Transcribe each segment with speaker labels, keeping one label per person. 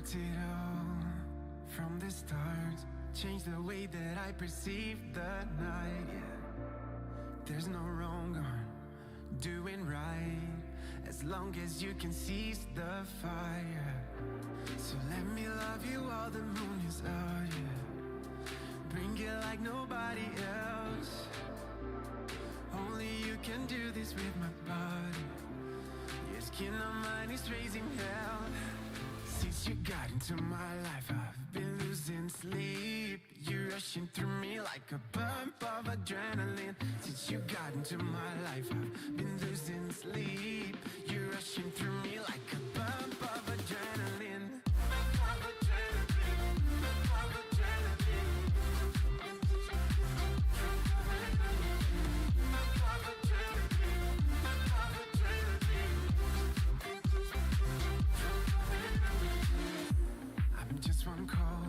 Speaker 1: wrote it all from the start. Changed the way that I perceive the night. There's no wrong or doing right, as long as you can seize the fire. So let me love you while the moon is out, yeah. Bring it like nobody else. Only you can do this with my body. Your skin on mine is raising hell. Since you got into my life, I've been losing sleep. You're rushing through me like a bump of adrenaline. Since you got into my life, I've been losing sleep. You're rushing through me like a bump of adrenaline. I'm just one call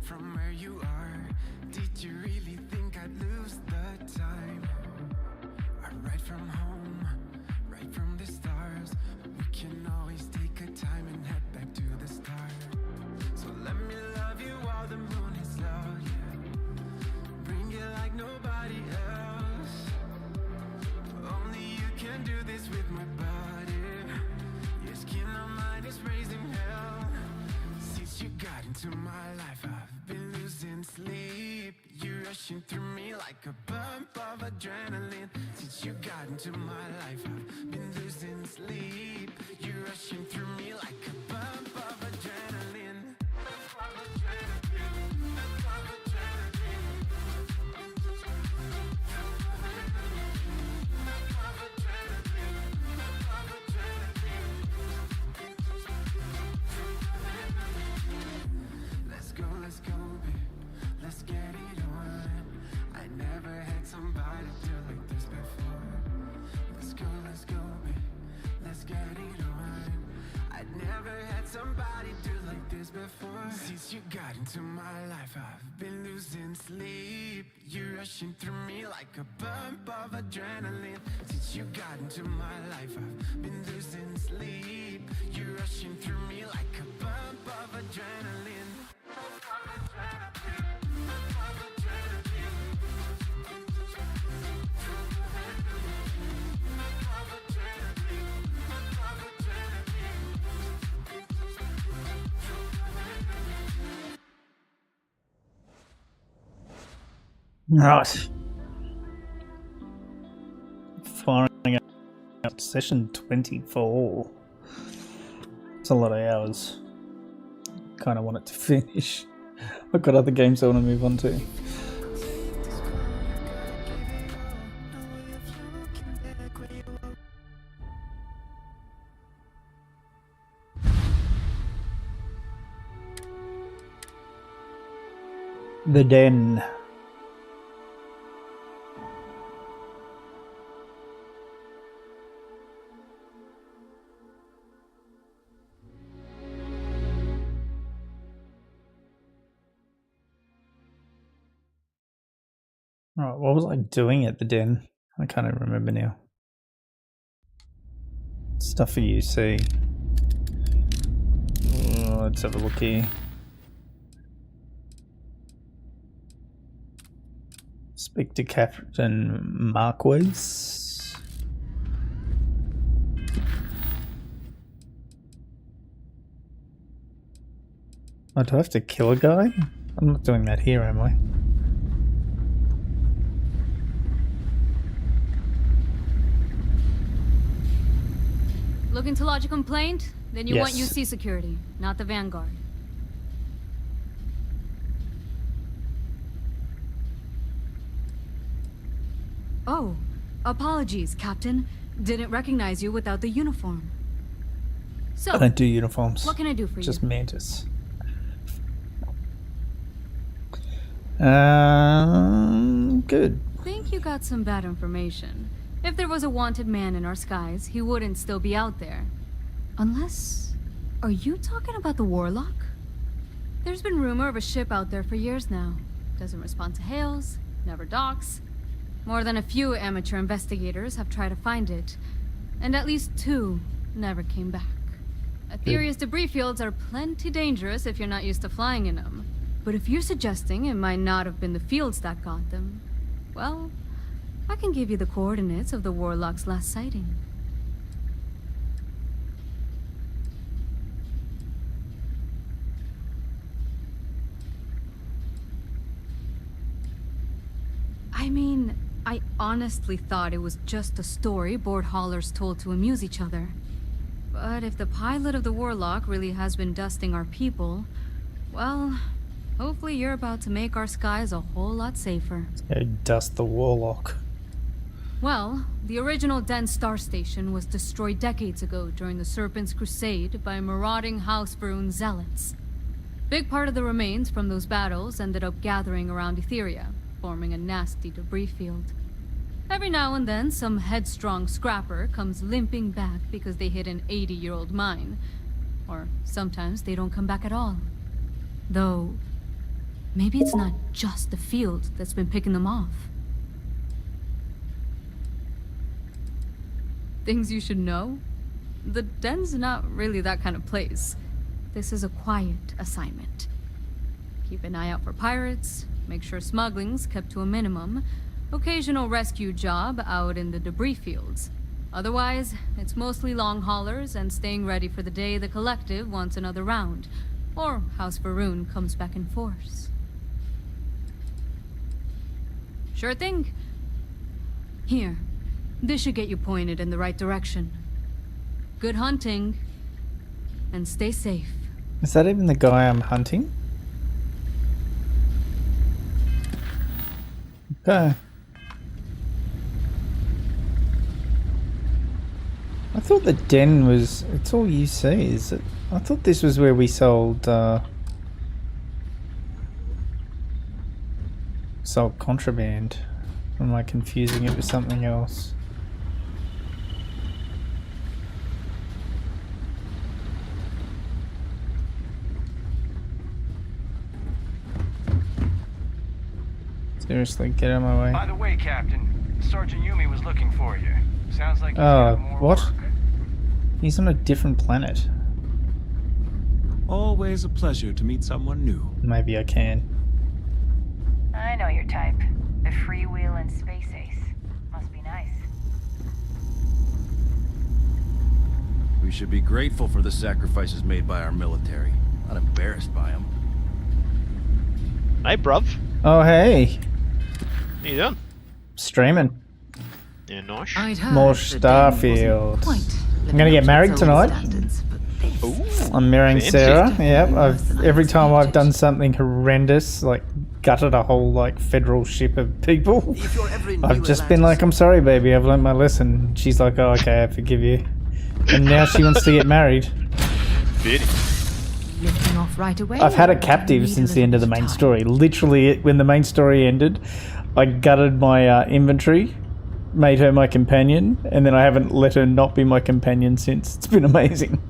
Speaker 1: from where you are. Did you really think I'd lose the time? I ride from home, right from the stars. We can always take a time and head back to the start. So let me love you while the moon is low, yeah. Bring it like nobody else. Only you can do this with my body. Your skin on mine is raising hell. Since you got into my life, I've been losing sleep. You're rushing through me like a bump of adrenaline. Since you got into my life, I've been losing sleep. You're rushing through me like a bump of adrenaline. Let's go, babe. Let's get it on. I never had somebody do like this before. Let's go, babe. Let's get it on. I'd never had somebody do like this before. Since you got into my life, I've been losing sleep. You're rushing through me like a bump of adrenaline. Since you got into my life, I've been losing sleep. You're rushing through me like a bump of adrenaline.
Speaker 2: Right. Firing out session 24. It's a lot of hours. Kind of want it to finish. I've got other games I want to move on to. The Den. Right, what was I doing at the Den? I can't even remember now. Stuff for UC. Let's have a look here. Speak to Captain Marquez. Oh, do I have to kill a guy? I'm not doing that here, am I?
Speaker 3: Looking to lodge a complaint? Then you want
Speaker 2: Yes.
Speaker 3: UC security, not the Vanguard. Oh, apologies, Captain. Didn't recognize you without the uniform. So,
Speaker 2: I don't do uniforms.
Speaker 3: what can I do for
Speaker 2: Just
Speaker 3: you?
Speaker 2: Mantis. Good.
Speaker 3: Think you got some bad information. If there was a wanted man in our skies, he wouldn't still be out there. Unless... Are you talking about the Warlock? There's been rumor of a ship out there for years now. Doesn't respond to hails, never docks. More than a few amateur investigators have tried to find it, and at least 2 never came back. Etherea's debris fields are plenty dangerous if you're not used to flying in them. But if you're suggesting it might not have been the fields that got them, well, I can give you the coordinates of the Warlock's last sighting. I mean, I honestly thought it was just a story board haulers told to amuse each other. But if the pilot of the Warlock really has been dusting our people, well, hopefully you're about to make our skies a whole lot safer.
Speaker 2: Yeah, dust the Warlock.
Speaker 3: Well, the original Den Star Station was destroyed decades ago during the Serpent's Crusade by marauding House Varun zealots. Big part of the remains from those battles ended up gathering around Etheria, forming a nasty debris field. Every now and then, some headstrong scrapper comes limping back because they hit an 80-year-old mine. Or sometimes they don't come back at all. Though, maybe it's not just the field that's been picking them off. Things you should know? The den's not really that kind of place. This is a quiet assignment. Keep an eye out for pirates, make sure smuggling's kept to a minimum, occasional rescue job out in the debris fields. Otherwise, it's mostly long haulers and staying ready for the day the Collective wants another round, or House Varun comes back in force. Sure thing. Here, this should get you pointed in the right direction. Good hunting, and stay safe.
Speaker 2: Is that even the guy I'm hunting? Okay. I thought the den was... It's all you see, is it? I thought this was where we sold... sold contraband. Or am I confusing it with something else? Seriously, get out of my way.
Speaker 4: By the way, Captain, Sergeant Yumi was looking for you. Sounds like he's got more
Speaker 2: what?
Speaker 4: work.
Speaker 2: He's on a different planet.
Speaker 5: Always a pleasure to meet someone new.
Speaker 2: Maybe I can.
Speaker 6: I know your type. The freewheeling space ace. Must be nice.
Speaker 7: We should be grateful for the sacrifices made by our military, not embarrassed by them.
Speaker 8: Hey, bruv.
Speaker 2: Oh, hey.
Speaker 8: How you doing?
Speaker 2: Streaming.
Speaker 8: Yeah, nice.
Speaker 2: More Starfield. I'm gonna get married tonight.
Speaker 8: Ooh,
Speaker 2: I'm marrying
Speaker 8: fancy.
Speaker 2: Sarah. Yep. Every time I've done something horrendous, like gutted a whole like federal ship of people, I've just been like, "I'm sorry, baby. I've learned my lesson." She's like, "Oh, okay, I forgive you." And now she wants to get married.
Speaker 8: Beauty.
Speaker 6: Lifting off right away.
Speaker 2: I've had a captive since the end of the main story. Literally, when the main story ended, I gutted my inventory, made her my companion, and then I haven't let her not be my companion since. It's been amazing.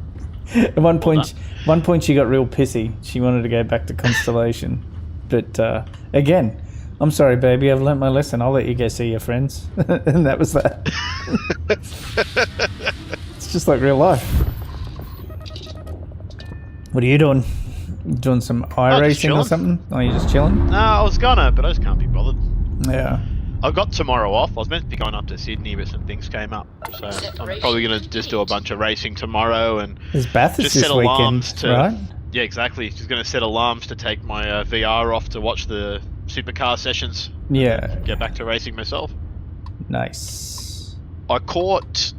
Speaker 2: At one point she got real pissy. She wanted to go back to Constellation. But again, I'm sorry, baby. I've learnt my lesson. I'll let you go see your friends. And that was that. It's just like real life. What are you doing? Doing some racing or something? Oh, you just chilling?
Speaker 8: No, I was gonna, but I just can't be bothered.
Speaker 2: Yeah.
Speaker 8: I've got tomorrow off. I was meant to be going up to Sydney, but some things came up. So I'm probably gonna just do a bunch of racing tomorrow and
Speaker 2: There's Bathurst
Speaker 8: just
Speaker 2: this
Speaker 8: set alarms
Speaker 2: weekend,
Speaker 8: to.
Speaker 2: right?
Speaker 8: Yeah, exactly. Just gonna set alarms to take my VR off to watch the supercar sessions.
Speaker 2: Yeah.
Speaker 8: Get back to racing myself.
Speaker 2: Nice.
Speaker 8: I caught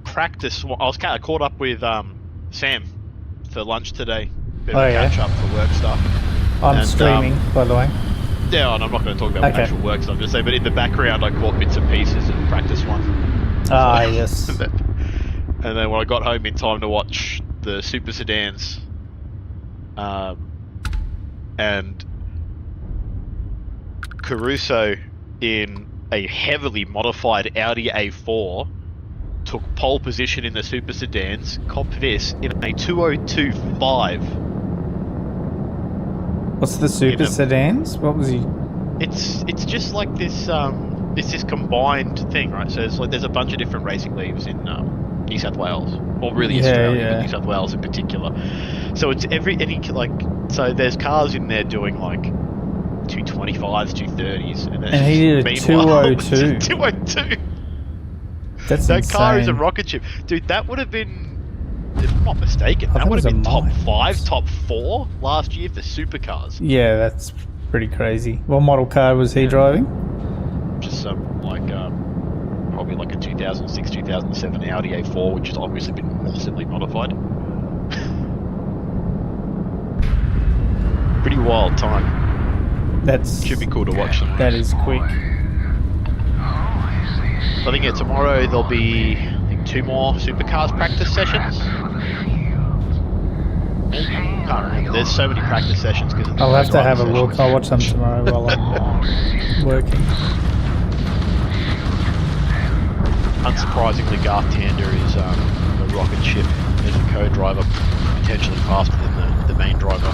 Speaker 8: practice. I caught up with Sam for lunch today. Bit of a catch up for work stuff.
Speaker 2: I'm streaming, by the way.
Speaker 8: Yeah, and I'm not going to talk about the actual work stuff. Just say, but in the background, I caught bits and pieces and practice one.
Speaker 2: Ah, yes.
Speaker 8: And then when I got home in time to watch the super sedans, and Caruso in a heavily modified Audi A4 took pole position in the super sedans. Cop this in a 2025.
Speaker 2: What's the super sedans? What was he?
Speaker 8: It's just like this this combined thing, right? So it's like there's a bunch of different racing leagues in New South Wales, or really
Speaker 2: Yeah,
Speaker 8: Australia,
Speaker 2: yeah.
Speaker 8: but New South Wales in particular. So it's so there's cars in there doing like 225s, 230s, and
Speaker 2: he did a
Speaker 8: meanwhile,
Speaker 2: 202.
Speaker 8: 202.
Speaker 2: That's
Speaker 8: That
Speaker 2: insane.
Speaker 8: car is a rocket ship, dude. That would have been, if I'm not mistaken, that would have been top 5, top 4 last year for supercars.
Speaker 2: Yeah, that's pretty crazy. What model car was he driving?
Speaker 8: Just some probably like a 2006, 2007 Audi A4, which has obviously been massively modified. Pretty wild time. Should be cool to watch them.
Speaker 2: That is quick.
Speaker 8: I think tomorrow there'll be 2 more supercars practice sessions. Maybe, can't remember. There's so many practice sessions.
Speaker 2: I'll have to have a look. I'll watch them tomorrow while I'm working.
Speaker 8: Unsurprisingly, Garth Tander is a rocket ship as a co-driver, potentially faster than the main driver.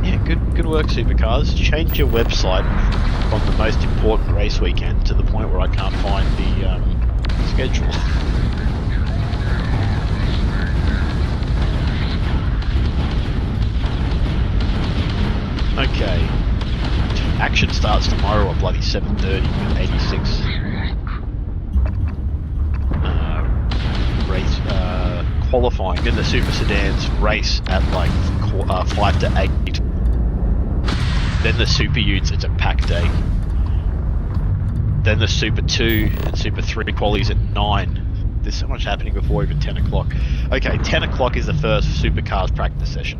Speaker 8: Yeah, good work, supercars. Change your website on the most important race weekend to the point where I can't find the schedule. Okay. Action starts tomorrow at bloody 7:30 with 86. Race qualifying. Then the super sedans race at like 5 to 8. Then the super utes, it's a pack day. Then the super 2 and super 3 qualies at 9. There's so much happening before even 10 o'clock. Okay, 10 o'clock is the first supercars practice session.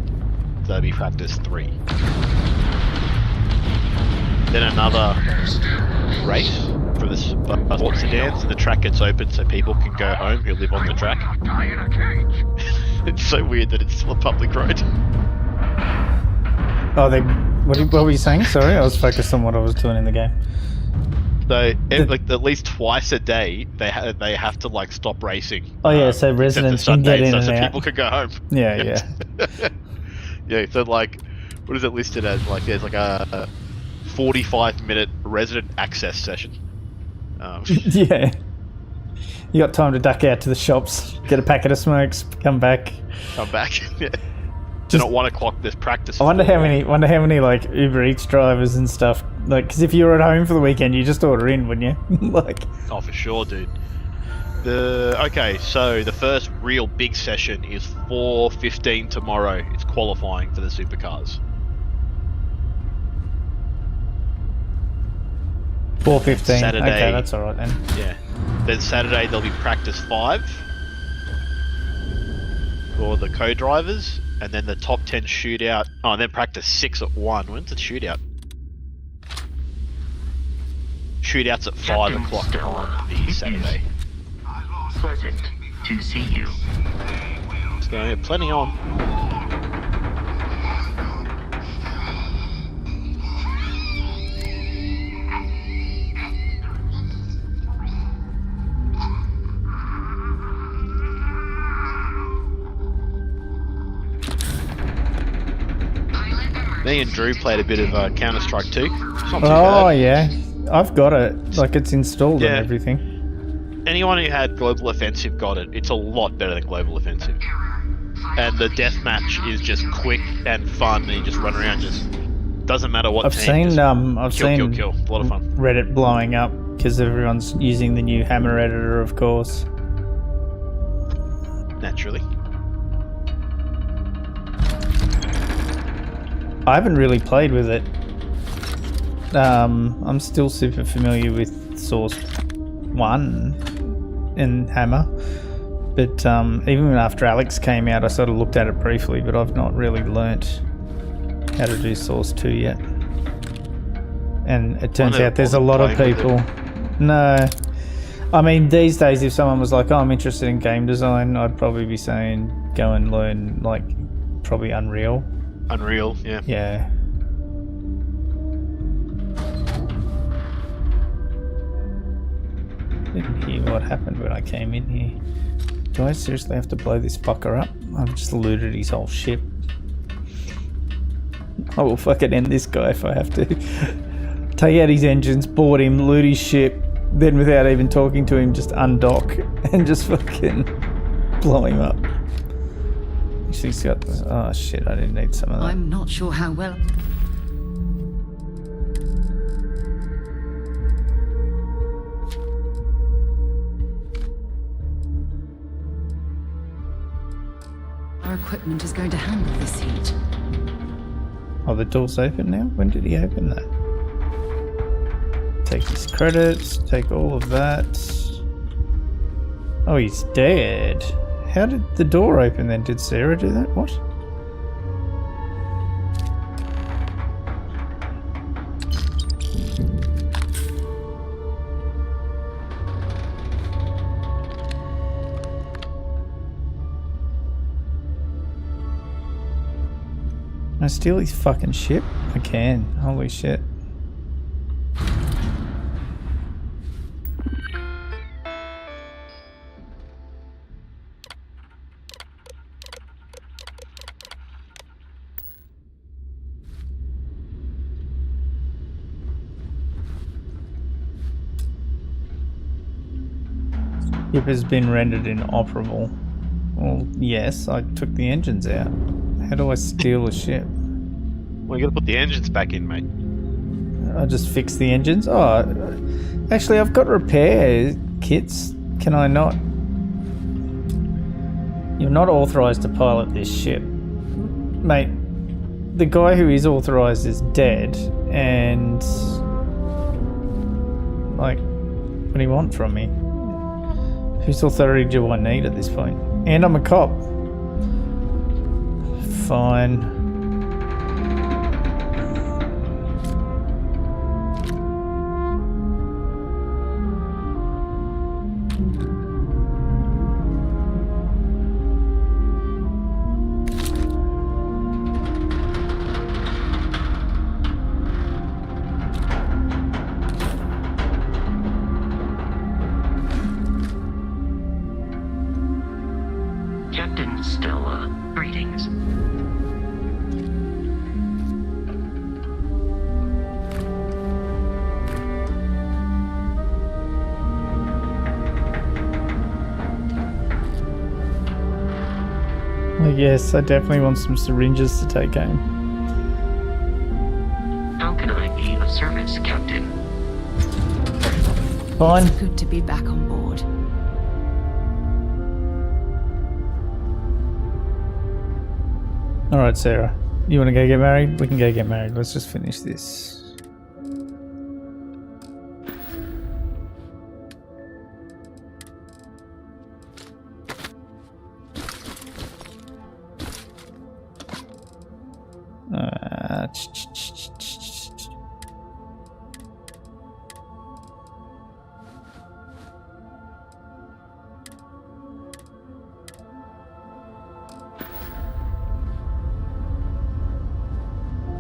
Speaker 8: So that'll be practice 3. Then another race for the sports sedans, and the track gets open so people can go home who live on the track. It's so weird that it's still a public road.
Speaker 2: Oh, what were you saying? Sorry, I was focused on what I was doing in the game.
Speaker 8: So, like at least twice a day, they have to like stop racing.
Speaker 2: Oh yeah, so residents can get in and
Speaker 8: so
Speaker 2: out.
Speaker 8: people can go home.
Speaker 2: Yeah.
Speaker 8: Yeah. So like, what is it listed as? Like, there's like a 45-minute resident access session.
Speaker 2: Yeah. You got time to duck out to the shops, get a packet of smokes, come back.
Speaker 8: Yeah. Then at 1 o'clock there's practice.
Speaker 2: I wonder how many like Uber Eats drivers and stuff. Like, because if you were at home for the weekend, you just order in, wouldn't you? Like.
Speaker 8: Oh, for sure, dude. Okay, so the first real big session is 4:15 tomorrow. It's qualifying for the supercars.
Speaker 2: 4:15.
Speaker 8: Saturday.
Speaker 2: Okay, that's all right then.
Speaker 8: Yeah. Then Saturday there'll be practice 5 for the co-drivers, and then the top 10 shootout. Oh, and then practice 6 at 1. When's the shootout? Shootouts at 5 o'clock on the Saturday.
Speaker 9: Pleasant to see you.
Speaker 8: So yeah, plenty on. Me and Drew played a bit of Counter-Strike 2. It's not too bad.
Speaker 2: Yeah. I've got it. Like, it's installed and everything.
Speaker 8: Anyone who had Global Offensive got it. It's a lot better than Global Offensive. And the deathmatch is just quick and fun, and you just run around, just doesn't matter what
Speaker 2: I've
Speaker 8: team.
Speaker 2: seen
Speaker 8: Kill. It's a lot of fun.
Speaker 2: Reddit blowing up because everyone's using the new Hammer editor, of course.
Speaker 8: Naturally.
Speaker 2: I haven't really played with it. I'm still super familiar with Source 1 and Hammer, but even after Alex came out, I sort of looked at it briefly, but I've not really learnt how to do Source 2 yet. And it turns out there's a lot of people. No, I mean, these days, if someone was like, "Oh, I'm interested in game design," I'd probably be saying, "Go and learn like probably Unreal."
Speaker 8: Unreal, yeah.
Speaker 2: Yeah. Didn't hear what happened when I came in here. Do I seriously have to blow this fucker up? I've just looted his whole ship. I will fucking end this guy if I have to. take out his engines, board him, loot his ship, then without even talking to him, just undock and just fucking blow him up. She's got this. Oh shit, I didn't need some of that.
Speaker 9: I'm not sure how well. Our equipment is going to handle this heat.
Speaker 2: Oh, the door's open now? When did he open that? Take his credits, take all of that. Oh, he's dead. How did the door open then? Did Sarah do that? What? Can I steal his fucking ship? I can. Holy shit. Ship has been rendered inoperable. Well, yes, I took the engines out. How do I steal a ship?
Speaker 8: Well, you gotta put the engines back in, mate.
Speaker 2: I just fix the engines? Oh, actually, I've got repair kits. Can I not? You're not authorized to pilot this ship. Mate, the guy who is authorized is dead, and... like, what do you want from me? Whose authority do I need at this point? And I'm a cop. Fine.
Speaker 9: Captain Stella, greetings.
Speaker 2: Yes, I definitely want some syringes to take home.
Speaker 9: How can I be of service, Captain?
Speaker 2: Fine.
Speaker 3: Good to be back on board.
Speaker 2: Alright, Sarah. You want to go get married? We can go get married. Let's just finish this.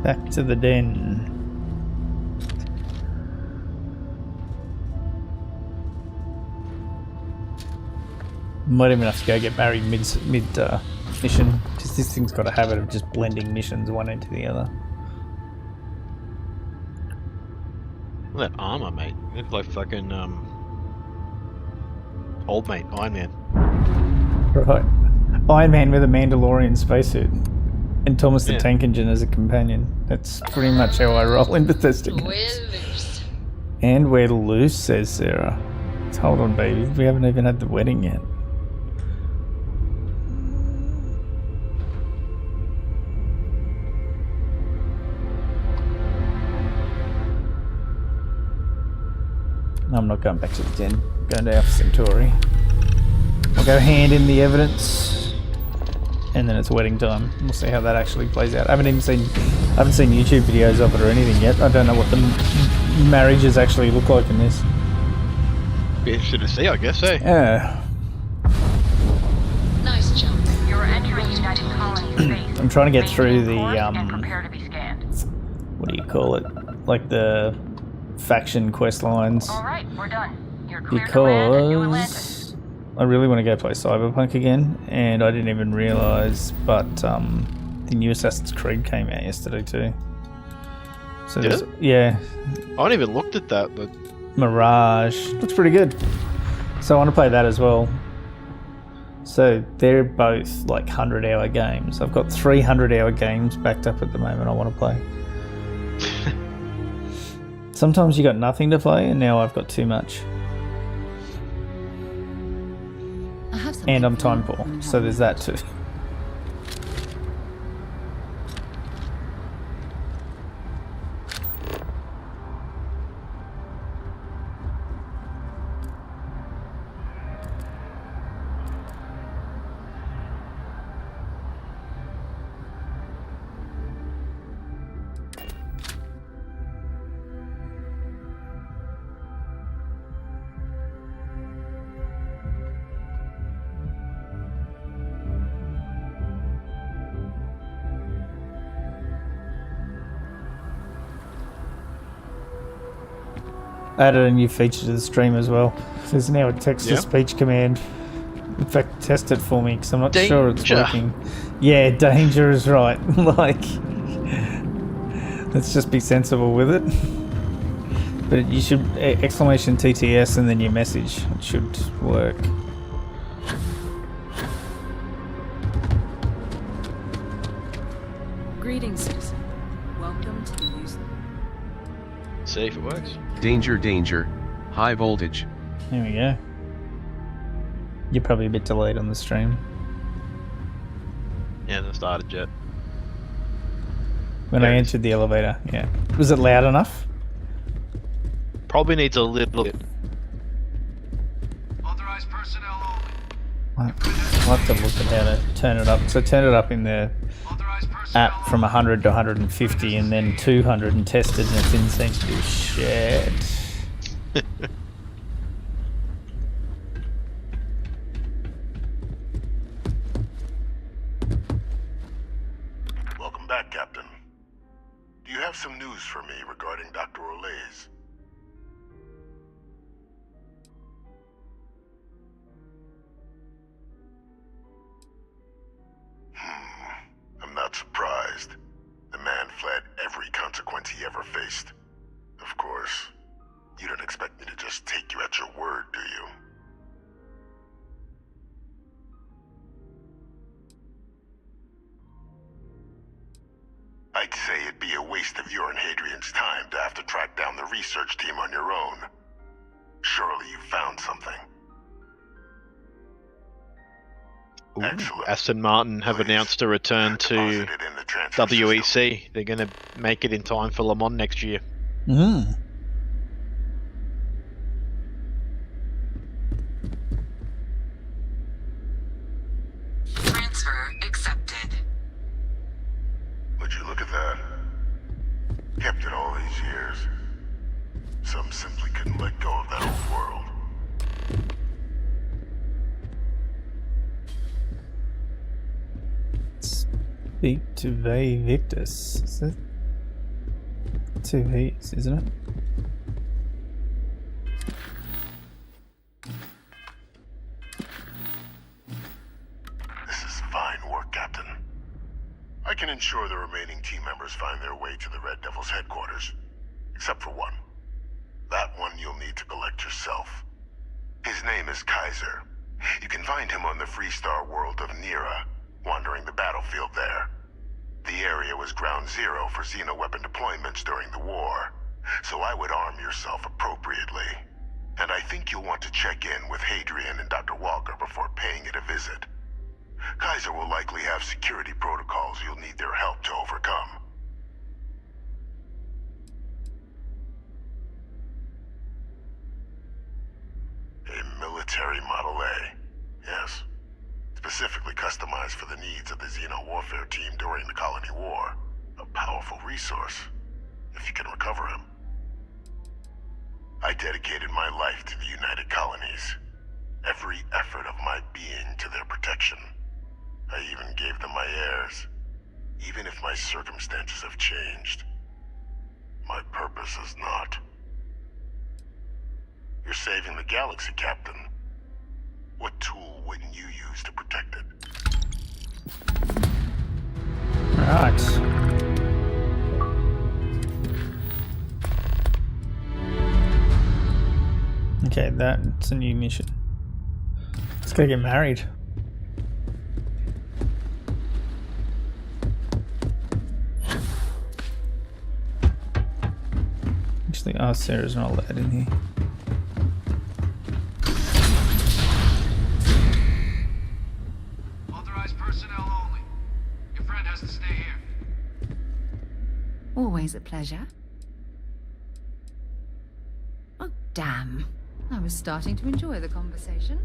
Speaker 2: Back to the den. Might even have to go get married mid mission, because this thing's got a habit of just blending missions one into the other.
Speaker 8: Look at that armor, mate. It looks like fucking old mate, Iron Man.
Speaker 2: Right. Iron Man with a Mandalorian spacesuit. And Thomas the Tank Engine as a companion. That's pretty much how I roll in Bethesda games.
Speaker 10: We're loose.
Speaker 2: And we're loose, says Sarah. Hold on, baby. We haven't even had the wedding yet. I'm not going back to the den. I'm going to Alpha Centauri. I'll go hand in the evidence. And then it's wedding time. We'll see how that actually plays out. I haven't seen YouTube videos of it or anything yet. I don't know what the marriages actually look like in this.
Speaker 8: Be interested to see, I guess, eh?
Speaker 2: Yeah.
Speaker 10: Nice jump.
Speaker 6: You're entering United Colony space.
Speaker 2: I'm trying to get through the
Speaker 6: and prepare to be scanned.
Speaker 2: what do you call it? Like the faction quest lines.
Speaker 6: All right, we're done. You're clear to land at New Atlantis.
Speaker 2: Because I really want to go play Cyberpunk again, and I didn't even realise, but the new Assassin's Creed came out yesterday too. So
Speaker 8: Did
Speaker 2: there's-
Speaker 8: it?
Speaker 2: yeah,
Speaker 8: I haven't even looked at that, but
Speaker 2: Mirage looks pretty good. So I want to play that as well. So they're both like 100-hour games. I've got 300-hour games backed up at the moment I want to play. Sometimes you got nothing to play, and now I've got too much.
Speaker 9: I have something
Speaker 2: And I'm
Speaker 9: for
Speaker 2: time
Speaker 9: you
Speaker 2: poor,
Speaker 9: when you
Speaker 2: so
Speaker 9: have
Speaker 2: there's
Speaker 9: it.
Speaker 2: that too. Added a new feature to the stream as well. There's now a text-to-speech command. In fact, test it for me because I'm not sure it's
Speaker 8: Danger.
Speaker 2: working. Yeah, danger is right. Like, let's just be sensible with it. But you should exclamation TTS and then your message. It should work.
Speaker 10: Greetings, citizen. Welcome to the use.
Speaker 8: see if it works.
Speaker 11: Danger, danger. High voltage.
Speaker 2: There we go. You're probably a bit delayed on the stream.
Speaker 8: Yeah, hasn't started yet.
Speaker 2: When I entered the elevator, yeah. Was it loud enough?
Speaker 8: Probably needs a little bit.
Speaker 4: Authorized personnel only.
Speaker 2: I'll have to look at how to turn it up. So turn it up in the
Speaker 4: Authorized personnel
Speaker 2: app from 100 to 150 and then 200 and tested, and it didn't seem to do shit.
Speaker 12: Welcome back, Captain. Do you have some news for me regarding Dr. Olays? I'm not surprised. The man fled every consequence he ever faced. Of course, you don't expect me to just take you at your word, do you? I'd say it'd be a waste of your and Hadrian's time to have to track down the research team on your own. Surely you found something.
Speaker 8: Ooh,
Speaker 12: Excellent.
Speaker 8: Aston Martin have
Speaker 12: Please,
Speaker 8: announced a return to
Speaker 12: deposit it in the transfer system.
Speaker 8: WEC. They're going to make it in time for Le Mans next year.
Speaker 2: Mm.
Speaker 9: Transfer accepted.
Speaker 12: Would you look at that? Kept it all these years. Some simply couldn't let go of that old world.
Speaker 2: Speak to Ve Victus. Is it? 2 V's, isn't it?
Speaker 12: This is fine work, Captain. I can ensure the remaining team members find their way to the Red Devil's headquarters. Except for one. That one you'll need to collect yourself. His name is Kaiser. You can find him on the Freestar world of Nira, wandering the battlefield there. The area was ground zero for xeno-weapon deployments during the war, so I would arm yourself appropriately. And I think you'll want to check in with Hadrian and Dr. Walker before paying it a visit. Kaiser will likely have security protocols you'll need their help to overcome. A military Model A, yes. Specifically customized for the needs of the Xeno warfare team during the Colony War. A powerful resource, if you can recover him. I dedicated my life to the United Colonies. Every effort of my being to their protection. I even gave them my heirs. Even if my circumstances have changed, my purpose is not. You're saving the galaxy, Captain. What tool wouldn't you use to protect it?
Speaker 2: Right. Okay, that's a new mission. Let's go get married. Actually, oh, Sarah's not allowed in here.
Speaker 4: Authorized personnel only. Your friend has to stay here.
Speaker 9: Always a pleasure. Oh, damn. I was starting to enjoy the conversation.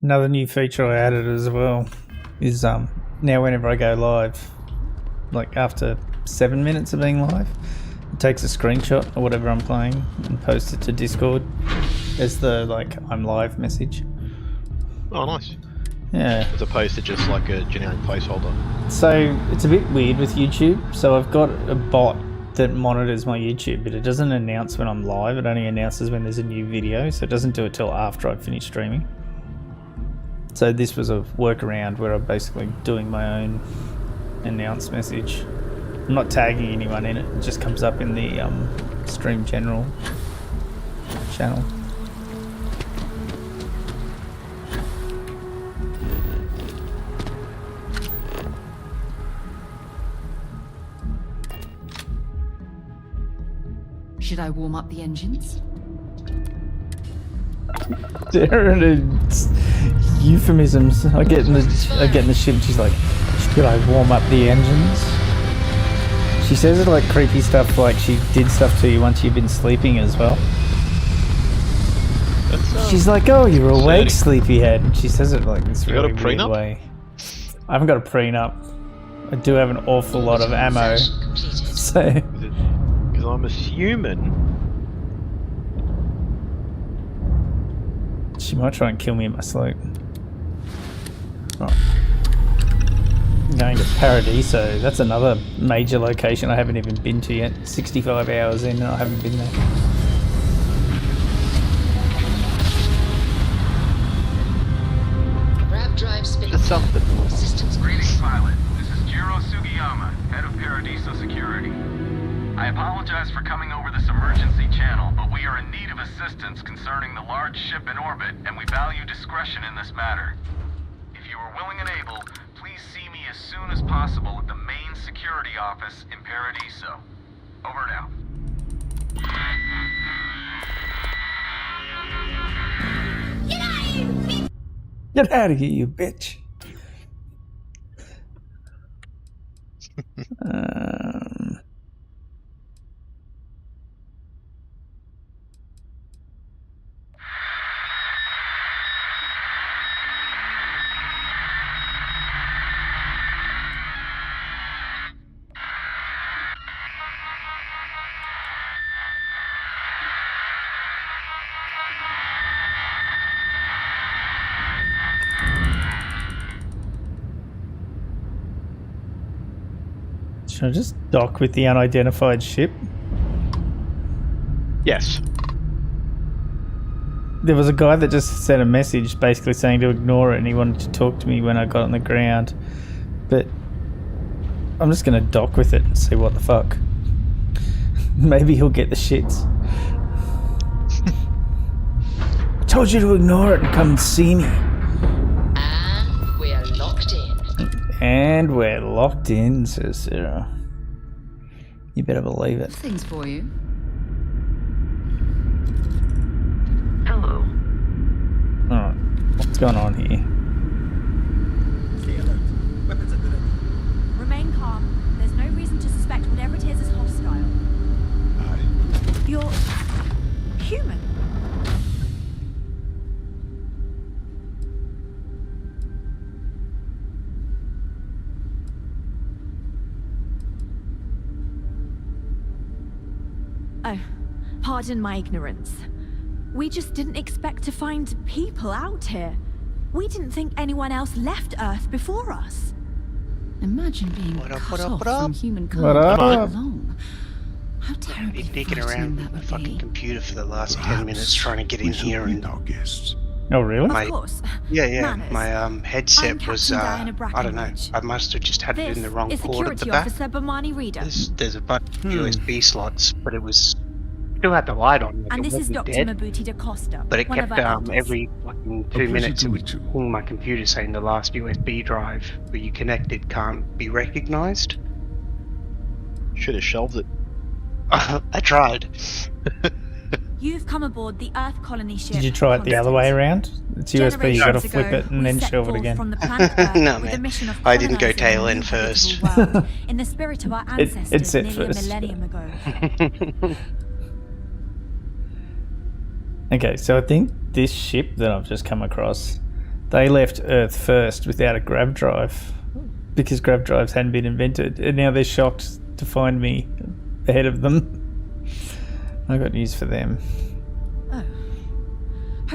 Speaker 2: Another new feature I added as well is now whenever I go live, like after 7 minutes of being live, it takes a screenshot of whatever I'm playing and posts it to Discord as the like I'm live message.
Speaker 8: Oh, nice.
Speaker 2: Yeah.
Speaker 8: As opposed to just like a generic placeholder.
Speaker 2: So it's a bit weird with YouTube. So I've got a bot that monitors my YouTube, but it doesn't announce when I'm live. It only announces when there's a new video. So it doesn't do it till after I've finished streaming. So this was a workaround where I'm basically doing my own announce message. I'm not tagging anyone in it. It just comes up in the Stream General channel.
Speaker 9: Should I warm up the engines?
Speaker 2: There it is. Euphemisms. I get in the ship. She's like, "Should I warm up the engines?" She says it like creepy stuff, like she did stuff to you once you've been sleeping as well. She's like, "Oh, you're awake, sleepyhead." And she says it like this really weird way. I haven't got a prenup. I do have an awful lot of ammo. So,
Speaker 8: because I'm assuming.
Speaker 2: She might try and kill me in my sleep. Oh. I'm going to Paradiso. That's another major location I haven't even been to yet. 65 hours in and I haven't been there.
Speaker 13: Grab drive spinning.
Speaker 8: That's something.
Speaker 13: Systems.
Speaker 4: Greetings, pilot. This is Jiro Sugiyama, head of Paradiso Security. I apologize for coming over this emergency channel, but we are in need of assistance concerning the large ship in orbit, and we value discretion in this matter. If you are willing and able, please see me as soon as possible at the main security office in Paradiso. Over now.
Speaker 2: Get out of here, you bitch! Should I just dock with the unidentified ship?
Speaker 8: Yes.
Speaker 2: There was a guy that just sent a message basically saying to ignore it and he wanted to talk to me when I got on the ground. But I'm just going to dock with it and see what the fuck. Maybe he'll get the shits. I told you to ignore it and come and see me.
Speaker 13: And we're locked in.
Speaker 2: And we're locked in, says Sarah. You better believe it.
Speaker 9: Things for you.
Speaker 13: Hello.
Speaker 2: Alright, what's going on here?
Speaker 14: Remain calm. There's no reason to suspect whatever it is hostile. You're human. Oh, pardon my ignorance. We just didn't expect to find people out here. We didn't think anyone else left Earth before us.
Speaker 9: Imagine being cut off from humankind
Speaker 2: What
Speaker 9: for
Speaker 2: up?
Speaker 9: that long. How
Speaker 15: I've
Speaker 9: terribly
Speaker 15: been digging
Speaker 9: frightening
Speaker 15: around
Speaker 9: that
Speaker 15: with my
Speaker 9: would
Speaker 15: fucking
Speaker 9: be.
Speaker 15: computer for the last 10 minutes trying to get in here and...
Speaker 5: our guests.
Speaker 2: Oh, really?
Speaker 14: Of course.
Speaker 15: Yeah,
Speaker 14: Manners.
Speaker 15: my headset was,
Speaker 14: Captain Diana
Speaker 15: I don't know,
Speaker 14: Brackenridge.
Speaker 15: I must have just had it
Speaker 14: This
Speaker 15: in the wrong
Speaker 14: is
Speaker 15: port at the
Speaker 14: Security
Speaker 15: back.
Speaker 14: Officer Bomani Reader.
Speaker 15: There's a bunch of USB slots, but it was... Still had the light on. Like
Speaker 14: And
Speaker 15: it
Speaker 14: this is
Speaker 15: wasn't
Speaker 14: Dr.
Speaker 15: dead,
Speaker 14: Mabuti da Costa,
Speaker 15: but it
Speaker 14: one
Speaker 15: kept,
Speaker 14: of our elders.
Speaker 15: every fucking 2 minutes it would ping my computer saying the last USB drive where you connected can't be recognized.
Speaker 8: Should have shelved it.
Speaker 15: I tried.
Speaker 14: You've come aboard the Earth colony ship.
Speaker 2: Did you try it the other way around? It's USB, you gotta
Speaker 14: Generations
Speaker 2: flip
Speaker 14: ago,
Speaker 2: it and
Speaker 14: we
Speaker 2: then
Speaker 14: set
Speaker 2: shelve it
Speaker 14: forth
Speaker 2: again.
Speaker 14: from the planet Earth
Speaker 15: No,
Speaker 14: with the
Speaker 15: man.
Speaker 14: mission of
Speaker 15: I didn't go
Speaker 14: colonising
Speaker 15: tail
Speaker 14: a
Speaker 15: end
Speaker 14: new
Speaker 15: first.
Speaker 14: habitable world in the spirit of our ancestors
Speaker 2: it's it
Speaker 14: nearly
Speaker 2: first.
Speaker 14: a millennium ago.
Speaker 2: Okay, so I think this ship that I've just come across, they left Earth first without a grav drive because grav drives hadn't been invented, and now they're shocked to find me ahead of them. I got news for them.
Speaker 14: Oh.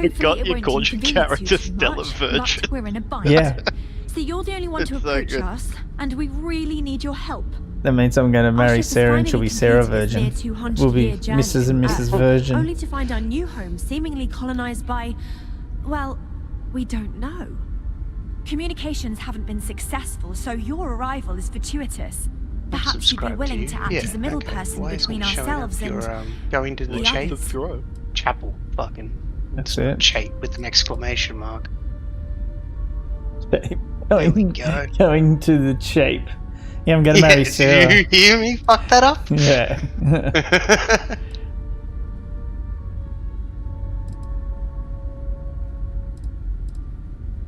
Speaker 8: You got your
Speaker 14: won't
Speaker 8: gorgeous
Speaker 14: inconvenience you
Speaker 8: character,
Speaker 14: too
Speaker 8: Stella
Speaker 14: much,
Speaker 8: Virgin.
Speaker 14: but we're in a bind.
Speaker 2: Yeah,
Speaker 14: So you're the only one to
Speaker 8: It's so
Speaker 14: approach
Speaker 8: good.
Speaker 14: us, and we really need your help.
Speaker 2: that means I'm going to marry
Speaker 14: ship is
Speaker 2: Sarah and she'll
Speaker 14: finally
Speaker 2: be Sarah
Speaker 14: completed
Speaker 2: Virgin.
Speaker 14: its near 200
Speaker 2: We'll be
Speaker 14: year journey
Speaker 2: Mrs. and
Speaker 14: from
Speaker 2: Mrs.
Speaker 14: Earth,
Speaker 2: Virgin.
Speaker 14: Only to find our new home seemingly colonized by, well, we don't know. Communications haven't been successful, so your arrival is fortuitous. Perhaps you'd be willing to act as a middle person
Speaker 15: Why isn't
Speaker 14: between
Speaker 15: it showing up
Speaker 14: ourselves and
Speaker 15: you're, going to the
Speaker 14: the others.
Speaker 15: chapel. Fucking
Speaker 2: That's it.
Speaker 15: shape with an exclamation mark.
Speaker 2: Going,
Speaker 15: go.
Speaker 2: going to the shape. Yeah, I'm going to marry Sarah.
Speaker 15: Did you hear me fuck that up?
Speaker 2: Yeah.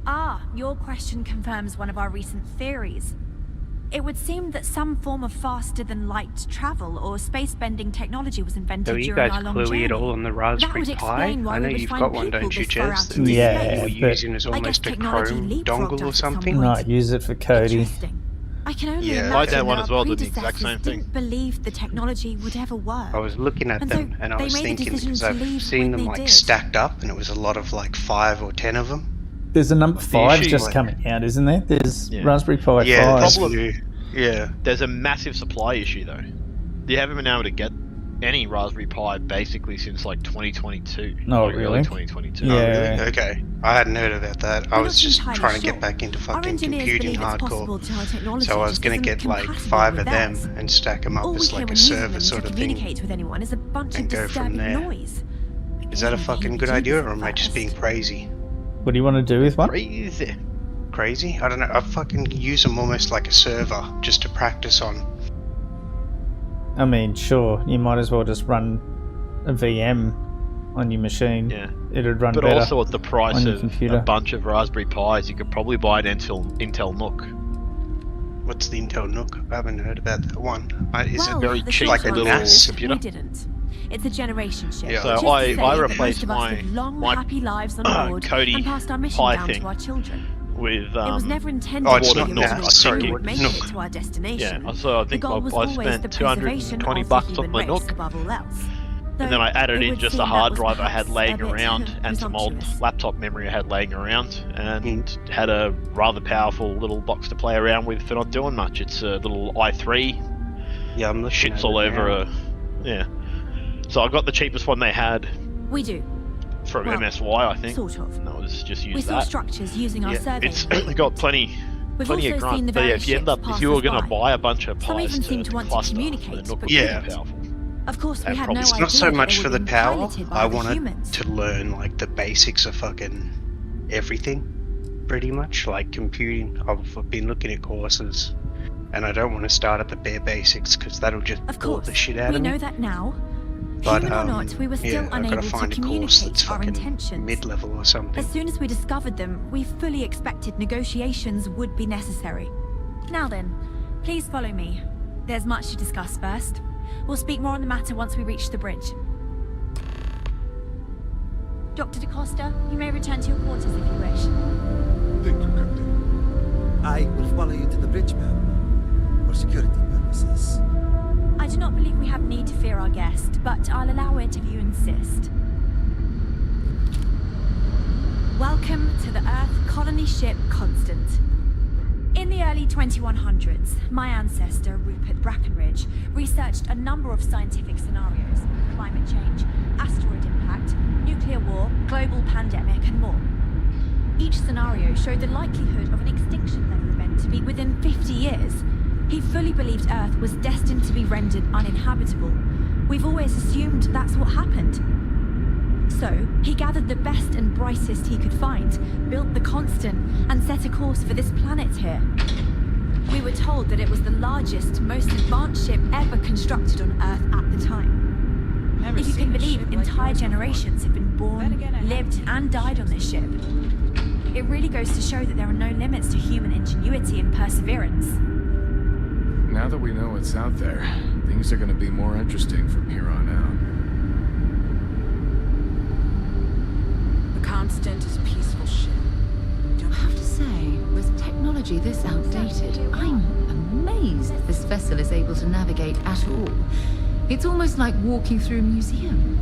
Speaker 14: Ah, your question confirms one of our recent theories. It would seem that some form of faster-than-light travel or space-bending technology was invented
Speaker 15: So are you
Speaker 14: during
Speaker 15: guys
Speaker 14: our long
Speaker 15: cluey
Speaker 14: journey.
Speaker 15: at all on the
Speaker 14: That
Speaker 15: Raspberry
Speaker 14: would
Speaker 15: Pi?
Speaker 14: explain why
Speaker 15: I
Speaker 14: we
Speaker 15: know
Speaker 14: would
Speaker 15: you've
Speaker 14: find
Speaker 15: got one,
Speaker 14: people
Speaker 15: don't you,
Speaker 14: this far
Speaker 15: Jez?
Speaker 14: out
Speaker 15: That
Speaker 14: into
Speaker 2: Yeah,
Speaker 14: space.
Speaker 15: you're
Speaker 2: but-
Speaker 15: using as
Speaker 14: I guess
Speaker 15: almost a
Speaker 14: technology
Speaker 15: Chrome
Speaker 14: leapfrogged
Speaker 15: dongle
Speaker 14: us
Speaker 15: or
Speaker 14: at some
Speaker 15: something?
Speaker 14: point.
Speaker 2: Might use it for Cody.
Speaker 14: Interesting. I can only
Speaker 15: Yeah.
Speaker 14: imagine
Speaker 8: My dad
Speaker 14: that
Speaker 8: one
Speaker 14: our
Speaker 8: as well did the exact
Speaker 14: predecessors
Speaker 8: same thing.
Speaker 14: didn't believe the technology would ever work.
Speaker 15: I was looking at
Speaker 14: And so
Speaker 15: them and I
Speaker 14: they
Speaker 15: was
Speaker 14: made the
Speaker 15: thinking,
Speaker 14: decision
Speaker 15: because
Speaker 14: to
Speaker 15: I've
Speaker 14: leave
Speaker 15: seen
Speaker 14: when
Speaker 15: them
Speaker 14: they
Speaker 15: like
Speaker 14: did.
Speaker 15: stacked up and it was a lot of like 5 or 10 of them.
Speaker 2: There's a number 5
Speaker 8: issue-
Speaker 2: just coming out, isn't there? There's
Speaker 8: Yeah.
Speaker 2: Raspberry Pi
Speaker 15: Yeah,
Speaker 2: 5.
Speaker 15: that's
Speaker 8: Problem-
Speaker 15: new. Yeah.
Speaker 8: There's a massive supply issue though. You haven't been able to get any Raspberry Pi basically since like 2022.
Speaker 2: Oh,
Speaker 8: like
Speaker 2: really?
Speaker 8: Early 2022.
Speaker 2: Yeah.
Speaker 15: Oh, really? Okay. I hadn't heard about that. I
Speaker 14: We're
Speaker 15: was
Speaker 14: not
Speaker 15: just
Speaker 14: entirely
Speaker 15: trying to
Speaker 14: sure.
Speaker 15: get back into
Speaker 14: Our
Speaker 15: fucking
Speaker 14: engineers
Speaker 15: computing
Speaker 14: believe it's possible
Speaker 15: hardcore.
Speaker 14: to our technology
Speaker 15: So I was
Speaker 14: just
Speaker 15: going
Speaker 14: isn't
Speaker 15: to get like
Speaker 14: compatible
Speaker 15: 5
Speaker 14: with
Speaker 15: of them
Speaker 14: theirs.
Speaker 15: and stack them up
Speaker 14: All we
Speaker 15: as
Speaker 14: hear
Speaker 15: like
Speaker 14: when
Speaker 15: a
Speaker 14: using
Speaker 15: server
Speaker 14: them
Speaker 15: sort
Speaker 14: to
Speaker 15: of thing.
Speaker 14: communicate with anyone is a bunch of
Speaker 15: and go from
Speaker 14: disturbing
Speaker 15: there.
Speaker 14: noise.
Speaker 15: Is that a
Speaker 14: Maybe
Speaker 15: fucking
Speaker 14: you
Speaker 15: good
Speaker 14: do
Speaker 15: idea
Speaker 14: this
Speaker 15: or am I just
Speaker 14: first.
Speaker 15: being crazy?
Speaker 2: What do you want to do with one?
Speaker 8: Crazy.
Speaker 15: Crazy? I don't know. I fucking use them almost like a server just to practice on.
Speaker 2: I mean, sure, you might as well just run a VM on your machine.
Speaker 8: Yeah.
Speaker 2: It'd run
Speaker 8: But
Speaker 2: better
Speaker 8: also at the price
Speaker 2: on your
Speaker 8: of
Speaker 2: computer.
Speaker 8: a bunch of Raspberry Pis, you could probably buy an Intel Nook.
Speaker 15: What's the Intel Nook? I haven't heard about that one. Is
Speaker 14: Well,
Speaker 15: it
Speaker 8: very
Speaker 14: the
Speaker 8: cheap
Speaker 14: short
Speaker 15: like a
Speaker 14: answer
Speaker 15: NAS
Speaker 14: is
Speaker 8: computer?
Speaker 14: We didn't. It's a generation shift.
Speaker 15: Yeah.
Speaker 8: So
Speaker 14: Just to
Speaker 8: I
Speaker 14: say that most
Speaker 8: replaced
Speaker 14: of us
Speaker 8: my-
Speaker 14: lived long,
Speaker 8: my
Speaker 14: happy lives on board
Speaker 8: Cody
Speaker 14: and passed our mission
Speaker 8: Pi
Speaker 14: down
Speaker 8: thing
Speaker 14: to our children.
Speaker 8: with
Speaker 14: It was never intended
Speaker 15: Oh, it's
Speaker 14: to
Speaker 15: not
Speaker 14: be
Speaker 15: NAS,
Speaker 14: original
Speaker 15: sorry,
Speaker 14: crew
Speaker 15: what-
Speaker 14: making
Speaker 15: Nook.
Speaker 14: it to our destination.
Speaker 8: Yeah, so I
Speaker 14: The
Speaker 8: think
Speaker 14: goal was
Speaker 8: I
Speaker 14: always the
Speaker 8: spent
Speaker 14: preservation
Speaker 8: $220
Speaker 14: of the
Speaker 8: on
Speaker 14: human
Speaker 8: my
Speaker 14: race
Speaker 8: Nook.
Speaker 14: above all else.
Speaker 8: And then I added
Speaker 14: It
Speaker 8: in
Speaker 14: would
Speaker 8: just
Speaker 14: seem
Speaker 8: a
Speaker 14: that
Speaker 8: hard
Speaker 14: was
Speaker 8: drive I had
Speaker 14: perhaps
Speaker 8: laying
Speaker 14: a bit
Speaker 8: around and some old
Speaker 14: presumptuous.
Speaker 8: laptop memory I had laying around and had a rather powerful little box to play around with for not doing much. It's a little i3.
Speaker 15: Yeah, I'm looking
Speaker 8: Shits
Speaker 15: at
Speaker 8: all
Speaker 15: it
Speaker 8: over
Speaker 15: now.
Speaker 8: a... Yeah. So I got the cheapest one they had
Speaker 14: We do.
Speaker 8: from
Speaker 14: Well,
Speaker 8: MSY, I think.
Speaker 14: Sort of.
Speaker 8: And I was just
Speaker 14: We
Speaker 8: use
Speaker 14: saw
Speaker 8: that.
Speaker 14: structures using our
Speaker 8: Yeah,
Speaker 14: survey.
Speaker 8: it's got plenty
Speaker 14: We've
Speaker 8: plenty
Speaker 14: also
Speaker 8: of
Speaker 14: seen the
Speaker 8: grunt. But yeah,
Speaker 14: various
Speaker 8: if you end up,
Speaker 14: ships
Speaker 8: if
Speaker 14: pass
Speaker 8: you were
Speaker 14: us
Speaker 8: going to
Speaker 14: by.
Speaker 8: buy a bunch of
Speaker 14: Some
Speaker 8: pies
Speaker 14: even seem to want to
Speaker 8: cluster,
Speaker 14: communicate,
Speaker 8: the Nook
Speaker 14: but
Speaker 8: would be
Speaker 15: Yeah.
Speaker 8: powerful.
Speaker 14: Of course, we
Speaker 8: And
Speaker 14: had
Speaker 8: probably-
Speaker 14: no
Speaker 15: It's
Speaker 14: idea
Speaker 15: not so
Speaker 14: that
Speaker 15: much
Speaker 14: they
Speaker 15: for
Speaker 14: were
Speaker 15: the
Speaker 14: being
Speaker 15: power.
Speaker 14: piloted by
Speaker 15: I
Speaker 14: the
Speaker 15: wanted
Speaker 14: humans.
Speaker 15: to learn like the basics of fucking everything, pretty much like computing. I've been looking at courses, and I don't want to start at the bare basics because that'll just
Speaker 14: Of
Speaker 15: bore
Speaker 14: course,
Speaker 15: the shit out
Speaker 14: we
Speaker 15: of me.
Speaker 14: know that now.
Speaker 15: But
Speaker 14: Human or not, we were still
Speaker 15: yeah, I've
Speaker 14: unable
Speaker 15: got to
Speaker 14: to
Speaker 15: find a course that's
Speaker 14: communicate our
Speaker 15: fucking
Speaker 14: intentions.
Speaker 15: mid-level or something.
Speaker 14: As soon as we discovered them, we fully expected negotiations would be necessary. Now then, please follow me. There's much to discuss first. We'll speak more on the matter once we reach the bridge. Dr. DaCosta, you may return to your quarters if you wish.
Speaker 16: Thank you, Captain. I will follow you to the bridge, ma'am, for security purposes.
Speaker 14: I do not believe we have need to fear our guest, but I'll allow it if you insist. Welcome to the Earth colony ship Constant. In the early 2100s, my ancestor, Rupert Brackenridge, researched a number of scientific scenarios: climate change, asteroid impact, nuclear war, global pandemic, and more. Each scenario showed the likelihood of an extinction-level event to be within 50 years. He fully believed Earth was destined to be rendered uninhabitable. We've always assumed that's what happened. So, he gathered the best and brightest he could find, built the Constant, and set a course for this planet here. We were told that it was the largest, most advanced ship ever constructed on Earth at the time. If you can believe, entire generations have been born, lived, and died on this ship. It really goes to show that there are no limits to human ingenuity and perseverance.
Speaker 17: Now that we know what's out there, things are going to be more interesting from here on out.
Speaker 10: The Constant is a peaceful ship.
Speaker 9: I have to say, with technology this outdated, I'm amazed this vessel is able to navigate at all. It's almost like walking through a museum.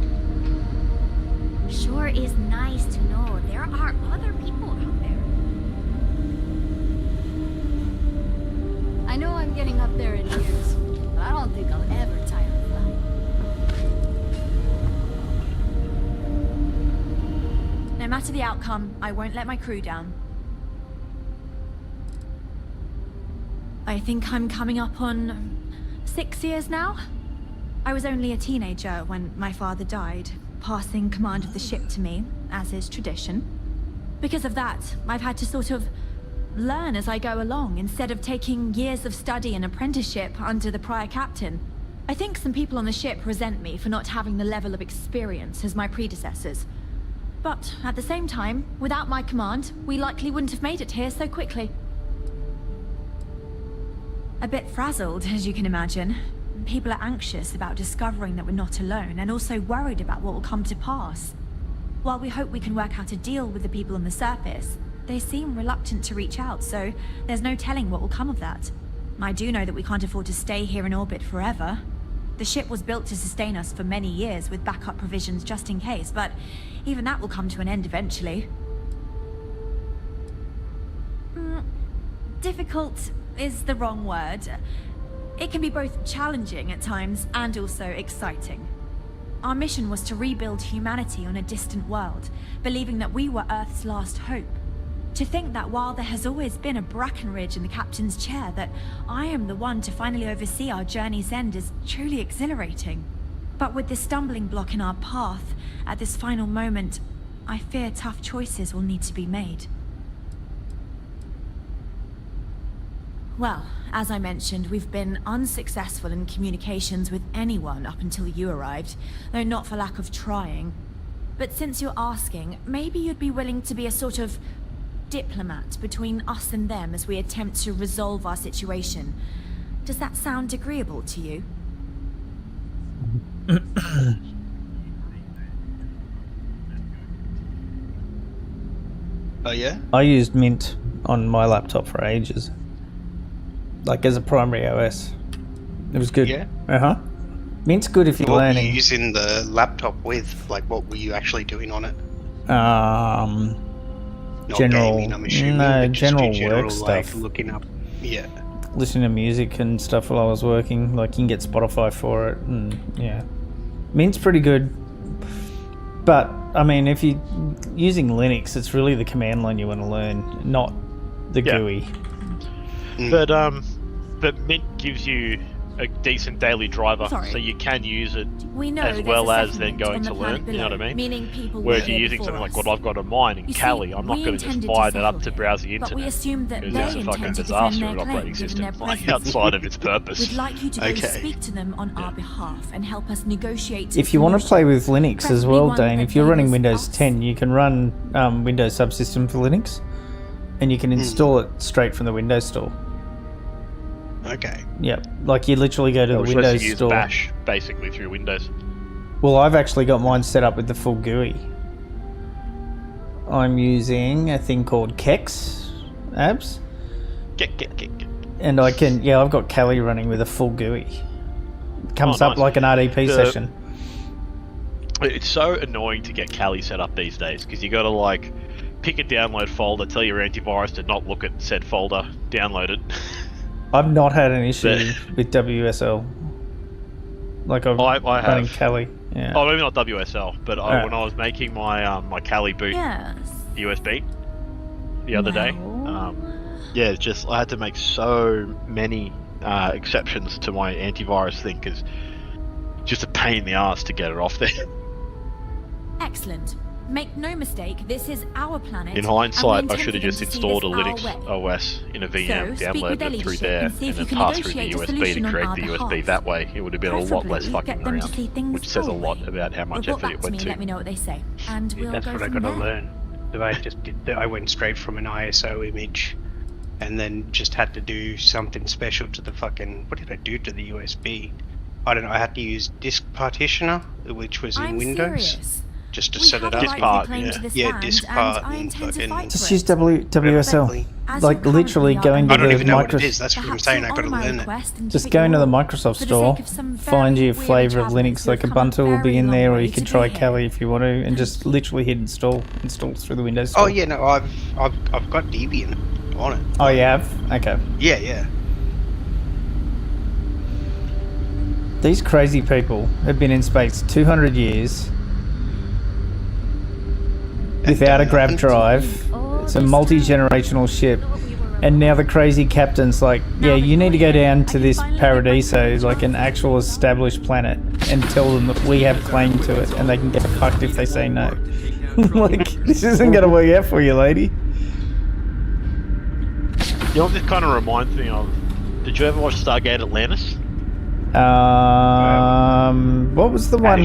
Speaker 18: Sure is nice to know there are other people out there.
Speaker 3: I know I'm getting up there in years, but I don't think I'll ever tire of flying.
Speaker 14: No matter the outcome, I won't let my crew down. I think I'm coming up on 6 years now. I was only a teenager when my father died, passing command of the ship to me, as is tradition. Because of that, I've had to sort of learn as I go along, instead of taking years of study and apprenticeship under the prior captain. I think some people on the ship resent me for not having the level of experience as my predecessors. But at the same time, without my command, we likely wouldn't have made it here so quickly. A bit frazzled, as you can imagine. People are anxious about discovering that we're not alone, and also worried about what will come to pass. While we hope we can work out a deal with the people on the surface, they seem reluctant to reach out, so there's no telling what will come of that. I do know that we can't afford to stay here in orbit forever. The ship was built to sustain us for many years with backup provisions just in case, but even that will come to an end eventually. Difficult is the wrong word. It can be both challenging at times and also exciting. Our mission was to rebuild humanity on a distant world, believing that we were Earth's last hope. To think that while there has always been a Brackenridge in the captain's chair, that I am the one to finally oversee our journey's end is truly exhilarating. But with this stumbling block in our path, at this final moment, I fear tough choices will need to be made. Well, as I mentioned, we've been unsuccessful in communications with anyone up until you arrived, though not for lack of trying. But since you're asking, maybe you'd be willing to be a sort of diplomat between us and them as we attempt to resolve our situation. Does that sound agreeable to you?
Speaker 15: Oh yeah?
Speaker 2: I used Mint on my laptop for ages. Like as a primary OS. It was good.
Speaker 15: Yeah?
Speaker 2: Uh-huh. Mint's good if you're
Speaker 15: What were
Speaker 2: learning.
Speaker 15: you using the laptop with? Like, what were you actually doing on it?
Speaker 2: Not
Speaker 15: General gaming, I'm assuming.
Speaker 2: No,
Speaker 15: but just
Speaker 2: general
Speaker 15: your
Speaker 2: work
Speaker 15: like,
Speaker 2: stuff.
Speaker 15: looking up. Yeah.
Speaker 2: Listening to music and stuff while I was working. Like, you can get Spotify for it, and yeah. Mint's pretty good. But, I mean, if you're using Linux, it's really the command line you want to learn, not the GUI.
Speaker 8: But Mint gives you a decent daily driver,
Speaker 14: Sorry.
Speaker 8: so you can use it
Speaker 14: We know
Speaker 8: as
Speaker 14: there's
Speaker 8: well
Speaker 14: a
Speaker 8: as then
Speaker 14: settlement
Speaker 8: going
Speaker 14: on
Speaker 8: to
Speaker 14: the planet
Speaker 8: learn, you know what I
Speaker 14: below,
Speaker 8: mean?
Speaker 14: meaning people
Speaker 8: Whereas
Speaker 14: were
Speaker 8: you're
Speaker 14: here
Speaker 8: using something
Speaker 14: before
Speaker 8: like
Speaker 14: us.
Speaker 8: what I've got on mine in
Speaker 14: You see,
Speaker 8: Cali, I'm not
Speaker 14: we
Speaker 8: going to just
Speaker 14: intended to
Speaker 8: fire that
Speaker 14: settle
Speaker 8: up to
Speaker 14: here,
Speaker 8: browse the
Speaker 14: but
Speaker 8: internet.
Speaker 14: we assumed that
Speaker 8: Because
Speaker 14: they
Speaker 8: it's a fucking
Speaker 14: intend to defend
Speaker 8: disaster
Speaker 14: their
Speaker 8: of an
Speaker 14: claim,
Speaker 8: operating
Speaker 14: given
Speaker 8: system,
Speaker 14: their
Speaker 8: like
Speaker 14: presence.
Speaker 8: outside of its purpose.
Speaker 14: We'd like you to go
Speaker 15: Okay.
Speaker 14: speak to them on our behalf and help us negotiate.
Speaker 2: If you want to play with Linux as
Speaker 14: Preferably
Speaker 2: well,
Speaker 14: one
Speaker 2: Dane,
Speaker 14: that
Speaker 2: if you're running
Speaker 14: favours
Speaker 2: Windows
Speaker 14: us.
Speaker 2: 10, you can run Windows Subsystem for Linux, and you can install it straight from the Windows Store.
Speaker 15: Okay.
Speaker 2: Yep, like you literally go to the
Speaker 8: Which lets
Speaker 2: Windows
Speaker 8: you use
Speaker 2: Store.
Speaker 8: Bash basically through Windows.
Speaker 2: Well, I've actually got mine set up with the full GUI. I'm using a thing called Kex apps. And I can, yeah, I've got Kali running with a full GUI. Comes up
Speaker 8: nice.
Speaker 2: like an RDP session.
Speaker 8: It's so annoying to get Kali set up these days because you got to like pick a download folder, tell your antivirus to not look at said folder, download it.
Speaker 2: I've not had an issue with WSL. Like I'm
Speaker 8: I
Speaker 2: running
Speaker 8: have.
Speaker 2: Kali. Yeah.
Speaker 8: Oh, maybe not WSL, but when I was making my my Kali boot USB the other day, yeah, it's just I had to make so many exceptions to my antivirus thing because just a pain in the ass to get it off there.
Speaker 14: Excellent. Make no mistake, this is our planet.
Speaker 8: In hindsight, I should have just installed a Linux OS in a VM, downloaded it through there, and then passed through the USB to create the USB that way. It would have been a lot less fucking around, which says a lot about how much effort it went to.
Speaker 14: Let me know what they say, and we'll
Speaker 15: That's
Speaker 14: go
Speaker 15: what I
Speaker 14: from
Speaker 15: got to
Speaker 14: there.
Speaker 15: learn. I just did. I went straight from an ISO image, and then just had to do something special to the fucking. What did I do to the USB? I don't know. I had to use disk partitioner, which was in Windows.
Speaker 14: Serious.
Speaker 15: Just to set it up.
Speaker 8: Disk part,
Speaker 15: yeah, disk part. And fucking...
Speaker 2: Just use WSL. Like literally going to
Speaker 15: I don't
Speaker 2: the
Speaker 15: even know what it
Speaker 2: Microsoft.
Speaker 15: is. That's what I'm saying. I got to learn it.
Speaker 2: Just go into the Microsoft store, find your flavour of Linux. Like Ubuntu will be in there, or you can try Kali if you want to, and just literally hit install. Install through the Windows store.
Speaker 15: Oh yeah, no, I've got Debian on it.
Speaker 2: Oh, you have? Okay.
Speaker 15: Yeah.
Speaker 2: These crazy people have been in space 200 years without a grab drive. It's a multi-generational ship. And now the crazy captain's like, yeah, you need to go down to this Paradiso, like an actual established planet, and tell them that we have claim to it, and they can get fucked if they say no. Like, this isn't going to work out for you, lady.
Speaker 8: You know what this kind of reminds me of? Did you ever watch Stargate Atlantis?
Speaker 2: What was the one?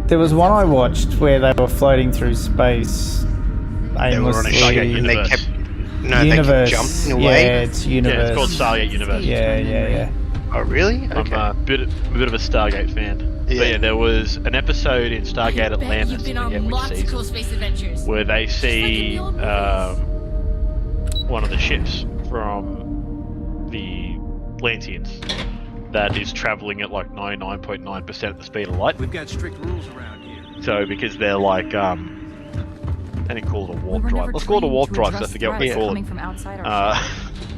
Speaker 2: There was one I watched where they were floating through space.
Speaker 15: They were on a ship and they kept. No,
Speaker 2: Universe.
Speaker 15: they kept jumping away.
Speaker 2: Yeah, it's Universe.
Speaker 8: Yeah, it's called Stargate Universe.
Speaker 2: Yeah.
Speaker 15: Oh, really? Okay.
Speaker 8: I'm a bit of a Stargate fan. Yeah. But yeah, there was an episode in Stargate Atlantis,
Speaker 18: You've been
Speaker 8: I
Speaker 18: on
Speaker 8: forget which
Speaker 18: lots of
Speaker 8: season,
Speaker 18: cool space adventures.
Speaker 8: where they see one of the ships from the Atlanteans that is travelling at like 99.9% of the speed of light.
Speaker 5: We've got strict rules around here.
Speaker 8: So because they're like, they didn't call it a warp drive. Let's call it a warp drive, so I forget what they call it.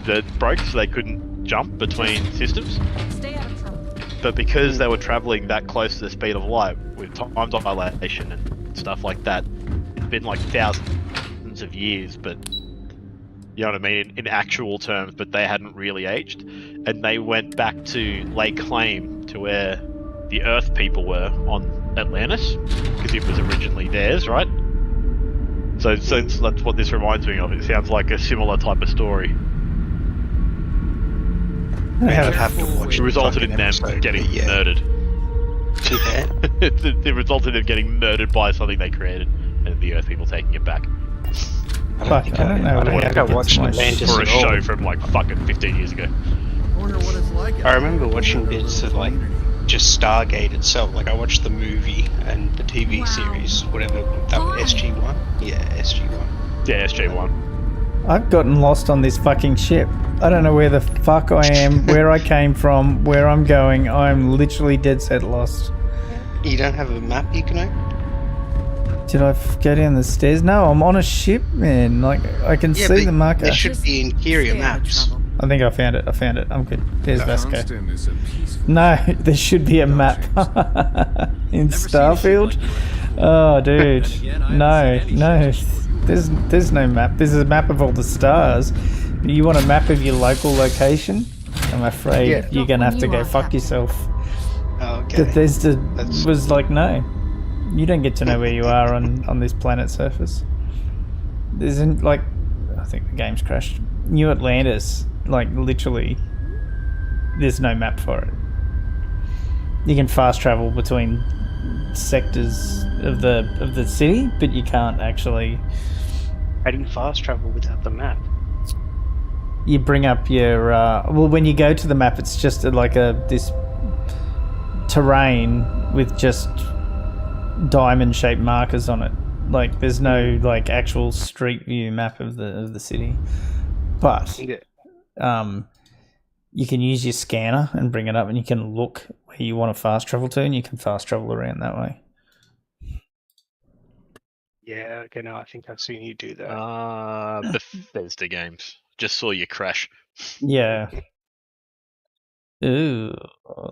Speaker 8: That broke, so they couldn't jump between systems.
Speaker 18: Stay out of trouble.
Speaker 8: But because they were travelling that close to the speed of light, with time dilation and stuff like that, it's been like thousands of years, but you know what I mean, in actual terms, but they hadn't really aged. And they went back to lay claim to where the Earth people were on Atlantis, because it was originally theirs, right? So that's what this reminds me of. It sounds like a similar type of story. It resulted in them getting murdered. It resulted in them getting murdered by something they created, and the Earth people taking it back.
Speaker 2: Fuck, I don't know.
Speaker 15: I watched Atlantis
Speaker 8: for a show from like fucking 15 years ago.
Speaker 15: I remember watching bits of like just Stargate itself. Like I watched the movie and the TV series, whatever. That was SG-1. Yeah, SG-1.
Speaker 8: Yeah, SG-1.
Speaker 2: I've gotten lost on this fucking ship. I don't know where the fuck I am, where I came from, where I'm going. I'm literally dead set lost.
Speaker 15: You don't have a map you can open?
Speaker 2: Did I go down the stairs? No, I'm on a ship, man. Like, I can see the marker.
Speaker 15: There should be interior maps.
Speaker 2: I think I found it. I'm good. There's Vasco. No, there should be a map. In Starfield? Oh, dude. No. There's no map. There's a map of all the stars. You want a map of your local location? I'm afraid you're going to have to go fuck yourself.
Speaker 15: Okay.
Speaker 2: Bethesda was like, no. You don't get to know where you are on this planet's surface. There's I think the game's crashed. New Atlantis, like literally, there's no map for it. You can fast travel between sectors of the city, but you can't actually.
Speaker 15: How do you fast travel without the map?
Speaker 2: You bring up your when you go to the map, it's just like this terrain with just diamond-shaped markers on it. Like there's no like actual street view map of the city, but you can use your scanner and bring it up, and you can look where you want to fast travel to, and you can fast travel around that way.
Speaker 15: Yeah, okay, no, I think I've seen you do that.
Speaker 8: Bethesda games. Just saw you crash.
Speaker 2: Yeah. Ooh,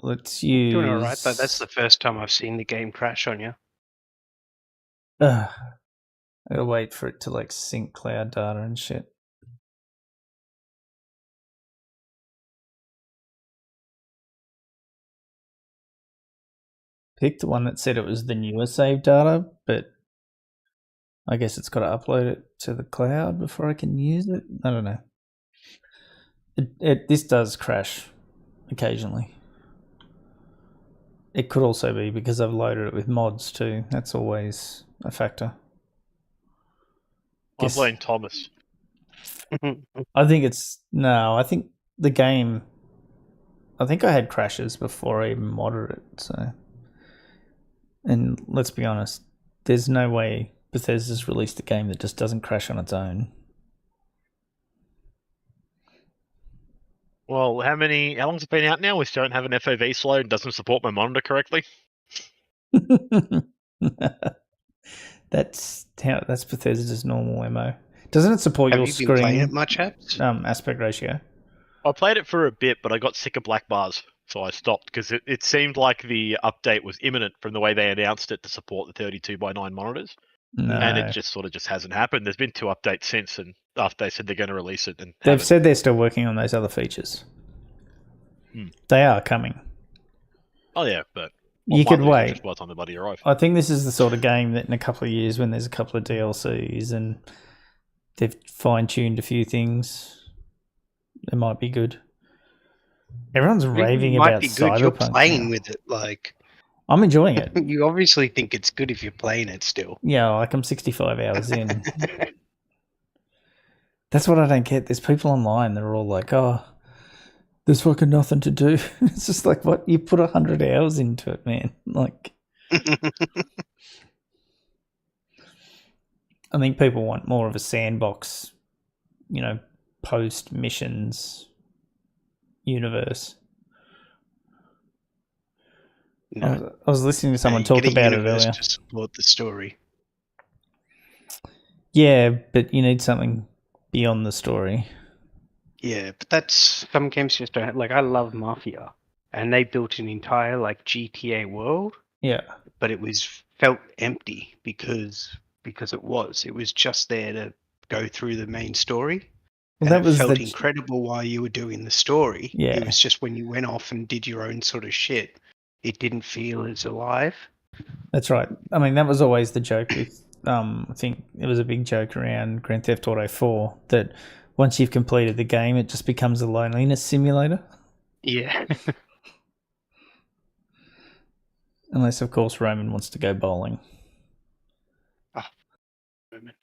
Speaker 2: let's use.
Speaker 15: Doing alright, but that's the first time I've seen the game crash on you.
Speaker 2: I gotta wait for it to like sync cloud data and shit. Picked the one that said it was the newer save data, but I guess it's got to upload it to the cloud before I can use it. I don't know. This does crash occasionally. It could also be because I've loaded it with mods too. That's always a factor.
Speaker 8: I'm playing Thomas.
Speaker 2: I think I think the game. I think I had crashes before I even modded it. So, and let's be honest, there's no way Bethesda's released a game that just doesn't crash on its own.
Speaker 8: Well, how long's it been out now? We still don't have an FOV slow and doesn't support my monitor correctly.
Speaker 2: That's Bethesda's normal MO. Doesn't it support your screen?
Speaker 15: Have you been playing it much, Abs?
Speaker 2: Aspect ratio.
Speaker 8: I played it for a bit, but I got sick of black bars, so I stopped because it seemed like the update was imminent from the way they announced it to support the 32:9 monitors.
Speaker 2: No.
Speaker 8: And it just hasn't happened. There's been 2 updates since, and after they said they're going to release it, and
Speaker 2: they've said they're still working on those other features. They are coming.
Speaker 8: Oh yeah, but
Speaker 2: you could wait.
Speaker 8: Just by the time they bloody arrive.
Speaker 2: I think this is the sort of game that in a couple of years, when there's a couple of DLCs and they've fine-tuned a few things, it might be good. Everyone's raving about Cyberpunk.
Speaker 15: You're playing with it, like.
Speaker 2: I'm enjoying it.
Speaker 15: You obviously think it's good if you're playing it still.
Speaker 2: Yeah, like I'm 65 hours in. That's what I don't get. There's people online that are all like, oh, there's fucking nothing to do. It's just like, what? You put 100 hours into it, man. Like, I think people want more of a sandbox, post-missions universe. No. I was listening to someone talk about it earlier.
Speaker 15: To support the story.
Speaker 2: Yeah, but you need something beyond the story.
Speaker 15: Yeah, but that's some games just don't have, like I love Mafia, and they built an entire like GTA world.
Speaker 2: Yeah,
Speaker 15: but it felt empty because it was just there to go through the main story.
Speaker 2: Well,
Speaker 15: and it felt incredible while you were doing the story.
Speaker 2: Yeah,
Speaker 15: it was just when you went off and did your own sort of shit, it didn't feel as alive.
Speaker 2: That's right. I mean, that was always the joke with. I think it was a big joke around Grand Theft Auto 4 that once you've completed the game, it just becomes a loneliness simulator.
Speaker 15: Yeah.
Speaker 2: Unless, of course, Roman wants to go bowling.
Speaker 15: Roman.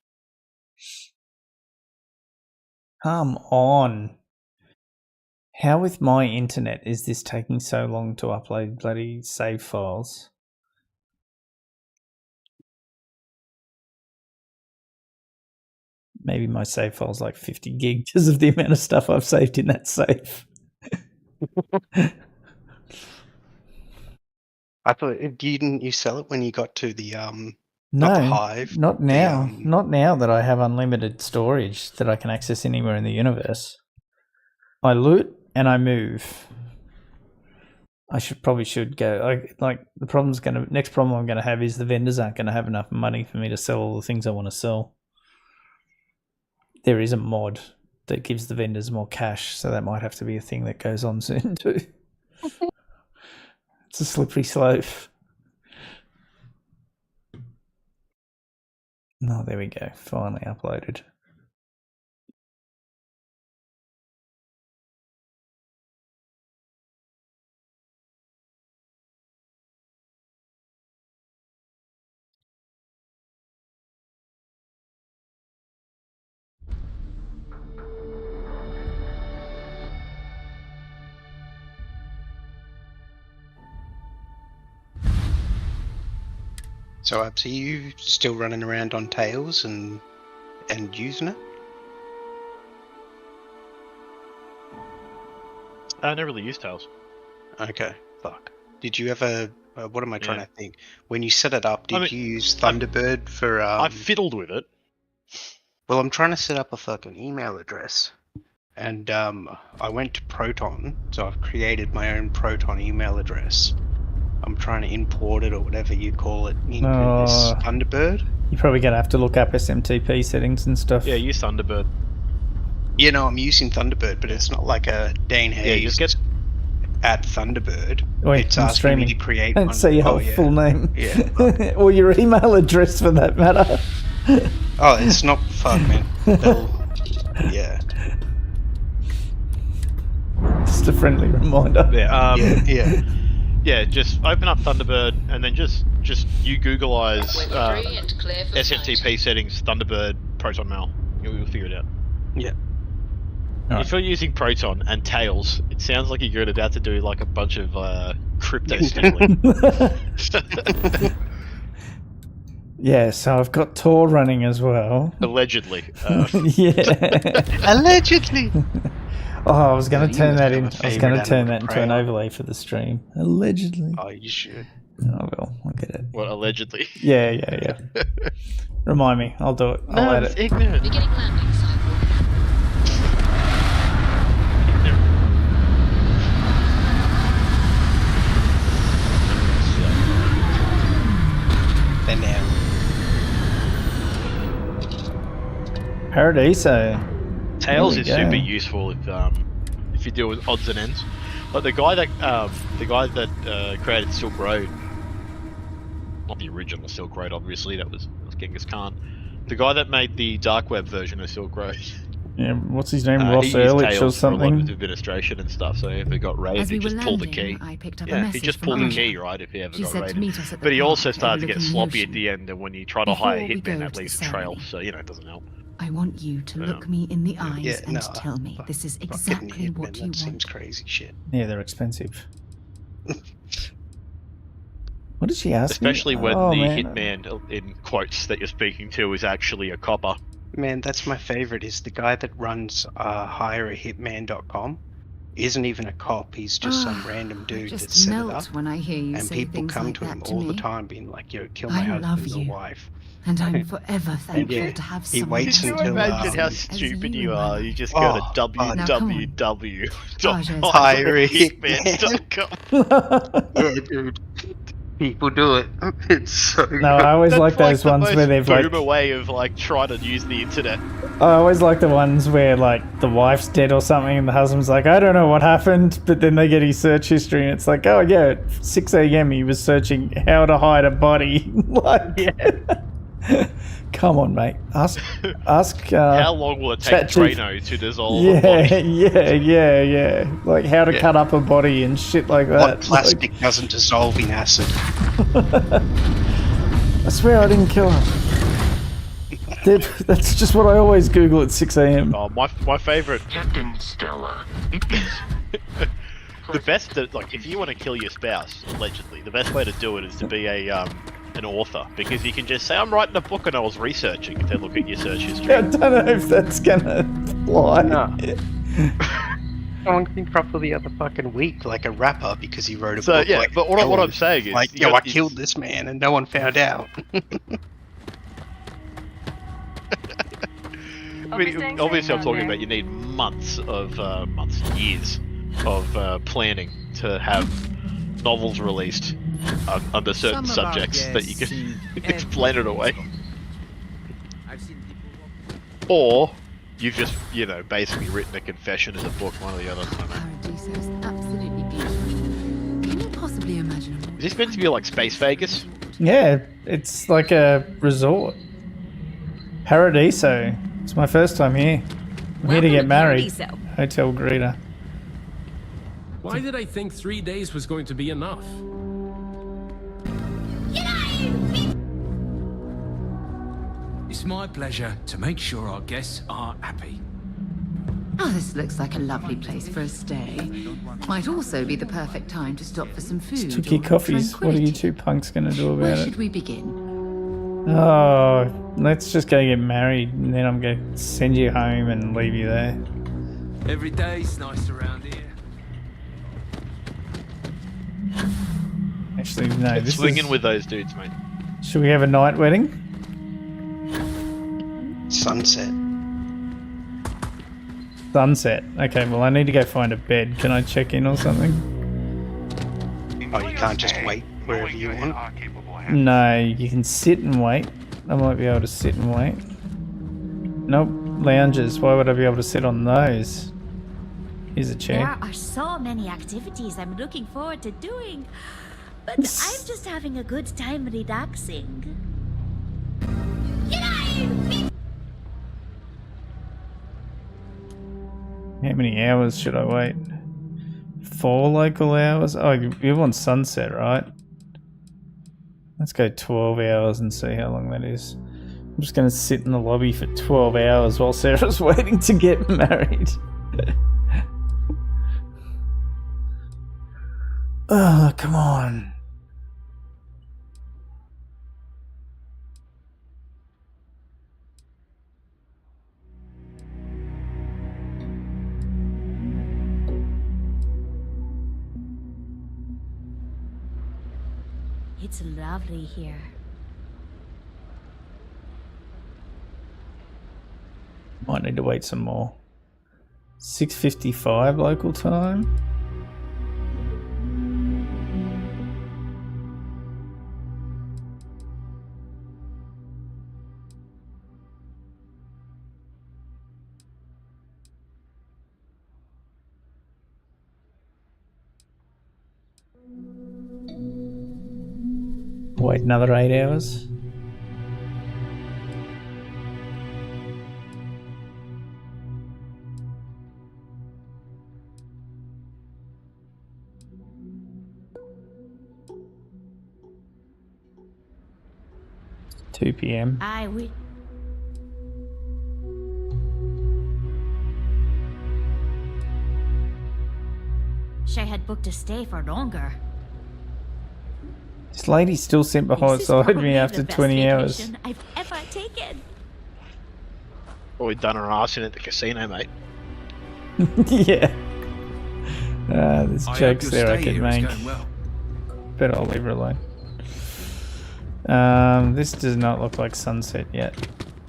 Speaker 2: Come on. How with my internet is this taking so long to upload bloody save files? Maybe my save file's like 50 gig because of the amount of stuff I've saved in that save.
Speaker 15: I thought, didn't you sell it when you got to the
Speaker 2: no,
Speaker 15: the Hive?
Speaker 2: Not now. Not now that I have unlimited storage that I can access anywhere in the universe. I loot and I move. I probably should go. Next problem I'm going to have is the vendors aren't going to have enough money for me to sell all the things I want to sell. There is a mod that gives the vendors more cash, so that might have to be a thing that goes on soon too. It's a slippery slope. Oh, there we go. Finally uploaded.
Speaker 15: So, Abs, are you still running around on Tails and using it?
Speaker 8: I never really used Tails.
Speaker 15: Okay, fuck. Did you ever what am I trying to think? When you set it up, did you use Thunderbird for?
Speaker 8: I fiddled with it.
Speaker 15: Well, I'm trying to set up a fucking email address, and I went to Proton, so I've created my own Proton email address. I'm trying to import it or whatever you call it into this Thunderbird.
Speaker 2: You're probably gonna have to look up SMTP settings and stuff.
Speaker 8: Yeah, use Thunderbird.
Speaker 15: You know, I'm using Thunderbird, but it's not like a Dane Hayes at Thunderbird.
Speaker 2: Wait,
Speaker 15: it's
Speaker 2: I'm
Speaker 15: asking
Speaker 2: streaming.
Speaker 15: me to create
Speaker 2: Don't
Speaker 15: one.
Speaker 2: say your full name.
Speaker 15: Yeah.
Speaker 2: Or your email address for that matter.
Speaker 15: Oh, it's not fuck, man. Yeah.
Speaker 2: Just a friendly reminder.
Speaker 8: Yeah. Yeah, just open up Thunderbird and then just you Googleize SMTP settings, Thunderbird, Proton Mail. You'll figure it out.
Speaker 15: Yeah.
Speaker 8: If you're using Proton and Tails, it sounds like you're about to do like a bunch of crypto stealing.
Speaker 2: Yeah, so I've got Tor running as well.
Speaker 8: Allegedly.
Speaker 2: Yeah.
Speaker 15: Allegedly.
Speaker 2: Oh, I was going to turn that in. I was going to turn that into an overlay for the stream. Allegedly.
Speaker 15: Oh, you should.
Speaker 2: Oh well, I'll get it.
Speaker 8: What, allegedly?
Speaker 2: Yeah. Remind me. I'll do it. I'll add it.
Speaker 8: Ignorant.
Speaker 13: Beginning landing cycle.
Speaker 15: Then now.
Speaker 2: Paradiso.
Speaker 8: Tails is super useful if you deal with odds and ends. Like the guy that created Silk Road, not the original Silk Road, obviously that was Genghis Khan. The guy that made the dark web version of Silk Road.
Speaker 2: Yeah, what's his name? Ross Ehrlich or something?
Speaker 8: For a lot of his administration and stuff. So if it got raided, he just pulled the key.
Speaker 9: I picked up a
Speaker 8: Yeah, he
Speaker 9: message
Speaker 8: just
Speaker 9: from
Speaker 8: pulled the
Speaker 9: Aya.
Speaker 8: key, right? If he ever
Speaker 9: She
Speaker 8: got
Speaker 9: said to
Speaker 8: raided.
Speaker 9: meet us at the
Speaker 8: But he also
Speaker 9: park
Speaker 8: started to get
Speaker 9: overlooking the
Speaker 8: sloppy
Speaker 9: ocean.
Speaker 8: at the end, and when you try to
Speaker 9: Before
Speaker 8: hire a
Speaker 9: we go
Speaker 8: hitman, that
Speaker 9: to the
Speaker 8: leaves a trail.
Speaker 9: ceremony.
Speaker 8: So it doesn't help.
Speaker 9: I want you to look me in the eyes and tell me this is exactly what you
Speaker 15: That seems
Speaker 9: want.
Speaker 15: crazy shit.
Speaker 2: Yeah, they're expensive. What did she ask
Speaker 8: Especially
Speaker 2: me?
Speaker 8: when
Speaker 2: Oh,
Speaker 8: the
Speaker 2: man.
Speaker 8: hitman, in quotes, that you're speaking to is actually a copper.
Speaker 15: Man, that's my favorite, is the guy that runs hireahitman.com. Isn't even a cop, he's just some random dude that
Speaker 9: just
Speaker 15: set it
Speaker 9: melt
Speaker 15: up.
Speaker 9: when I hear you
Speaker 15: And
Speaker 9: say
Speaker 15: people
Speaker 9: things
Speaker 15: come
Speaker 9: like
Speaker 15: to him
Speaker 9: that to
Speaker 15: all the
Speaker 9: me.
Speaker 15: time being like, yo, kill my
Speaker 9: I love
Speaker 15: husband or
Speaker 9: you,
Speaker 15: wife.
Speaker 9: and I'm forever thankful to have
Speaker 15: he
Speaker 9: someone
Speaker 15: waits
Speaker 9: to
Speaker 8: Can you
Speaker 15: until
Speaker 8: imagine how
Speaker 9: as
Speaker 8: stupid
Speaker 9: you
Speaker 8: you
Speaker 9: were.
Speaker 8: are? You just go to www.hirehitman.com.
Speaker 15: Yeah, dude. People do it. It's so good.
Speaker 2: No, I always like
Speaker 8: That's
Speaker 2: those ones
Speaker 8: the
Speaker 2: where
Speaker 8: most
Speaker 2: they've like.
Speaker 8: boomer way of like trying to use the internet.
Speaker 2: I always like the ones where like the wife's dead or something, and the husband's like, I don't know what happened, but then they get his search history, and it's like, oh yeah, at 6 a.m. he was searching how to hide a body. Like, come on, mate. Ask.
Speaker 8: How long will it take
Speaker 2: ChatGPT.
Speaker 8: Drano to dissolve a body?
Speaker 2: Yeah. Like how to cut up a body and shit like that.
Speaker 15: What plastic doesn't dissolve in acid?
Speaker 2: I swear I didn't kill her. That's just what I always Google at 6 a.m.
Speaker 8: Oh, my favourite.
Speaker 13: Captain Stella.
Speaker 8: The best, like, if you want to kill your spouse, allegedly, the best way to do it is to be an author, because you can just say, I'm writing a book and I was researching, if they look at your search history.
Speaker 2: I don't know if that's gonna fly.
Speaker 15: No. Someone can drop the other fucking week, like a rapper, because he wrote a
Speaker 8: So,
Speaker 15: book.
Speaker 8: yeah,
Speaker 15: like,
Speaker 8: but what I'm saying is...
Speaker 15: like,
Speaker 8: you
Speaker 15: yo,
Speaker 8: gotta-
Speaker 15: I killed this man and no one found out.
Speaker 8: I mean, obviously I'm talking about you need years of planning to have novels released under certain subjects that you can explain it away. Or you've just, basically written a confession as a book, one or the other. I don't know.
Speaker 9: Paradiso is absolutely beautiful. Can you possibly imagine a more
Speaker 8: Is this meant to be like Space Vegas?
Speaker 2: Yeah, it's like a resort. Paradiso. It's my first time here. I'm here to get married. Hotel greeter.
Speaker 5: Why did I think 3 days was going to be enough? It's my pleasure to make sure our guests are happy.
Speaker 9: Oh, this looks like a lovely place for a stay. Might also be the perfect time to stop for some food.
Speaker 2: Tookie
Speaker 9: or
Speaker 2: coffees. What are you
Speaker 9: tranquility.
Speaker 2: two punks gonna do
Speaker 9: Where
Speaker 2: about
Speaker 9: should
Speaker 2: it?
Speaker 9: we begin?
Speaker 2: Oh, let's just go get married, and then I'm gonna send you home and leave you there.
Speaker 5: Every day's nice around here.
Speaker 2: actually, no.
Speaker 8: Get
Speaker 2: This
Speaker 8: swinging
Speaker 2: is...
Speaker 8: with those dudes, mate.
Speaker 2: Should we have a night wedding?
Speaker 15: Sunset.
Speaker 2: Sunset. Okay, well, I need to go find a bed. Can I check in or something?
Speaker 15: Oh, you can't just wait wherever you want?
Speaker 2: No, you can sit and wait. I might be able to sit and wait. Nope, lounges. Why would I be able to sit on those? Here's a chair.
Speaker 18: There are so many activities I'm looking forward to doing, but I'm just having a good time relaxing.
Speaker 2: How many hours should I wait? 4 local hours? Oh, you want sunset, right? Let's go 12 hours and see how long that is. I'm just going to sit in the lobby for 12 hours while Sarah's waiting to get married. Oh, come on.
Speaker 18: It's lovely here.
Speaker 2: Might need to wait some more. 6:55 local time. Wait another 8 hours. (2 p.m.)
Speaker 18: I had booked to stay for longer.
Speaker 2: This lady still sent beside me after 20 hours.
Speaker 18: I've ever taken.
Speaker 8: Well, we've done our arson at the casino, mate.
Speaker 2: Yeah. There's jokes there I could make. But I'll leave her alone. This does not look like sunset yet.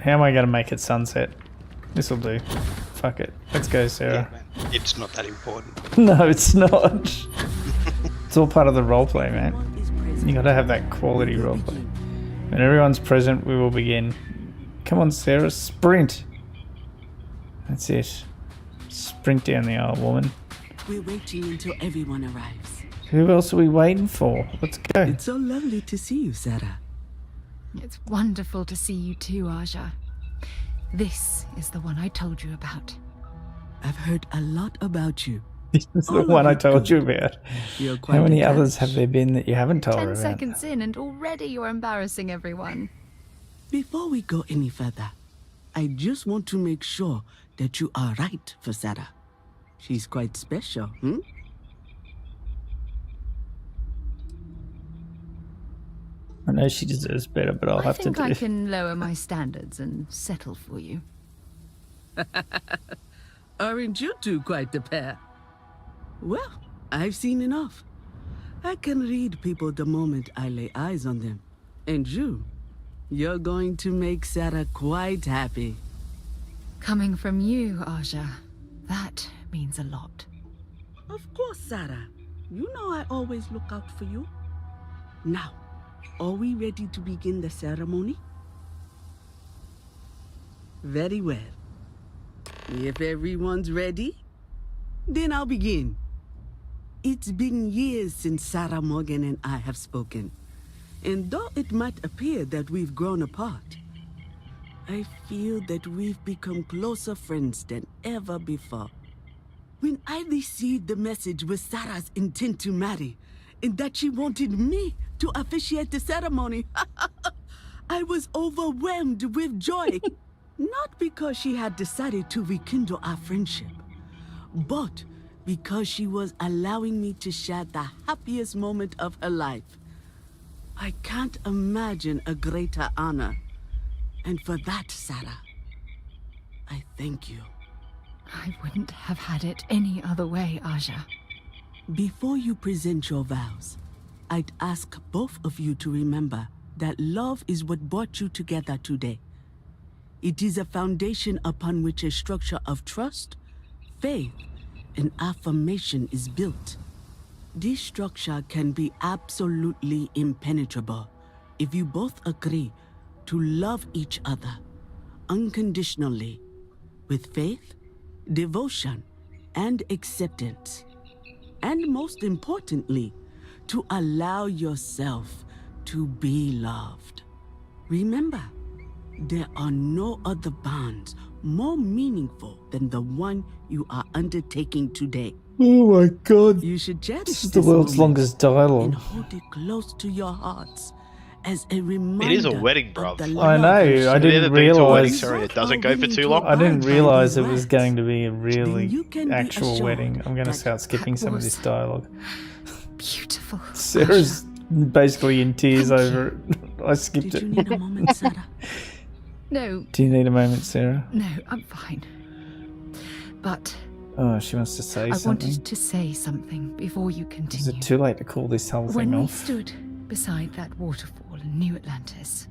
Speaker 2: How am I going to make it sunset? This'll do. Fuck it. Let's go, Sarah.
Speaker 15: Yeah, man. It's not that important.
Speaker 2: No, it's not. It's all part of the roleplay, man. You gotta have that quality roleplay. When everyone's present, we will begin. Come on, Sarah, sprint. That's it. Sprint down the aisle, woman.
Speaker 19: We're waiting until everyone arrives.
Speaker 2: Who else are we waiting for? Let's go.
Speaker 19: It's so lovely to see you, Sarah.
Speaker 9: It's wonderful to see you too, Aja. This is the one I told you about.
Speaker 19: I've heard a lot about you.
Speaker 2: This is the one I told you about. How many others have there been that you haven't told her
Speaker 9: 10
Speaker 2: about?
Speaker 9: seconds in and already you're embarrassing everyone.
Speaker 19: Before we go any further, I just want to make sure that you are right for Sarah. She's quite special,
Speaker 2: I know she deserves better, but I'll have to do.
Speaker 9: I think I can lower my standards and settle for you.
Speaker 19: Aren't you two quite the pair? Well, I've seen enough. I can read people the moment I lay eyes on them. And you're going to make Sarah quite happy.
Speaker 9: Coming from you, Aja, that means a lot.
Speaker 19: Of course, Sarah. You know I always look out for you. Now, are we ready to begin the ceremony? Very well. If everyone's ready, then I'll begin. It's been years since Sarah Morgan and I have spoken. And though it might appear that we've grown apart, I feel that we've become closer friends than ever before. When I received the message with Sarah's intent to marry, and that she wanted me to officiate the ceremony, I was overwhelmed with joy. Not because she had decided to rekindle our friendship, but because she was allowing me to share the happiest moment of her life. I can't imagine a greater honor. And for that, Sarah, I thank you.
Speaker 9: I wouldn't have had it any other way, Aja.
Speaker 19: Before you present your vows, I'd ask both of you to remember that love is what brought you together today. It is a foundation upon which a structure of trust, faith, and affirmation is built. This structure can be absolutely impenetrable if you both agree to love each other unconditionally, with faith, devotion, and acceptance. And most importantly, to allow yourself to be loved. Remember, there are no other bonds more meaningful than the one you are undertaking today.
Speaker 2: Oh my god.
Speaker 19: You should cherish
Speaker 2: This is the
Speaker 19: this
Speaker 2: world's
Speaker 19: moment
Speaker 2: longest dialogue.
Speaker 19: and hold it close to your hearts as a reminder.
Speaker 8: It is a wedding, bruv.
Speaker 2: I know, I didn't realise.
Speaker 8: It doesn't go for too long.
Speaker 2: I didn't realise it was going to be a really actual wedding. I'm going to start skipping some of this dialogue.
Speaker 9: Beautiful.
Speaker 2: Sarah's basically in tears over it. I skipped it.
Speaker 19: Did you need a moment, Sarah?
Speaker 9: No.
Speaker 2: Do you need a moment, Sarah?
Speaker 9: No, I'm fine. But
Speaker 2: Oh, she wants to say
Speaker 9: I
Speaker 2: something.
Speaker 9: wanted to say something before you
Speaker 2: Is
Speaker 9: continue.
Speaker 2: it too late to call this whole
Speaker 9: When
Speaker 2: thing
Speaker 9: we
Speaker 2: off?
Speaker 9: stood beside that waterfall in New Atlantis,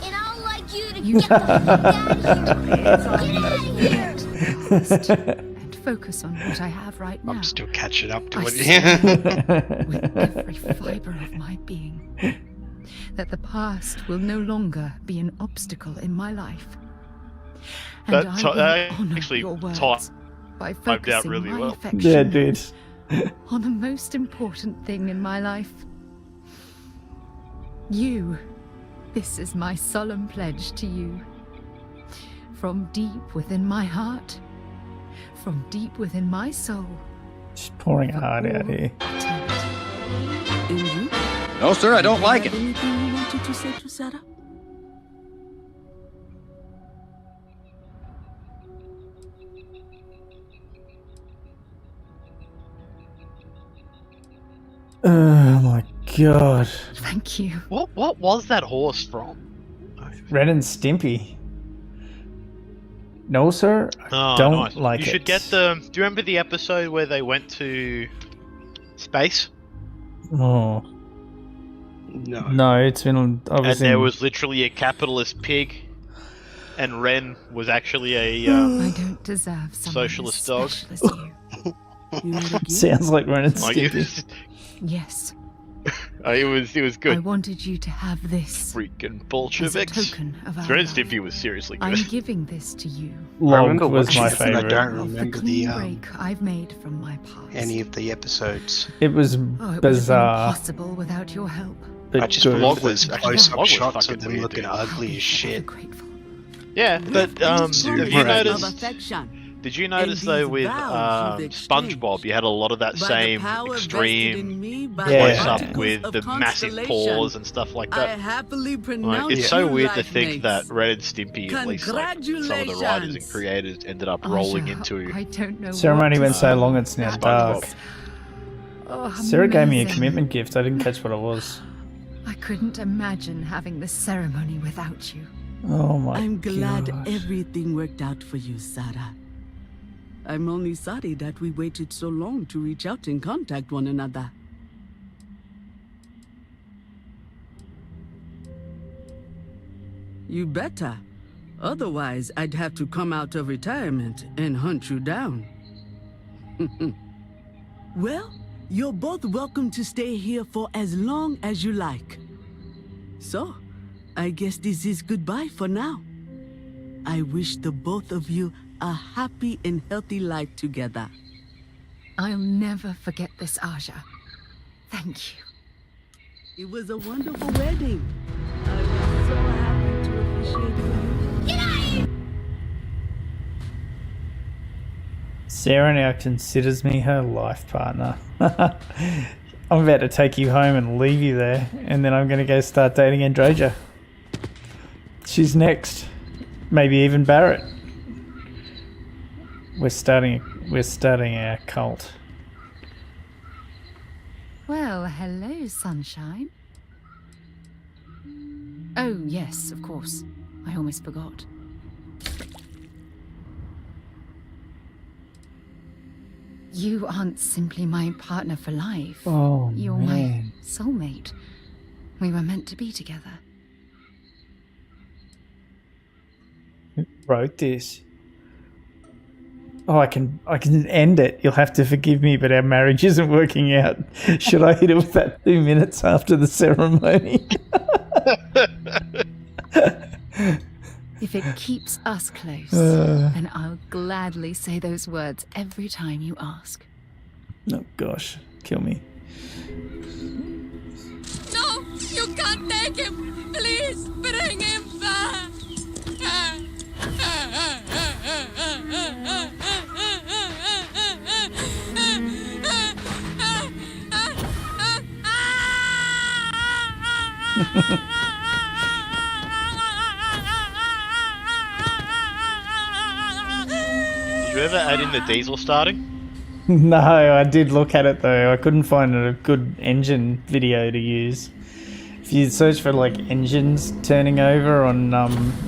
Speaker 18: And I'll like you to
Speaker 9: you
Speaker 18: get the fuck out of here.
Speaker 9: and focus on what I have right now.
Speaker 15: I'm still catching up to
Speaker 9: I
Speaker 15: it.
Speaker 9: swear with every fibre of my being that the past will no longer be an obstacle in my life. And
Speaker 8: That
Speaker 9: I
Speaker 8: ti-
Speaker 9: will
Speaker 8: that
Speaker 9: honour
Speaker 8: actually
Speaker 9: your words
Speaker 8: ti-
Speaker 9: by
Speaker 8: typed out
Speaker 9: focusing
Speaker 8: really
Speaker 9: my
Speaker 8: well.
Speaker 9: affection
Speaker 2: Yeah, dude.
Speaker 9: on the most important thing in my life. You. This is my solemn pledge to you. From deep within my heart, from deep within my soul.
Speaker 2: She's pouring her heart out here.
Speaker 19: And you?
Speaker 7: No, sir, I don't like it.
Speaker 19: Anything you wanted to say to Sarah?
Speaker 2: Oh my god.
Speaker 9: Thank you.
Speaker 8: What was that horse from?
Speaker 2: Ren and Stimpy. No, sir. I
Speaker 8: Oh,
Speaker 2: don't
Speaker 8: nice.
Speaker 2: like
Speaker 8: You
Speaker 2: it.
Speaker 8: should get the. Do you remember the episode where they went to space?
Speaker 2: Oh.
Speaker 15: No.
Speaker 2: No, it's been
Speaker 8: And
Speaker 2: obviously.
Speaker 8: there was literally a capitalist pig, and Ren was actually a
Speaker 9: I don't deserve someone
Speaker 8: socialist
Speaker 9: as
Speaker 8: dog.
Speaker 9: special as you.
Speaker 2: Sounds like Ren and
Speaker 8: Like, it
Speaker 2: Stimpy.
Speaker 9: Yes.
Speaker 8: it was
Speaker 9: I
Speaker 8: good.
Speaker 9: wanted you to have this
Speaker 8: Freaking
Speaker 9: as a
Speaker 8: Bolsheviks.
Speaker 9: token of our
Speaker 8: Ren and
Speaker 9: love.
Speaker 8: Stimpy was seriously
Speaker 9: I'm
Speaker 8: good.
Speaker 9: giving this to you.
Speaker 2: Log was
Speaker 15: watching
Speaker 2: my
Speaker 15: it, but I
Speaker 2: favourite.
Speaker 15: don't
Speaker 9: Of the
Speaker 15: remember
Speaker 9: clean
Speaker 15: the
Speaker 9: break I've made from my past.
Speaker 15: any of the episodes.
Speaker 2: It was
Speaker 9: Oh, it would have
Speaker 2: bizarre.
Speaker 9: been impossible without your help.
Speaker 2: But
Speaker 15: I just
Speaker 2: good.
Speaker 15: remember
Speaker 8: Log was-
Speaker 15: those
Speaker 8: actually,
Speaker 15: close-up
Speaker 8: Log was
Speaker 15: shots
Speaker 8: fucking
Speaker 15: of them
Speaker 8: weird,
Speaker 15: looking
Speaker 8: dude.
Speaker 15: ugly as shit.
Speaker 8: Yeah, but have you
Speaker 15: Right.
Speaker 8: noticed?
Speaker 19: Of affection.
Speaker 8: Did you notice
Speaker 19: And
Speaker 8: though
Speaker 19: these
Speaker 8: with
Speaker 19: vows you've exchanged
Speaker 8: SpongeBob, you had a lot of that
Speaker 19: by the
Speaker 8: same
Speaker 19: power vested
Speaker 8: extreme
Speaker 19: in me by
Speaker 2: Yeah.
Speaker 8: close
Speaker 19: the
Speaker 8: up
Speaker 19: articles
Speaker 8: with
Speaker 19: of
Speaker 8: the massive
Speaker 19: constellation.
Speaker 8: paws and stuff like
Speaker 19: I
Speaker 8: that?
Speaker 19: happily
Speaker 8: Like,
Speaker 19: pronounce
Speaker 8: it's so
Speaker 19: you
Speaker 8: weird to
Speaker 19: life
Speaker 8: think
Speaker 19: mates.
Speaker 8: that Ren and Stimpy, at least like some of the writers and
Speaker 19: Congratulations.
Speaker 8: creators, ended up rolling
Speaker 9: Aja,
Speaker 8: into.
Speaker 9: I don't know
Speaker 2: Ceremony
Speaker 9: what
Speaker 2: went
Speaker 9: to
Speaker 2: so
Speaker 9: say.
Speaker 2: long it's now
Speaker 8: SpongeBob.
Speaker 2: dark.
Speaker 9: Oh,
Speaker 2: Sarah gave me a
Speaker 9: amazing.
Speaker 2: commitment gift. I didn't catch what it was.
Speaker 9: I couldn't imagine having this ceremony without you.
Speaker 2: Oh my
Speaker 19: I'm glad
Speaker 2: gosh.
Speaker 19: everything worked out for you, Sarah. I'm only sorry that we waited so long to reach out and contact one another. You better. Otherwise, I'd have to come out of retirement and hunt you down. Well, you're both welcome to stay here for as long as you like. So, I guess this is goodbye for now. I wish the both of you a happy and healthy life together.
Speaker 9: I'll never forget this, Aja. Thank you.
Speaker 19: It was a wonderful wedding. I was so happy to officiate for you.
Speaker 18: Get out of here!
Speaker 2: Sarah now considers me her life partner. I'm about to take you home and leave you there, and then I'm going to go start dating Androja. She's next. Maybe even Barrett. We're starting our cult.
Speaker 9: Well, hello, sunshine. Oh, yes, of course. I almost forgot. . You aren't simply my partner for life.
Speaker 2: Oh,
Speaker 9: You're
Speaker 2: man.
Speaker 9: my soulmate. We were meant to be together.
Speaker 2: Who wrote this? Oh, I can end it. You'll have to forgive me, but our marriage isn't working out. Should I hit it with that 2 minutes after the ceremony?
Speaker 9: If it keeps us close, then I'll gladly say those words every time you ask.
Speaker 2: Oh gosh, kill me.
Speaker 1: No! You can't take him! Please, bring him back!
Speaker 8: Did you ever add in the diesel starting?
Speaker 2: No, I did look at it though. I couldn't find a good engine video to use. If you search for like engines turning over on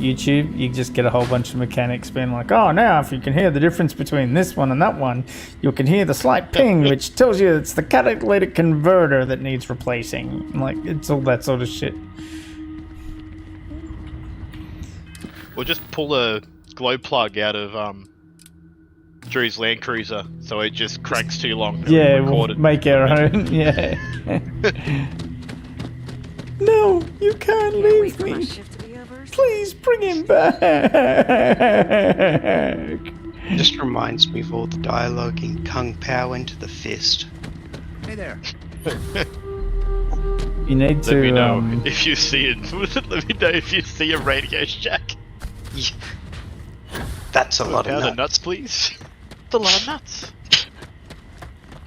Speaker 2: YouTube, you just get a whole bunch of mechanics being like, oh, now if you can hear the difference between this one and that one, you can hear the slight ping, which tells you it's the catalytic converter that needs replacing. Like, it's all that sort of shit.
Speaker 8: Or just pull a glow plug out of Drew's Land Cruiser so it just cranks too long.
Speaker 2: Yeah, we'll make our own. Yeah. No, you can't leave me. Please bring him back.
Speaker 15: Just reminds me of all the dialogue in Kung Pao Into the Fist.
Speaker 7: Hey there.
Speaker 2: You need to.
Speaker 8: Let me know if you see it. Let me know if you see a radio shack.
Speaker 15: Yeah. That's a lot of nuts.
Speaker 8: The nuts, please. It's a lot of nuts.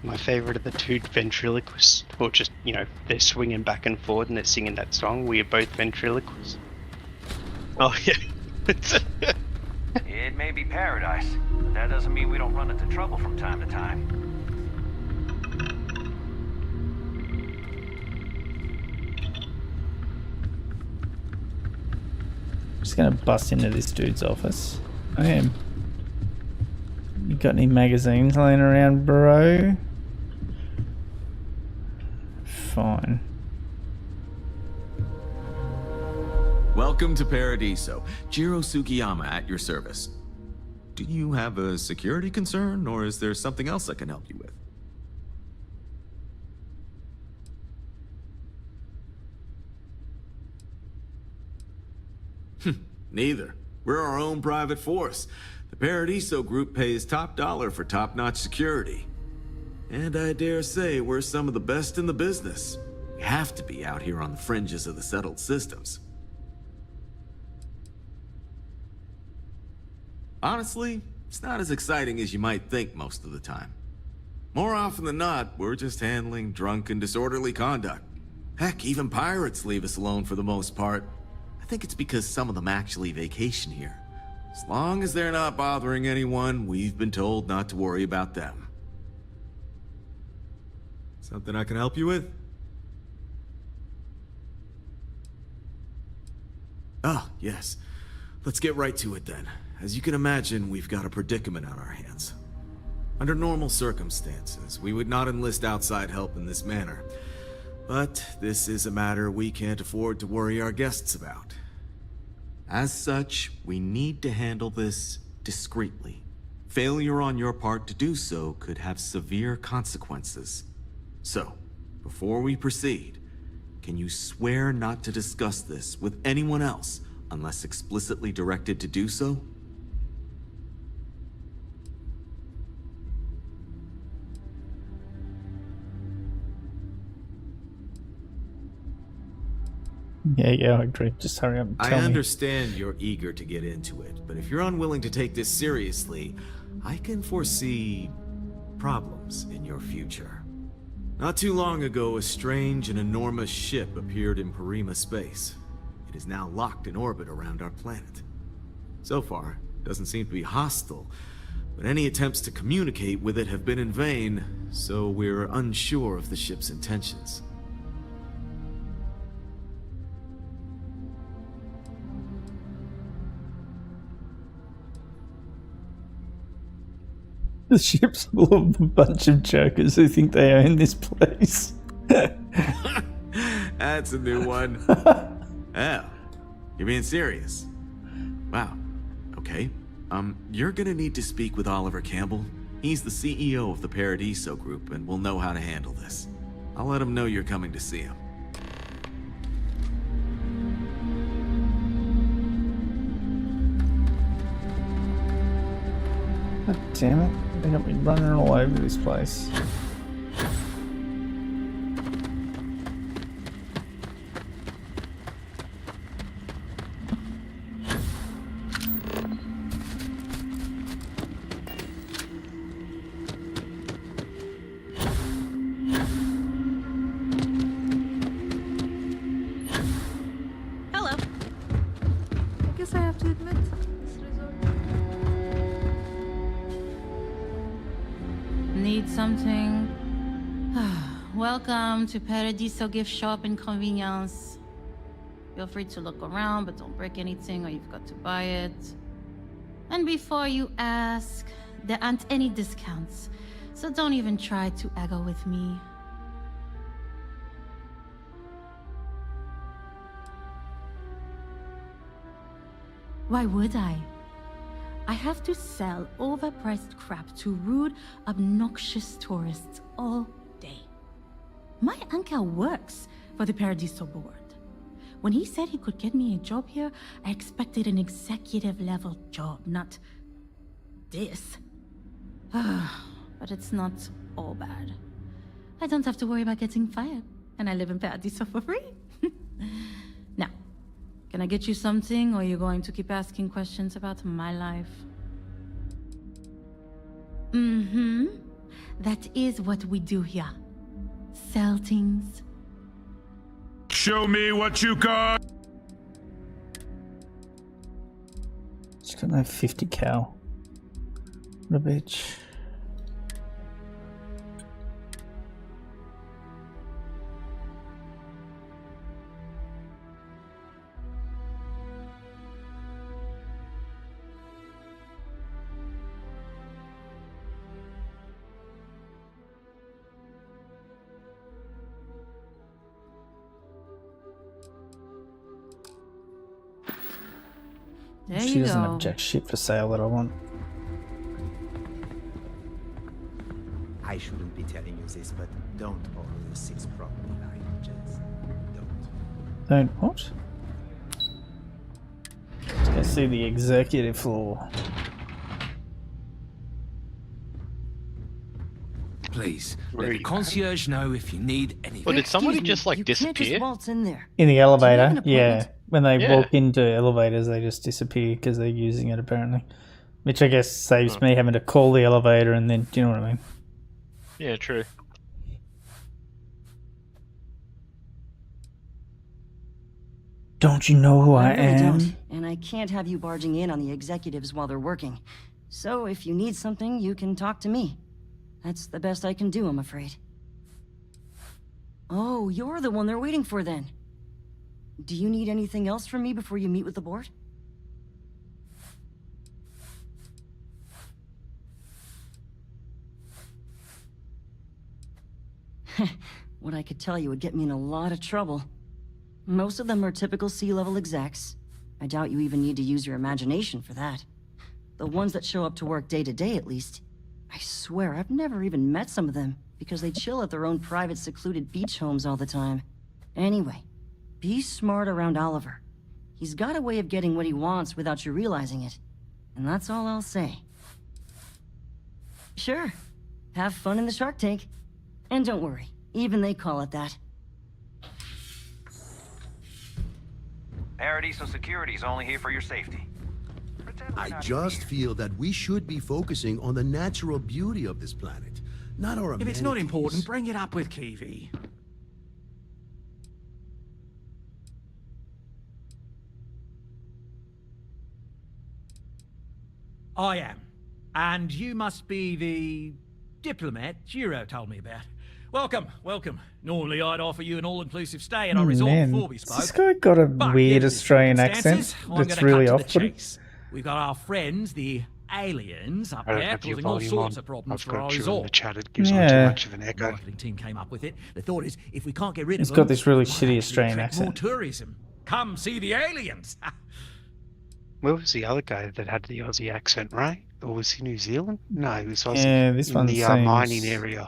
Speaker 15: My favourite are the two ventriloquists, or just, you know, they're swinging back and forward and they're singing that song. We are both ventriloquists.
Speaker 8: Oh, yeah.
Speaker 20: It may be paradise, but that doesn't mean we don't run into trouble from time to time.
Speaker 2: Just gonna bust into this dude's office. I am. You got any magazines laying around, bro? Fine.
Speaker 21: Welcome to Paradiso. Jiro Sugiyama at your service. Do you have a security concern, or is there something else I can help you with? Neither. We're our own private force. The Paradiso group pays top dollar for top-notch security. And I dare say we're some of the best in the business. We have to be out here on the fringes of the settled systems. Honestly, it's not as exciting as you might think most of the time. More often than not, we're just handling drunk and disorderly conduct. Heck, even pirates leave us alone for the most part. I think it's because some of them actually vacation here. As long as they're not bothering anyone, we've been told not to worry about them. Something I can help you with? Ah, yes. Let's get right to it then. As you can imagine, we've got a predicament on our hands. Under normal circumstances, we would not enlist outside help in this manner. But this is a matter we can't afford to worry our guests about. As such, we need to handle this discreetly. Failure on your part to do so could have severe consequences. So, before we proceed, can you swear not to discuss this with anyone else unless explicitly directed to do so?
Speaker 2: Yeah, I agree. Just hurry up and tell me.
Speaker 21: I understand you're eager to get into it, but if you're unwilling to take this seriously, I can foresee problems in your future. Not too long ago, a strange and enormous ship appeared in Parima space. It is now locked in orbit around our planet. So far, it doesn't seem to be hostile, but any attempts to communicate with it have been in vain, so we're unsure of the ship's intentions.
Speaker 2: The ship's full of a bunch of jokers who think they own this place.
Speaker 21: That's a new one. Oh, you're being serious? Wow. Okay. You're gonna need to speak with Oliver Campbell. He's the CEO of the Paradiso Group and will know how to handle this. I'll let him know you're coming to see him.
Speaker 2: God damn it. They got me running all over this place.
Speaker 3: Hello. I guess I have to admit, this resort.
Speaker 6: Need something? Welcome to Paradiso Gift Shop and Convenience. Feel free to look around, but don't break anything or you've got to buy it. And before you ask, there aren't any discounts, so don't even try to haggle with me. Why would I? I have to sell overpriced crap to rude, obnoxious tourists all day. My uncle works for the Paradiso board. When he said he could get me a job here, I expected an executive level job, not this. But it's not all bad. I don't have to worry about getting fired, and I live in Paradiso for free. Now, can I get you something, or are you going to keep asking questions about my life? Mm-hmm. That is what we do here. Sell things.
Speaker 22: Show me what you got!
Speaker 2: She's got no 50 cal. What a bitch.
Speaker 6: There
Speaker 2: She
Speaker 6: you
Speaker 2: doesn't
Speaker 6: go.
Speaker 2: have jack shit for sale that I want.
Speaker 16: I shouldn't be telling you this, but don't borrow the 6 property line, Jess. Don't.
Speaker 2: Don't what? Let's go see the executive floor.
Speaker 5: Please, let the concierge know if you need anything.
Speaker 8: Well, did somebody just like disappear?
Speaker 2: In the elevator, yeah. When they
Speaker 8: Yeah.
Speaker 2: walk into elevators, they just disappear because they're using it apparently. Which I guess saves me having to call the elevator and then, do you know what I mean?
Speaker 8: Yeah, true.
Speaker 2: Don't you know who I
Speaker 23: really
Speaker 2: am?
Speaker 23: don't, and I can't have you barging in on the executives while they're working. So if you need something, you can talk to me. That's the best I can do, I'm afraid. Oh, you're the one they're waiting for then. Do you need anything else from me before you meet with the board? What I could tell you would get me in a lot of trouble. Most of them are typical C-level execs. I doubt you even need to use your imagination for that. The ones that show up to work day to day, at least. I swear, I've never even met some of them, because they chill at their own private secluded beach homes all the time. Anyway, be smart around Oliver. He's got a way of getting what he wants without you realizing it. And that's all I'll say. Sure. Have fun in the shark tank. And don't worry, even they call it that.
Speaker 20: Paradiso Security's only here for your safety.
Speaker 24: I just feel that we should be focusing on the natural beauty of this planet, not our
Speaker 25: If it's not
Speaker 24: amenities.
Speaker 25: important, bring it up with Kiwi. I am. And you must be the diplomat Giro told me about. Welcome, welcome. Normally I'd offer you an all-inclusive stay at our resort
Speaker 2: Man,
Speaker 25: before we spoke.
Speaker 2: this guy got a
Speaker 25: But
Speaker 2: weird
Speaker 25: given the
Speaker 2: Australian accent
Speaker 25: circumstances, I'm
Speaker 2: that's
Speaker 25: gonna
Speaker 2: really
Speaker 25: cut to the
Speaker 2: off-putting.
Speaker 25: chase. We've got our friends, the aliens up
Speaker 15: I don't
Speaker 25: there
Speaker 15: have your
Speaker 25: causing all
Speaker 15: volume
Speaker 25: sorts
Speaker 15: on.
Speaker 25: of problems
Speaker 15: I've
Speaker 25: for our
Speaker 15: got you in
Speaker 25: resort.
Speaker 15: the chat. It gives me too much of an echo.
Speaker 25: The marketing team came up with it. The thought is, if we can't get rid of
Speaker 2: He's
Speaker 25: them,
Speaker 2: got this really
Speaker 25: it might
Speaker 2: shitty
Speaker 25: actually
Speaker 2: Australian
Speaker 25: attract more
Speaker 2: accent.
Speaker 25: tourism. Come see the aliens.
Speaker 15: Where was the other guy that had the Aussie accent, right? Or was he New Zealand? No, he was Aussie.
Speaker 2: Yeah, this
Speaker 15: in
Speaker 2: one
Speaker 15: the
Speaker 2: seems...
Speaker 15: mining area.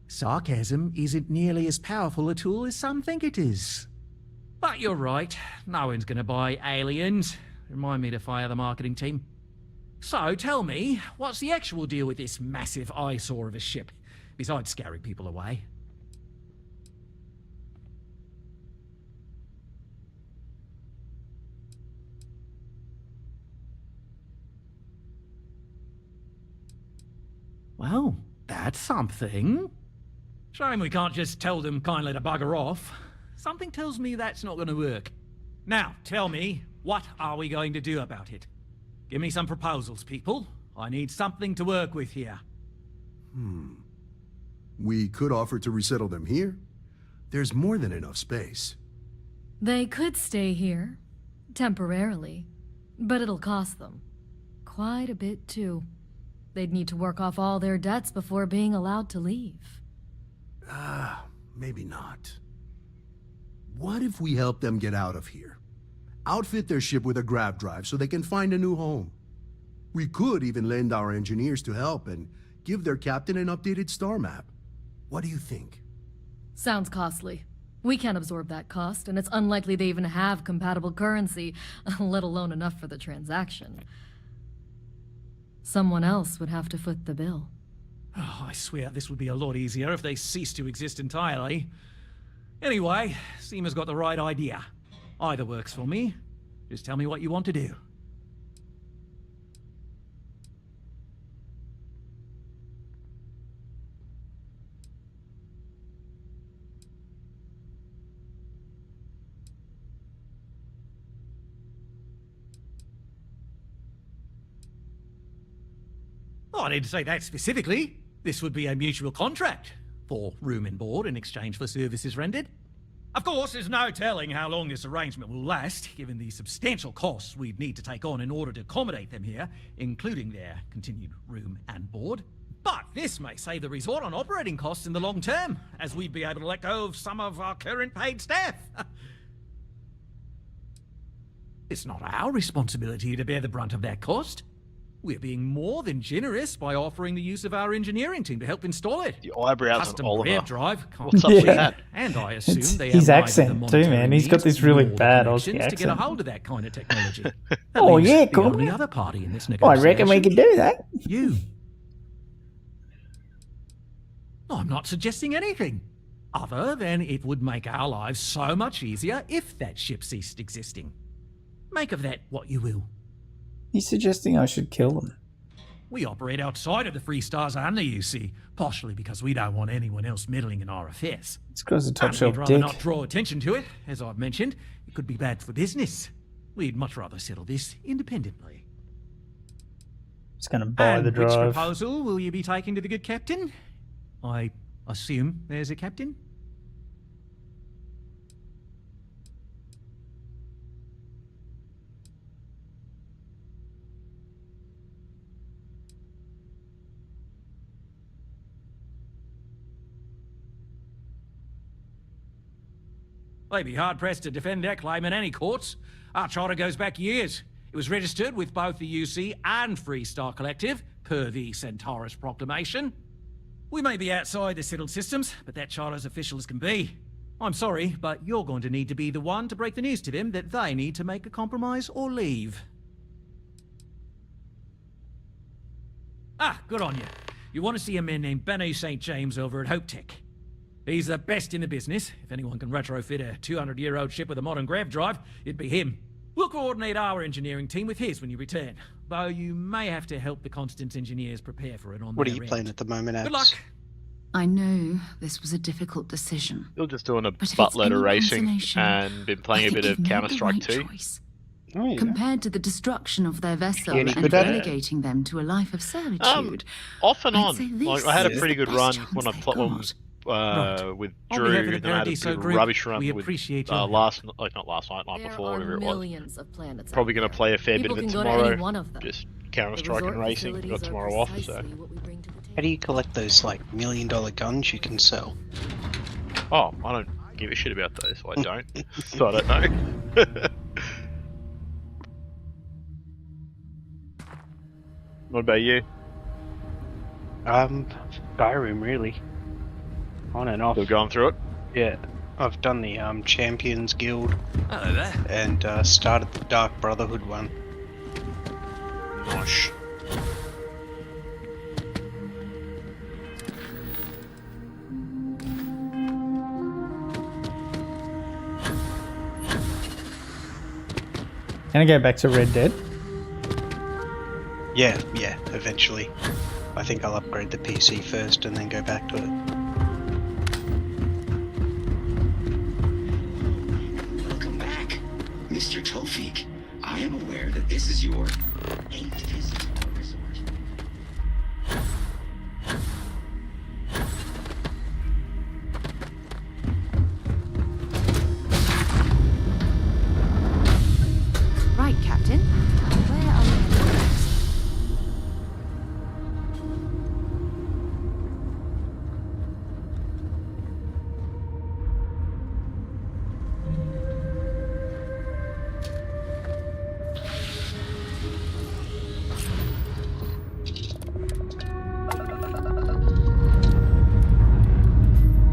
Speaker 25: Sarcasm isn't nearly as powerful a tool as some think it is. But you're right. No one's going to buy aliens. Remind me to fire the marketing team. So tell me, what's the actual deal with this massive eyesore of a ship, besides scaring people away? Well, that's something. Shame we can't just tell them kindly to bugger off. Something tells me that's not going to work. Now, tell me, what are we going to do about it? Give me some proposals, people. I need something to work with here.
Speaker 24: We could offer to resettle them here. There's more than enough space.
Speaker 3: They could stay here, temporarily, but it'll cost them. Quite a bit, too. They'd need to work off all their debts before being allowed to leave.
Speaker 24: Maybe not. What if we help them get out of here? Outfit their ship with a grav drive so they can find a new home. We could even lend our engineers to help and give their captain an updated star map. What do you think?
Speaker 3: Sounds costly. We can't absorb that cost, and it's unlikely they even have compatible currency, let alone enough for the transaction. Someone else would have to foot the bill.
Speaker 25: Oh, I swear this would be a lot easier if they ceased to exist entirely. Anyway, Seema's got the right idea. Either works for me. Just tell me what you want to do. Oh, I didn't say that specifically. This would be a mutual contract for room and board in exchange for services rendered. Of course, there's no telling how long this arrangement will last, given the substantial costs we'd need to take on in order to accommodate them here, including their continued room and board. But this may save the resort on operating costs in the long term, as we'd be able to let go of some of our current paid staff. It's not our responsibility to bear the brunt of that cost. We're being more than generous by offering the use of our engineering team to help install it.
Speaker 8: The eyebrows
Speaker 25: Custom
Speaker 8: on Oliver.
Speaker 25: rev drive.
Speaker 8: What's up with that?
Speaker 25: And I assume
Speaker 2: It's
Speaker 25: they
Speaker 2: his
Speaker 25: have
Speaker 2: accent
Speaker 25: neither the
Speaker 2: too, man.
Speaker 25: monetary
Speaker 2: He's got
Speaker 25: means
Speaker 2: this really
Speaker 25: nor the
Speaker 2: bad
Speaker 25: connections
Speaker 2: Aussie
Speaker 25: to get a
Speaker 2: accent.
Speaker 25: hold of that kind of technology. That
Speaker 2: Oh,
Speaker 25: leaves
Speaker 2: yeah,
Speaker 25: the
Speaker 2: cool.
Speaker 25: only other party in this
Speaker 2: I
Speaker 25: negotiation.
Speaker 2: reckon we can do that.
Speaker 25: You. I'm not suggesting anything, other than it would make our lives so much easier if that ship ceased existing. Make of that what you will.
Speaker 2: He's suggesting I should kill them.
Speaker 25: We operate outside of the Free Stars and the UC, partially because we don't want anyone else meddling in our affairs.
Speaker 2: This guy's a top
Speaker 25: And
Speaker 2: shelf
Speaker 25: we'd rather
Speaker 2: dick.
Speaker 25: not draw attention to it, as I've mentioned. It could be bad for business. We'd much rather settle this independently.
Speaker 2: He's going to buy the
Speaker 25: Which
Speaker 2: drive.
Speaker 25: proposal will you be taking to the good captain? I assume there's a captain? They'd be hard-pressed to defend their claim in any courts. Our charter goes back years. It was registered with both the UC and Free Star Collective, per the Centaurus Proclamation. We may be outside the settled systems, but that charter's official as can be. I'm sorry, but you're going to need to be the one to break the news to them that they need to make a compromise or leave. Ah, good on you. You want to see a man named Benny St. James over at Hope Tech. He's the best in the business. If anyone can retrofit a 200-year-old ship with a modern grav drive, it'd be him. We'll coordinate our engineering team with his when you return, though you may have to help the Constance engineers prepare for it on
Speaker 15: What are
Speaker 25: their
Speaker 15: you
Speaker 25: end.
Speaker 15: playing at the moment,
Speaker 25: Good luck.
Speaker 9: I know this was a difficult decision.
Speaker 8: You're just doing a
Speaker 9: But if it's
Speaker 8: buttload
Speaker 9: any
Speaker 8: of racing
Speaker 9: consolation,
Speaker 8: and been playing
Speaker 9: I
Speaker 8: a bit
Speaker 9: think
Speaker 8: of
Speaker 9: you've made the
Speaker 8: Counter-Strike
Speaker 9: right
Speaker 8: 2.
Speaker 9: choice. compared to the destruction of their vessel
Speaker 15: Any
Speaker 9: and
Speaker 15: good at it?
Speaker 9: relegating them to a life of servitude.
Speaker 8: Off and
Speaker 9: I'd say
Speaker 8: on.
Speaker 9: this
Speaker 8: Like I had a
Speaker 9: is
Speaker 8: pretty
Speaker 9: the
Speaker 8: good
Speaker 9: best
Speaker 8: run
Speaker 9: chance
Speaker 8: when I
Speaker 9: they've
Speaker 8: played
Speaker 9: got.
Speaker 8: with
Speaker 25: On
Speaker 8: Drew,
Speaker 25: behalf of the
Speaker 8: and then I had a
Speaker 25: Paradiso
Speaker 8: pretty
Speaker 25: group,
Speaker 8: rubbish run
Speaker 25: we
Speaker 8: with
Speaker 25: appreciate your
Speaker 8: not last night, night
Speaker 4: There
Speaker 8: before,
Speaker 4: are
Speaker 8: whatever it was.
Speaker 4: millions of planets
Speaker 8: Probably
Speaker 4: out
Speaker 8: going to
Speaker 4: there.
Speaker 8: play a fair
Speaker 4: People
Speaker 8: bit of it
Speaker 4: can go to
Speaker 8: tomorrow.
Speaker 4: any one of them.
Speaker 8: Just
Speaker 4: The
Speaker 8: Counter-Strike and
Speaker 4: resort
Speaker 8: racing. Got
Speaker 4: facilities are
Speaker 8: tomorrow off, so.
Speaker 4: precisely what we bring to the table.
Speaker 15: How do you collect those like $1 million guns you can sell?
Speaker 8: Oh, I don't give a shit about those, so I don't. So I don't know. What about you?
Speaker 15: Skyrim really. On and off.
Speaker 8: Still going through it?
Speaker 15: Yeah. I've done the Champions Guild.
Speaker 5: Hello there.
Speaker 15: And started the Dark Brotherhood one.
Speaker 8: Nice.
Speaker 2: Can I go back to Red Dead?
Speaker 15: Yeah, eventually. I think I'll upgrade the PC first and then go back to it.
Speaker 10: Welcome back, Mr. Tofik. I am aware that this is your 8th visit to our resort.
Speaker 9: Right, Captain. Where are we going next?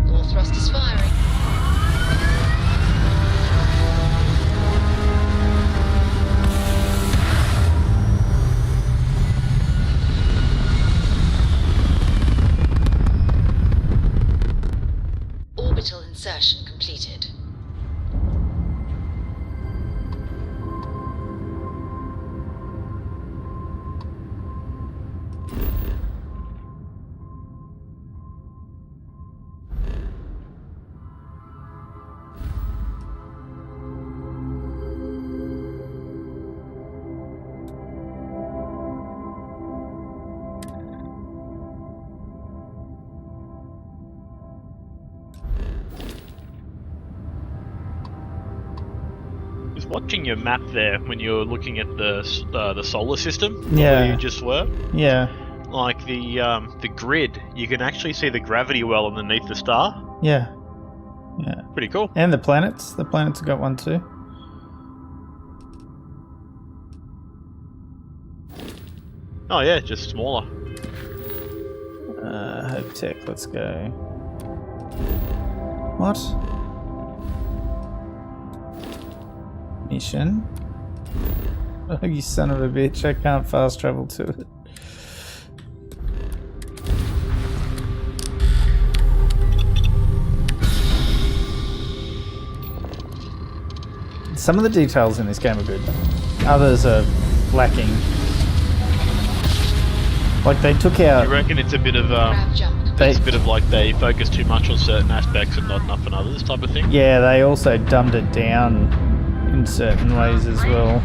Speaker 18: All thrusters firing. Orbital insertion completed.
Speaker 8: Just watching your map there when you're looking at the solar system.
Speaker 2: Yeah.
Speaker 8: Where you just were.
Speaker 2: Yeah.
Speaker 8: Like the grid, you can actually see the gravity well underneath the star.
Speaker 2: Yeah. Yeah.
Speaker 8: Pretty cool.
Speaker 2: And the planets. The planets have got one too.
Speaker 8: Oh yeah, just smaller.
Speaker 2: Hope Tech, let's go. What? Mission? Oh, you son of a bitch, I can't fast travel to it. Some of the details in this game are good. Others are lacking. Like they took out.
Speaker 8: You reckon it's a bit of it's a bit of like they focus too much on certain aspects and not enough on others type of thing?
Speaker 2: Yeah, they also dumbed it down in certain ways as well.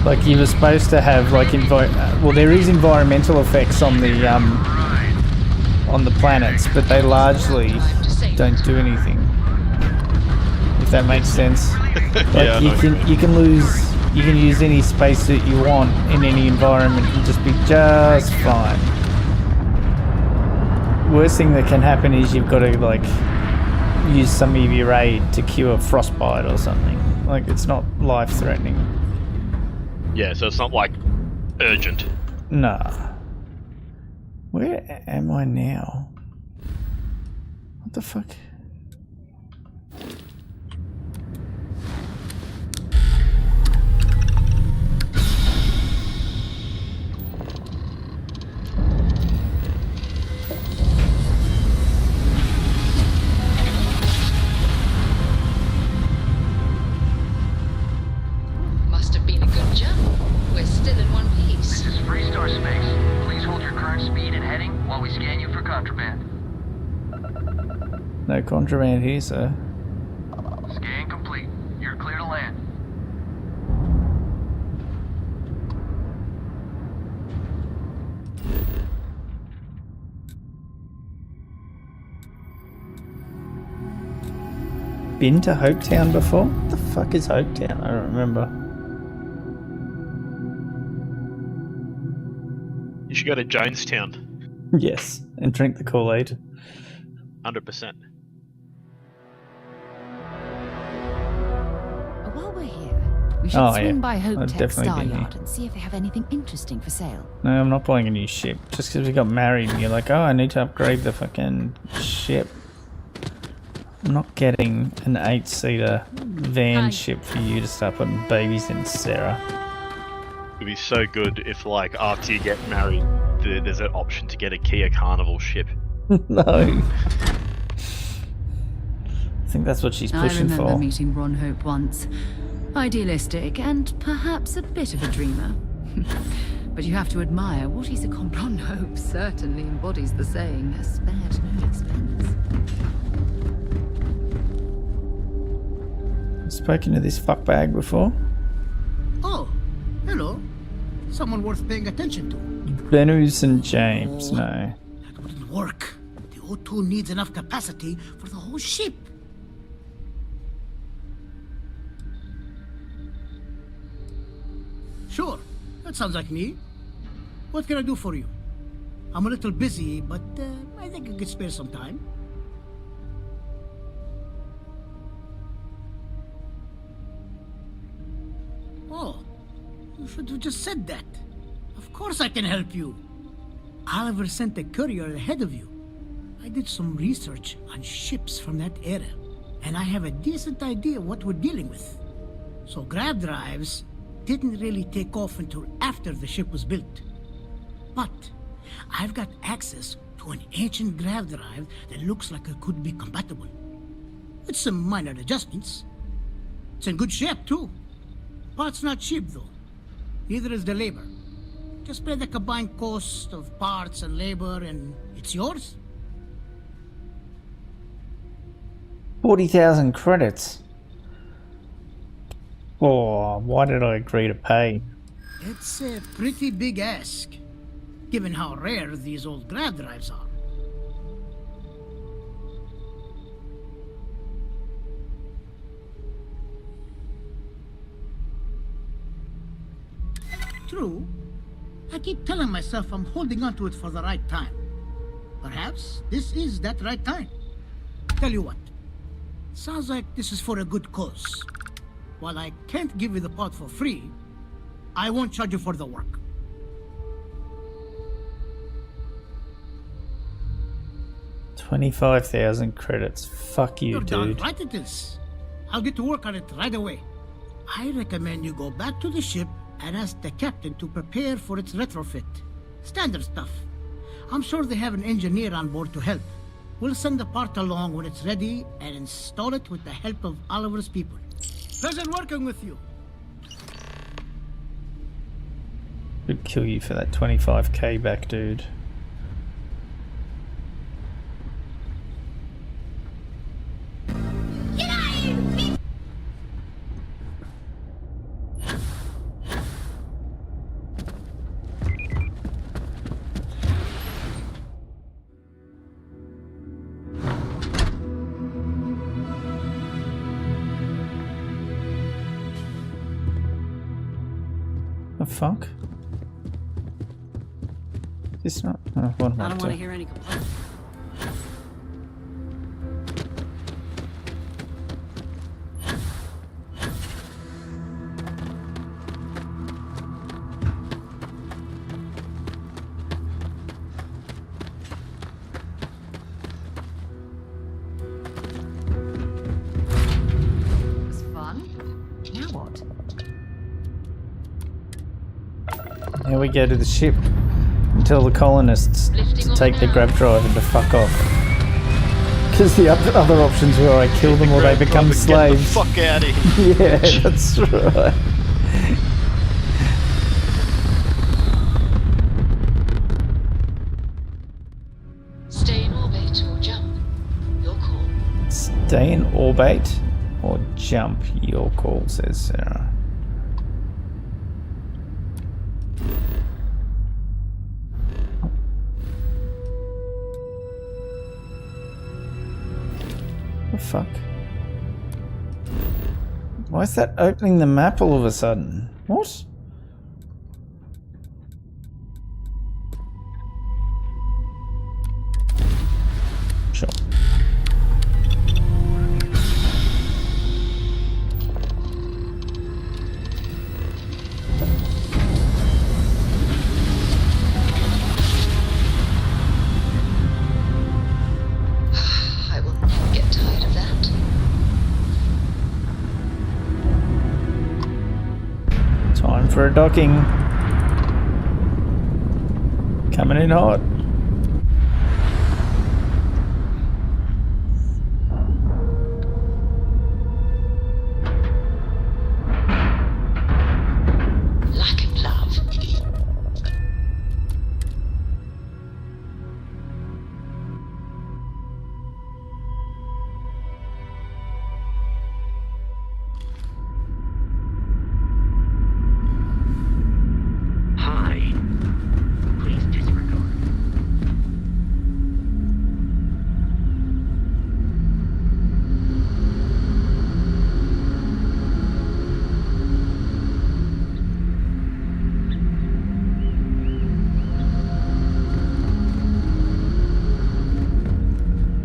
Speaker 2: Like you were supposed to have like well, there is environmental effects on the planets, but they largely don't do anything. If that makes sense. Like
Speaker 8: Yeah,
Speaker 2: you can use any spacesuit you want in any environment and just be just fine. Worst thing that can happen is you've got to like use some of your aid to cure frostbite or something. Like it's not life-threatening.
Speaker 8: Yeah, so it's not like urgent.
Speaker 2: Nah. Where am I now? What the fuck?
Speaker 18: Must have been a good jump. We're still in one piece.
Speaker 20: This is Freestar Space. Please hold your current speed and heading while we scan you for contraband.
Speaker 2: No contraband here, sir.
Speaker 20: Scan complete. You're clear to land.
Speaker 2: been to Hopetown before? What the fuck is Hopetown? I don't remember.
Speaker 8: You should go to Jonestown.
Speaker 2: Yes, and drink the Kool-Aid.
Speaker 8: 100%.
Speaker 9: While we're here, we should swing by Hope
Speaker 2: I've
Speaker 9: Tech
Speaker 2: definitely
Speaker 9: Star
Speaker 2: been here.
Speaker 9: Yard and see if they have anything interesting for sale.
Speaker 2: No, I'm not buying a new ship. Just because we got married and you're like, oh, I need to upgrade the fucking ship. I'm not getting an 8-seater van ship for you to start putting babies in, Sarah.
Speaker 8: It'd be so good if, like, after you get married, there's an option to get a Kia Carnival ship.
Speaker 2: No. I think that's what she's pushing
Speaker 9: I remember
Speaker 2: for.
Speaker 9: meeting Ron Hope once. Idealistic and perhaps a bit of a dreamer. But you have to admire what he's accomplished. Ron Hope certainly embodies the saying, spared no expense.
Speaker 2: Spoken to this fuckbag before?
Speaker 4: Oh, hello. Someone worth paying attention to.
Speaker 2: Benus and James, no.
Speaker 4: That wouldn't work. The O2 needs enough capacity for the whole ship. Sure, that sounds like me. What can I do for you? I'm a little busy, but I think I could spare some time. Oh, you should have just said that. Of course I can help you. Oliver sent a courier ahead of you. I did some research on ships from that era, and I have a decent idea what we're dealing with. So grav drives didn't really take off until after the ship was built. But I've got access to an ancient grav drive that looks like it could be compatible. With some minor adjustments. It's in good shape too. Parts not cheap though. Neither is the labor. Just pay the combined cost of parts and labor and it's yours.
Speaker 2: 40,000 credits. Oh, why did I agree to pay?
Speaker 4: It's a pretty big ask, given how rare these old grav drives are. True. I keep telling myself I'm holding on to it for the right time. Perhaps this is that right time. Tell you what, sounds like this is for a good cause. While I can't give you the part for free, I won't charge you for the work.
Speaker 2: $25,000 credits. Fuck you,
Speaker 4: You're darn
Speaker 2: dude.
Speaker 4: right it is. I'll get to work on it right away. I recommend you go back to the ship and ask the captain to prepare for its retrofit. Standard stuff. I'm sure they have an engineer on board to help. We'll send the part along when it's ready and install it with the help of Oliver's people. Pleasure working with you.
Speaker 2: Would kill you for that 25k back, dude. The fuck? It's not. Oh, what am
Speaker 23: I don't
Speaker 2: up
Speaker 23: want to
Speaker 2: to?
Speaker 23: hear any complaints.
Speaker 9: It was fun. Now what?
Speaker 2: Now we go to the ship and tell the colonists to take the grab drive and to fuck off. Because the other options were I kill them or they become slaves.
Speaker 8: Get the fuck out of here.
Speaker 2: Yeah, that's right.
Speaker 13: Stay in orbit or jump. Your call.
Speaker 2: Stay in orbit or jump. Your call, says Sarah. The fuck? Why is that opening the map all of a sudden? What? Sure.
Speaker 13: I will never get tired of that.
Speaker 2: Time for a docking. Coming in hot.
Speaker 13: Lack of love.
Speaker 10: Hi. Please disregard.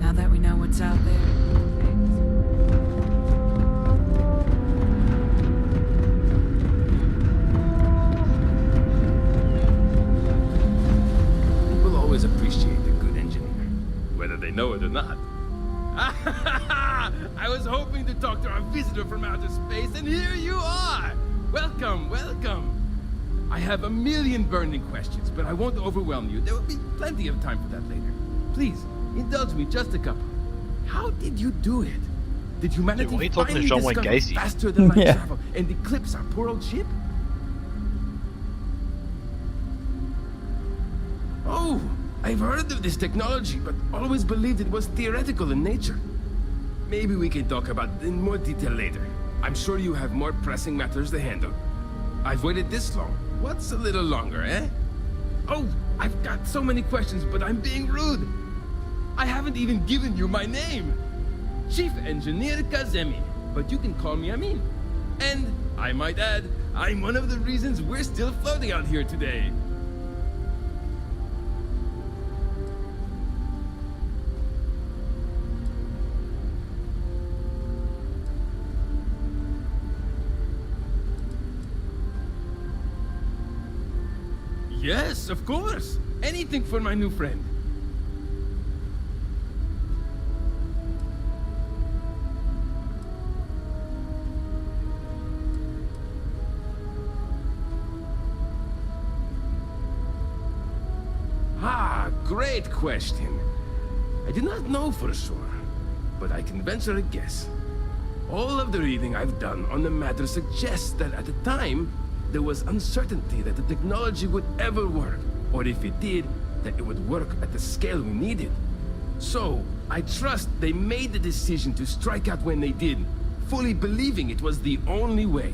Speaker 9: Now that we know what's out there.
Speaker 11: People always appreciate a good engineer, whether they know it or not. I was hoping to talk to our visitor from outer space, and here you are! Welcome, welcome! I have a million burning questions, but I won't overwhelm you. There will be plenty of time for that later. Please, indulge me just a couple. How did you do it? Did humanity
Speaker 8: Dude, why are you talking to
Speaker 11: finally
Speaker 8: John Wayne
Speaker 11: discover
Speaker 8: Gacy?
Speaker 11: faster than light
Speaker 2: Yeah.
Speaker 11: travel and eclipse our poor old ship? Oh, I've heard of this technology, but always believed it was theoretical in nature. Maybe we can talk about it in more detail later. I'm sure you have more pressing matters to handle. I've waited this long. What's a little longer, eh? Oh, I've got so many questions, but I'm being rude. I haven't even given you my name. Chief Engineer Kazemi, but you can call me Amin. And, I might add, I'm one of the reasons we're still floating out here today. Yes, of course. Anything for my new friend. Ah, great question. I do not know for sure, but I can venture a guess. All of the reading I've done on the matter suggests that at the time, there was uncertainty that the technology would ever work, or if it did, that it would work at the scale we needed. So, I trust they made the decision to strike out when they did, fully believing it was the only way.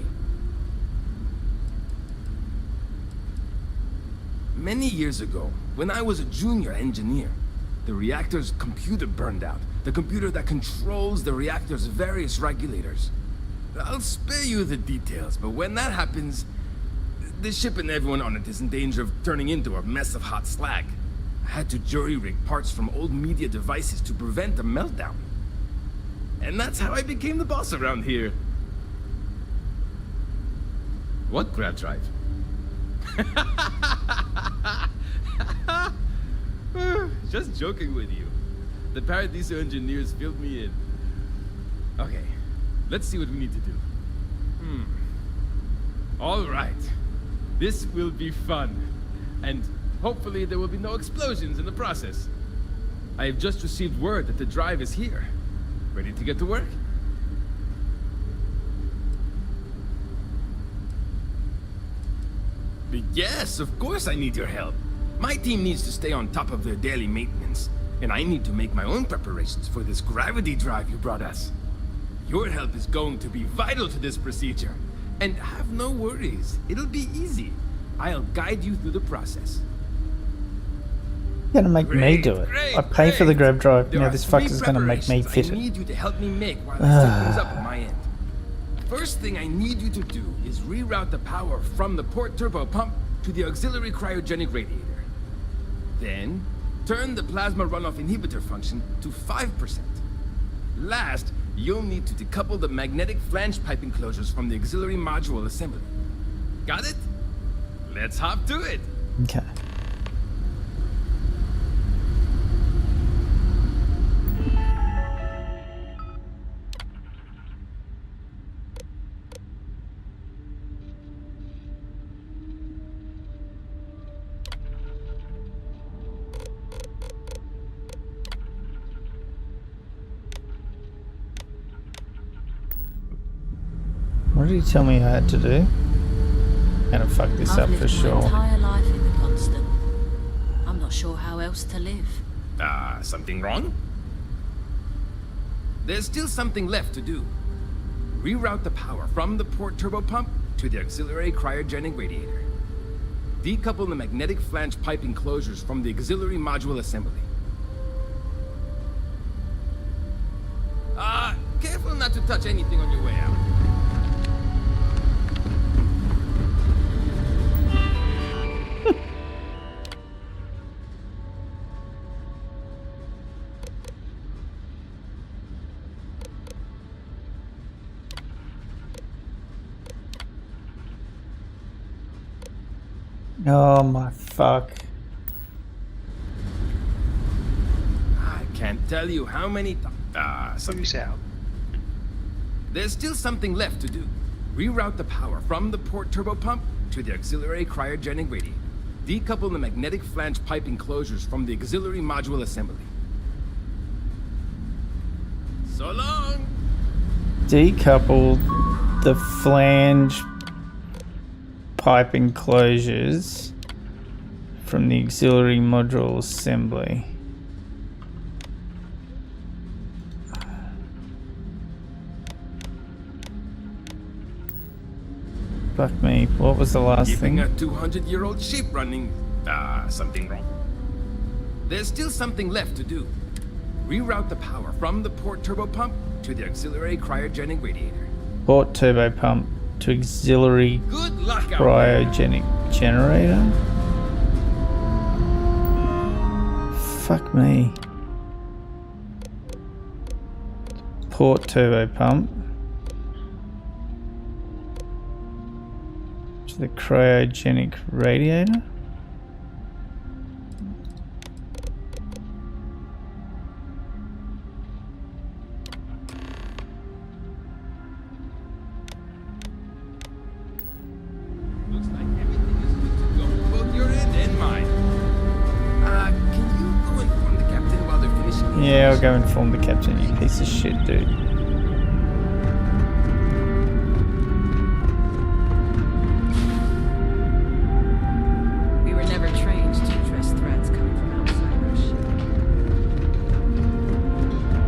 Speaker 11: Many years ago, when I was a junior engineer, the reactor's computer burned out. The computer that controls the reactor's various regulators. I'll spare you the details, but when that happens, the ship and everyone on it is in danger of turning into a mess of hot slag. I had to jury-rig parts from old media devices to prevent a meltdown. And that's how I became the boss around here. What grab drive? Just joking with you. The Paradiso engineers filled me in. Okay, let's see what we need to do. All right. This will be fun. And hopefully there will be no explosions in the process. I have just received word that the drive is here. Ready to get to work? But yes, of course I need your help. My team needs to stay on top of their daily maintenance, and I need to make my own preparations for this gravity drive you brought us. Your help is going to be vital to this procedure. And have no worries, it'll be easy. I'll guide you through the process.
Speaker 2: You're gonna make me do it. I pay for the grab drive.
Speaker 11: There
Speaker 2: Now
Speaker 11: are
Speaker 2: this
Speaker 11: three
Speaker 2: fucker's gonna make me
Speaker 11: preparations
Speaker 2: fit
Speaker 11: I
Speaker 2: it.
Speaker 11: need you to help me make while I set things up on my end. first thing I need you to do is reroute the power from the port turbo pump to the auxiliary cryogenic radiator. Then, turn the plasma runoff inhibitor function to 5%. Last, you'll need to decouple the magnetic flange pipe enclosures from the auxiliary module assembly. Got it? Let's hop to it.
Speaker 2: Okay. What did he tell me I had to do? Gonna fuck this up for sure.
Speaker 18: I've lived my entire life in the constant. I'm not sure how else to live.
Speaker 11: Something wrong? There's still something left to do. Reroute the power from the port turbo pump to the auxiliary cryogenic radiator. Decouple the magnetic flange pipe enclosures from the auxiliary module assembly. Careful not to touch anything on your way out.
Speaker 2: Oh my fuck.
Speaker 11: I can't tell you how many something's out. There's still something left to do. Reroute the power from the port turbo pump to the auxiliary cryogenic radiator. Decouple the magnetic flange pipe enclosures from the auxiliary module assembly. So long!
Speaker 2: Decouple the flange pipe enclosures from the auxiliary module assembly. Fuck me, what was the last
Speaker 11: Keeping
Speaker 2: thing?
Speaker 11: a 200-year-old ship running, something wrong. There's still something left to do. Reroute the power from the port turbo pump to the auxiliary cryogenic radiator.
Speaker 2: Port turbo pump to auxiliary
Speaker 11: Good luck out
Speaker 2: cryogenic generator? Fuck me. Port turbo pump to the cryogenic radiator? Yeah, I'll go inform the captain, you piece of shit, dude.
Speaker 9: We were never trained to address threats coming from outside our ship.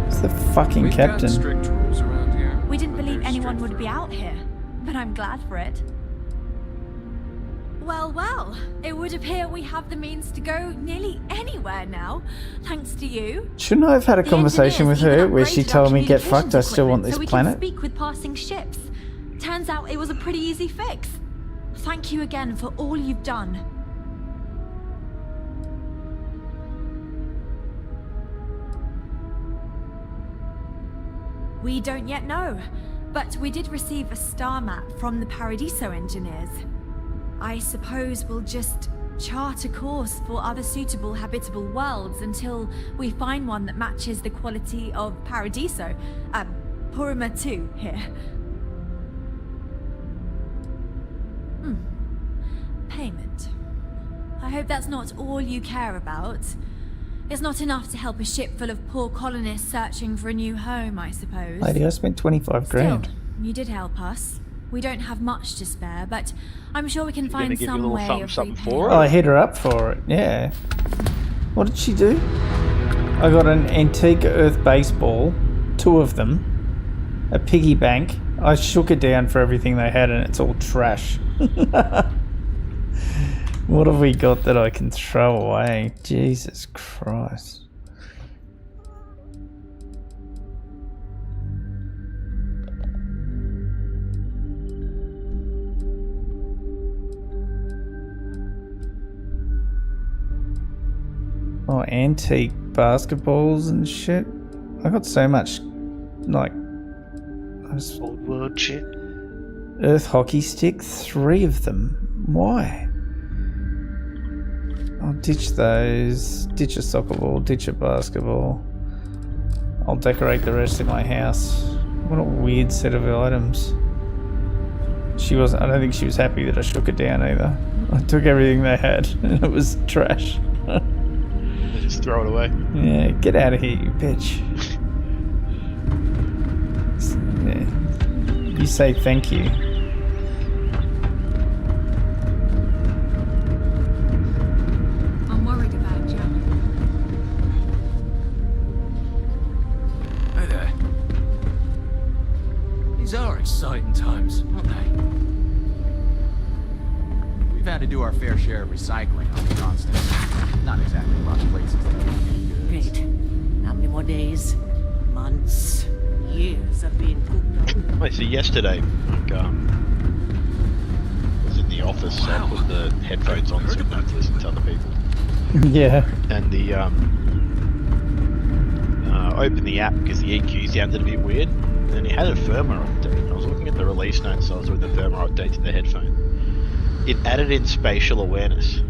Speaker 2: It's the fucking captain.
Speaker 1: Strict rules around here. We didn't believe anyone would be out here, but I'm glad for it. Well, well, it would appear we have the means to go nearly anywhere now, thanks to you.
Speaker 2: Shouldn't I have had a conversation with her where she told me, get fucked, I still want this
Speaker 1: so we
Speaker 2: planet?
Speaker 1: can speak with passing ships. Turns out it was a pretty easy fix. Thank you again for all you've done. We don't yet know, but we did receive a star map from the Paradiso engineers. I suppose we'll just chart a course for other suitable habitable worlds until we find one that matches the quality of Paradiso. Purima 2 here. Payment. I hope that's not all you care about. It's not enough to help a ship full of poor colonists searching for a new home, I suppose.
Speaker 2: Lady, I spent 25 grand.
Speaker 1: Still, you did help us. We don't have much to spare, but I'm sure we can find some way of repaying.
Speaker 2: Oh, I hit her up for it, yeah. What did she do? I got an antique Earth baseball, 2 of them, a piggy bank. I shook it down for everything they had and it's all trash. What have we got that I can throw away? Jesus Christ. antique basketballs and shit. I got so much, like,
Speaker 15: Old world shit.
Speaker 2: Earth hockey stick, 3 of them. Why? I'll ditch those. Ditch a soccer ball. Ditch a basketball. I'll decorate the rest of my house. What a weird set of items. I don't think she was happy that I shook it down either. I took everything they had and it was trash.
Speaker 8: They just throw it away.
Speaker 2: Yeah, get out of here, you bitch. Yeah. You say thank you.
Speaker 3: I'm worried about you.
Speaker 5: Hey there. These are exciting times, aren't they?
Speaker 7: We've had to do our fair share of recycling on the constant. Not exactly a lot of places that can get goods.
Speaker 6: Great. How many more days? Months? Years of being cooped up?
Speaker 8: Wait, so yesterday, like, I was in the office, so I put the headphones on so I don't listen to other people.
Speaker 2: Yeah.
Speaker 8: And the, I opened the app because the EQ sounded a bit weird, and it had a firmware update. I was looking at the release notes, so I was doing the firmware update to the headphone. It added in spatial awareness.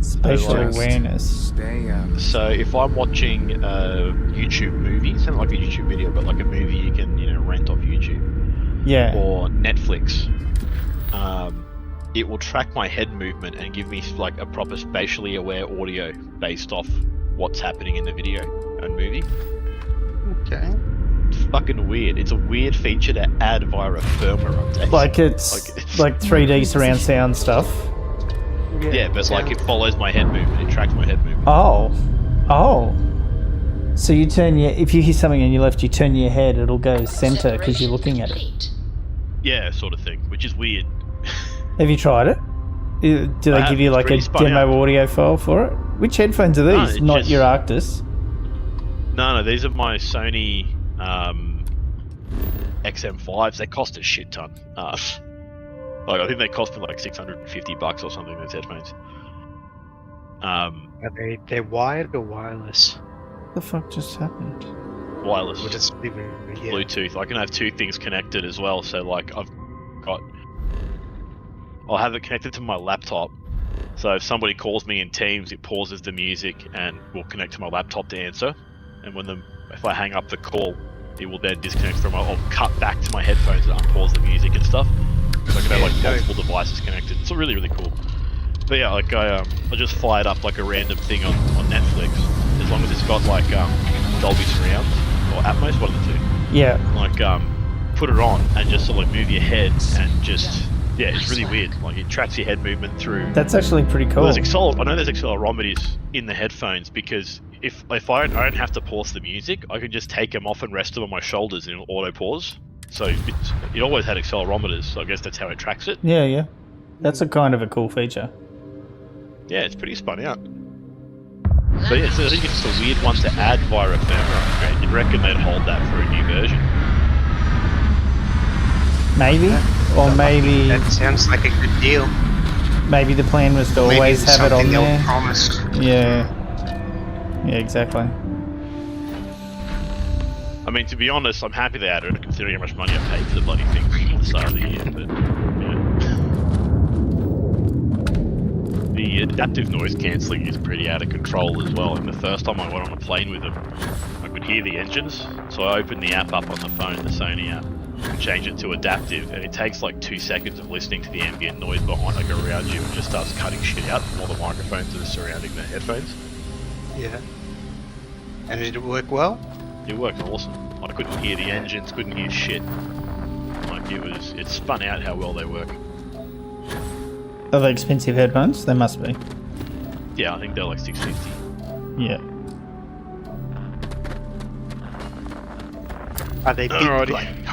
Speaker 2: Spatial awareness.
Speaker 8: So if I'm watching a YouTube movie, it's not like a YouTube video, but like a movie you can, rent off YouTube.
Speaker 2: Yeah.
Speaker 8: Or Netflix. It will track my head movement and give me like a proper spatially aware audio based off what's happening in the video and movie.
Speaker 15: Okay.
Speaker 8: It's fucking weird. It's a weird feature to add via a firmware update.
Speaker 2: Like it's like 3D surround sound stuff.
Speaker 8: Yeah, but like it follows my head movement. It tracks my head movement.
Speaker 2: Oh. So you if you hear something on your left, you turn your head, it'll go center because you're looking at it.
Speaker 8: Yeah, sort of thing, which is weird.
Speaker 2: Have you tried it? Do they give you like a demo audio file for it? Which headphones are these?
Speaker 8: No,
Speaker 2: not your Arctis.
Speaker 8: No, these are my Sony XM5s. They cost a shit ton. Like I think they cost me like $650 or something. Those headphones.
Speaker 15: Are they're wired or wireless?
Speaker 2: What the fuck just happened?
Speaker 8: Wireless.
Speaker 15: Or just
Speaker 8: Bluetooth. I can have 2 things connected as well. So like I'll have it connected to my laptop. So if somebody calls me in Teams, it pauses the music and will connect to my laptop to answer. And if I hang up the call, it will then disconnect from I'll cut back to my headphones and unpause the music and stuff. So I can have like multiple devices connected. It's really, really cool. But yeah, like I just fired up like a random thing on Netflix. As long as it's got like Dolby Surround or Atmos, one of the 2.
Speaker 2: Yeah.
Speaker 8: Like put it on and just sort of like move your head and just it's really weird. Like it tracks your head movement through.
Speaker 2: That's actually pretty cool.
Speaker 8: Well, I know there's accelerometers in the headphones because if I don't have to pause the music, I can just take them off and rest them on my shoulders and it'll auto pause. So it always had accelerometers, so I guess that's how it tracks it.
Speaker 2: Yeah. That's a kind of a cool feature.
Speaker 8: Yeah, it's pretty spun out. But yeah, so I think it's a weird one to add via a firmware upgrade. You'd reckon they'd hold that for a new version.
Speaker 2: Maybe, or maybe
Speaker 15: that sounds like a good deal.
Speaker 2: Maybe the plan was to always have it on there.
Speaker 15: Promised.
Speaker 2: Yeah, exactly.
Speaker 8: I mean, to be honest, I'm happy they added it, considering how much money I paid for the bloody thing at the start of the year. But yeah, the adaptive noise cancelling is pretty out of control as well. And the first time I went on a plane with them, I could hear the engines, so I opened the app up on the phone, the Sony app. Change it to adaptive, and it takes like 2 seconds of listening to the ambient noise behind, like around you, and just starts cutting shit out from all the microphones that are surrounding the headphones.
Speaker 15: Yeah. And did it work well?
Speaker 8: It worked awesome. I couldn't hear the engines, couldn't hear shit. Like it spun out how well they work.
Speaker 2: Are they expensive headphones? They must be.
Speaker 8: Yeah, I think they're like $650.
Speaker 2: Yeah.
Speaker 15: Are they big, like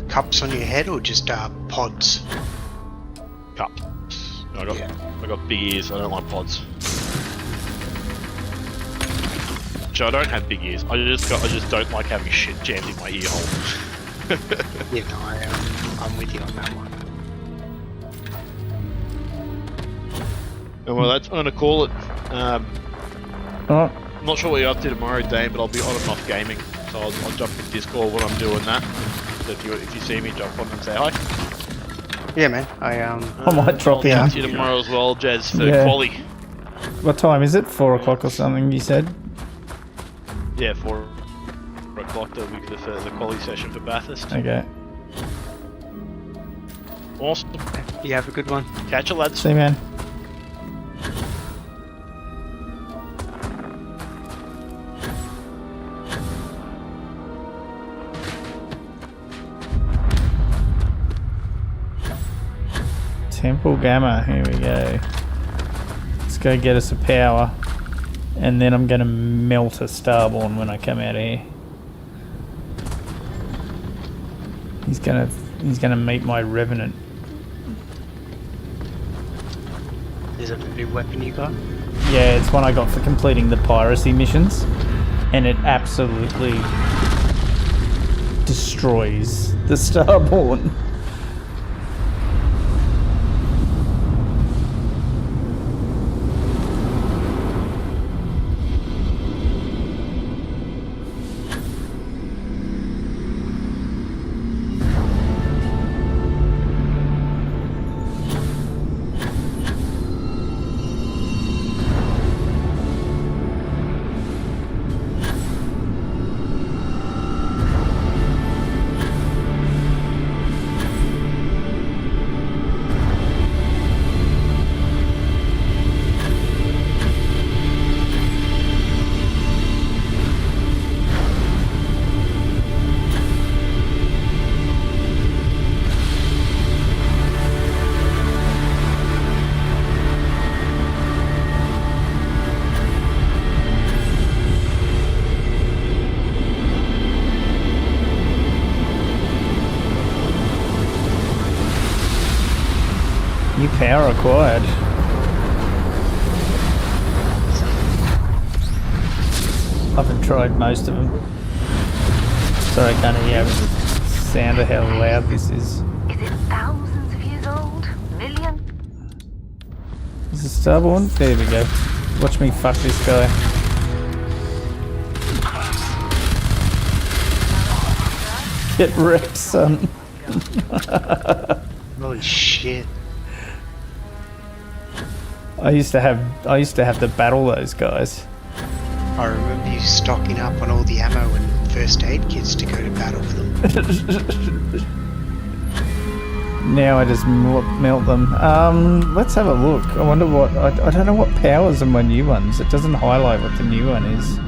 Speaker 15: cups on your head, or just pods?
Speaker 8: Cups. I got big ears. I don't like pods. So I don't have big ears. I just don't like having shit jammed in my ear hole.
Speaker 15: Yeah, no, I'm with you on that one.
Speaker 8: And well, that's what I'm gonna call it.
Speaker 2: Alright.
Speaker 8: I'm not sure what you're up to tomorrow, Dane, but I'll be on and off gaming. So I'll jump in Discord when I'm doing that. So if you see me, jump on and say hi.
Speaker 15: Yeah, man.
Speaker 2: I might drop in.
Speaker 8: I'll see you tomorrow as well, Jez, for quali.
Speaker 2: What time is it? 4 o'clock or something, you said?
Speaker 8: Yeah, 4 o'clock the week of the quali session for Bathurst.
Speaker 2: Okay.
Speaker 8: Awesome.
Speaker 15: You have a good one.
Speaker 8: Catch you, lads.
Speaker 2: See you, man. Temple Gamma, here we go. Let's go get us a power. And then I'm gonna melt a Starborn when I come out of here. He's gonna meet my Revenant.
Speaker 15: Is it a new weapon you got?
Speaker 2: Yeah, it's one I got for completing the piracy missions. And it absolutely destroys the Starborn. New power acquired. I haven't tried most of them. Sorry, I can't hear the sound of how loud this is.
Speaker 12: Is it thousands of years old? Million?
Speaker 2: Is it Starborn? There we go. Watch me fuck this guy. Get wrecked, son.
Speaker 15: Holy shit.
Speaker 2: I used to have to battle those guys.
Speaker 15: I remember you stocking up on all the ammo and first aid kits to go to battle with them.
Speaker 2: Now I just melt them. Let's have a look. I wonder what... I don't know what powers are my new ones. It doesn't highlight what the new one is.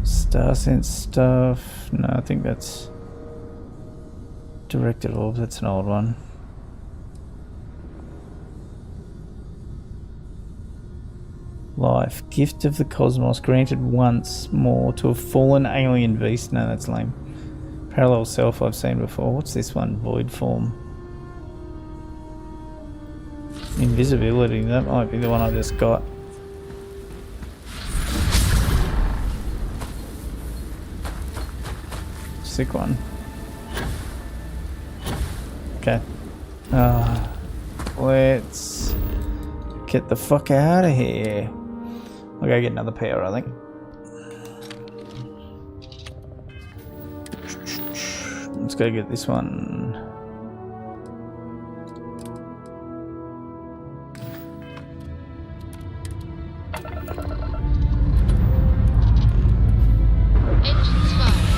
Speaker 2: Star Sense stuff. No, I think that's... Directed Orbs. That's an old one. Life. Gift of the Cosmos granted once more to a fallen alien beast. No, that's lame. Parallel self I've seen before. What's this one? Void form. Invisibility. That might be the one I just got. Sick one. Okay. Let's get the fuck out of here. I'll go get another power, I think. Let's go get this one.
Speaker 13: Engines firing.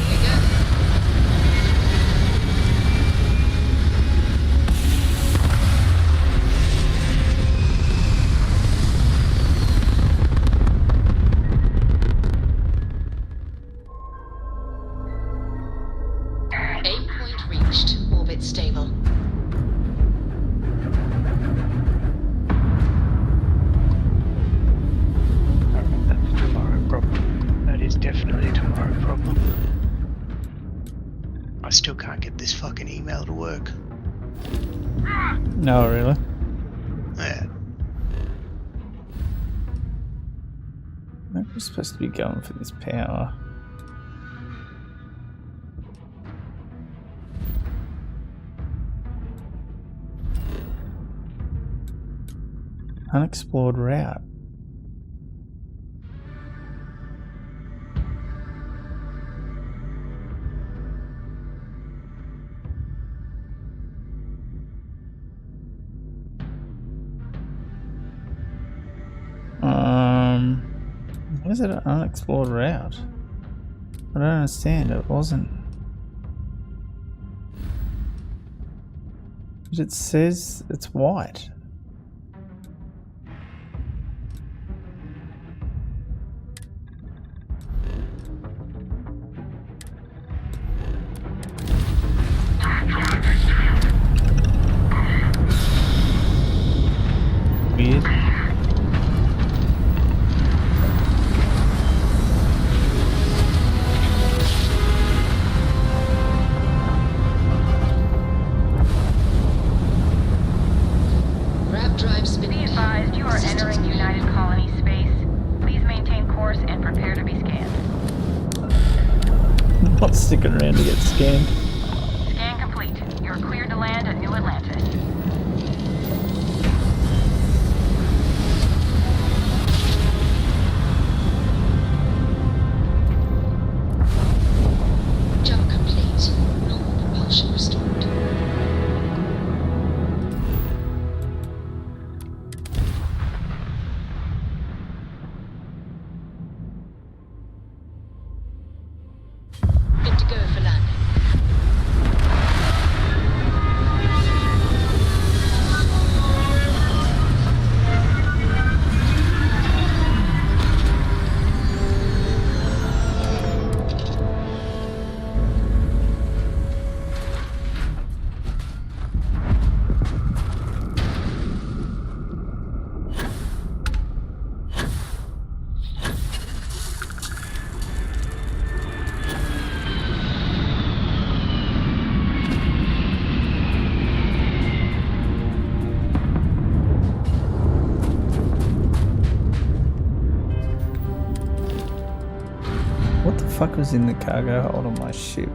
Speaker 13: Here we go. Aim point reached. Orbit stable.
Speaker 15: That's a tomorrow problem. That is definitely a tomorrow problem. I still can't get this fucking email to work.
Speaker 2: No, really?
Speaker 15: Yeah.
Speaker 2: We're supposed to be going for this power. Unexplored route. Is it an unexplored route? I don't understand. It wasn't. But it says it's white. Weird.
Speaker 13: Grab drive spin.
Speaker 12: Be advised, you are entering United Colony space. Please maintain course and prepare to be scanned.
Speaker 2: Not sticking around to get scanned.
Speaker 12: Scan complete. You are cleared to land at New Atlantis.
Speaker 13: Jump complete. Normal propulsion restored. Good to go for landing.
Speaker 2: What the fuck was in the cargo hold on my ship?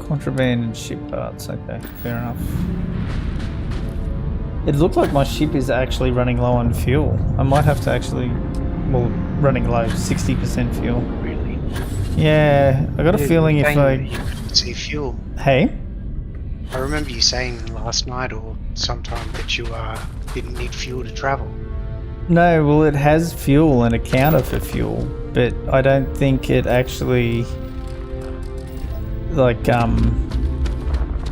Speaker 2: Contraband and ship parts. Okay, fair enough. It looked like my ship is actually running low on fuel. I might have to actually, well, running low, 60% fuel.
Speaker 15: Really?
Speaker 2: Yeah, I got a feeling if I...
Speaker 15: You couldn't see fuel.
Speaker 2: Hey?
Speaker 15: I remember you saying last night or sometime that you didn't need fuel to travel.
Speaker 2: No, well it has fuel and a counter for fuel, but I don't think it actually, like,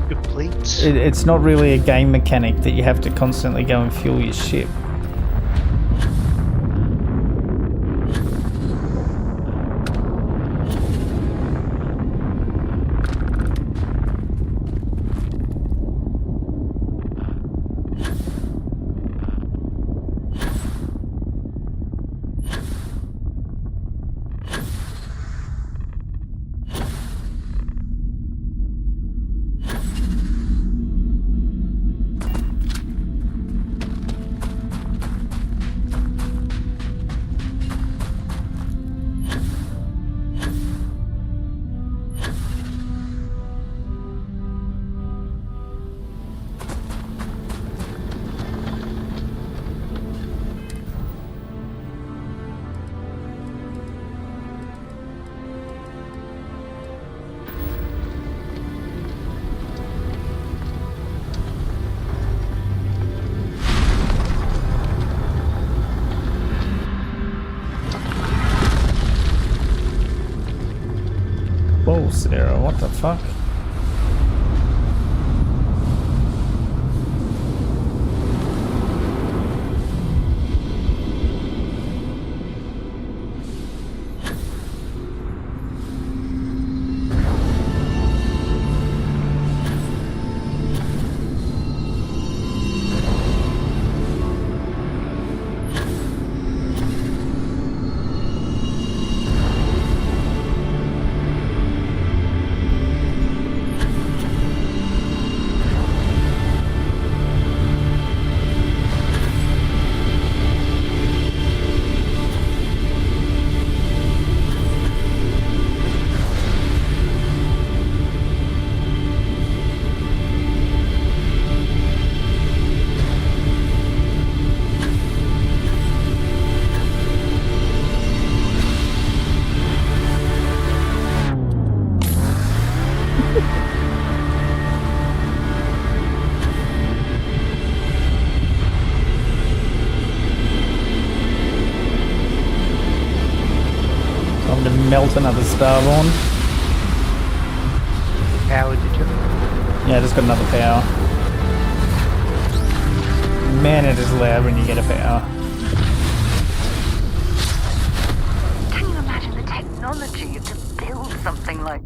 Speaker 15: Depletes?
Speaker 2: it's not really a game mechanic that you have to constantly go and fuel your ship. Whoa, Sarah, what the fuck? melt another Starborn.
Speaker 15: Power did you?
Speaker 2: Yeah, I just got another power. Man, it is loud when you get a power.
Speaker 14: Can you imagine the technology to build something like...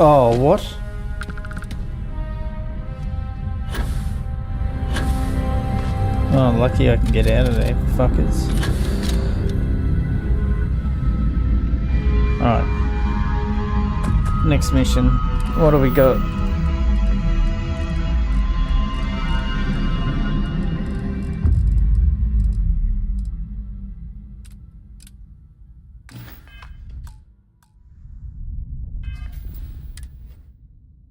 Speaker 2: Oh, what? Oh, lucky I can get out of there, fuckers. Alright. Next mission. What do we got?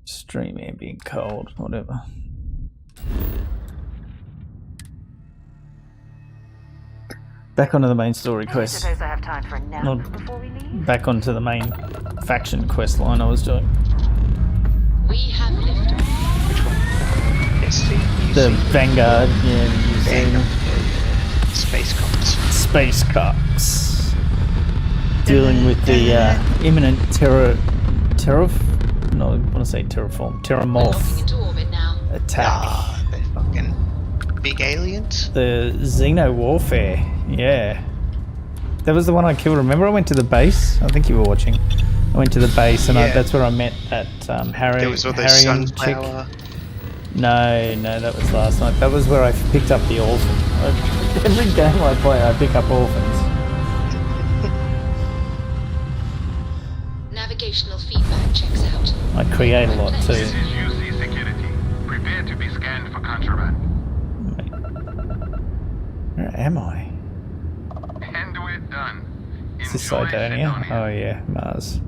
Speaker 2: Extreme ambient cold, whatever. Back onto the main story quest.
Speaker 14: I suppose I have time for a nap before we leave?
Speaker 2: Back onto the main faction quest line I was doing.
Speaker 13: We have liftoff.
Speaker 15: Which one?
Speaker 2: The Vanguard, yeah,
Speaker 15: Vanguard. Space Cops.
Speaker 2: Space Cops. Dealing with the imminent no, I want to say terramorph
Speaker 13: Into orbit now.
Speaker 2: attack.
Speaker 15: Ah, they're fucking big aliens.
Speaker 2: The Xeno warfare, yeah. That was the one I killed. Remember, I went to the base. I think you were watching. I went to the base, and that's where I met that Harry.
Speaker 15: There was all those
Speaker 2: Harry chick.
Speaker 15: sunflower.
Speaker 2: No, that was last night. That was where I picked up the orphan. Every game I play, I pick up orphans.
Speaker 13: Navigational feedback checks out.
Speaker 2: I create a lot too.
Speaker 20: This is UC Security. Prepare to be scanned for contraband.
Speaker 2: Where am I?
Speaker 20: And we're done.
Speaker 2: Is this Cydonia? Oh yeah, Mars.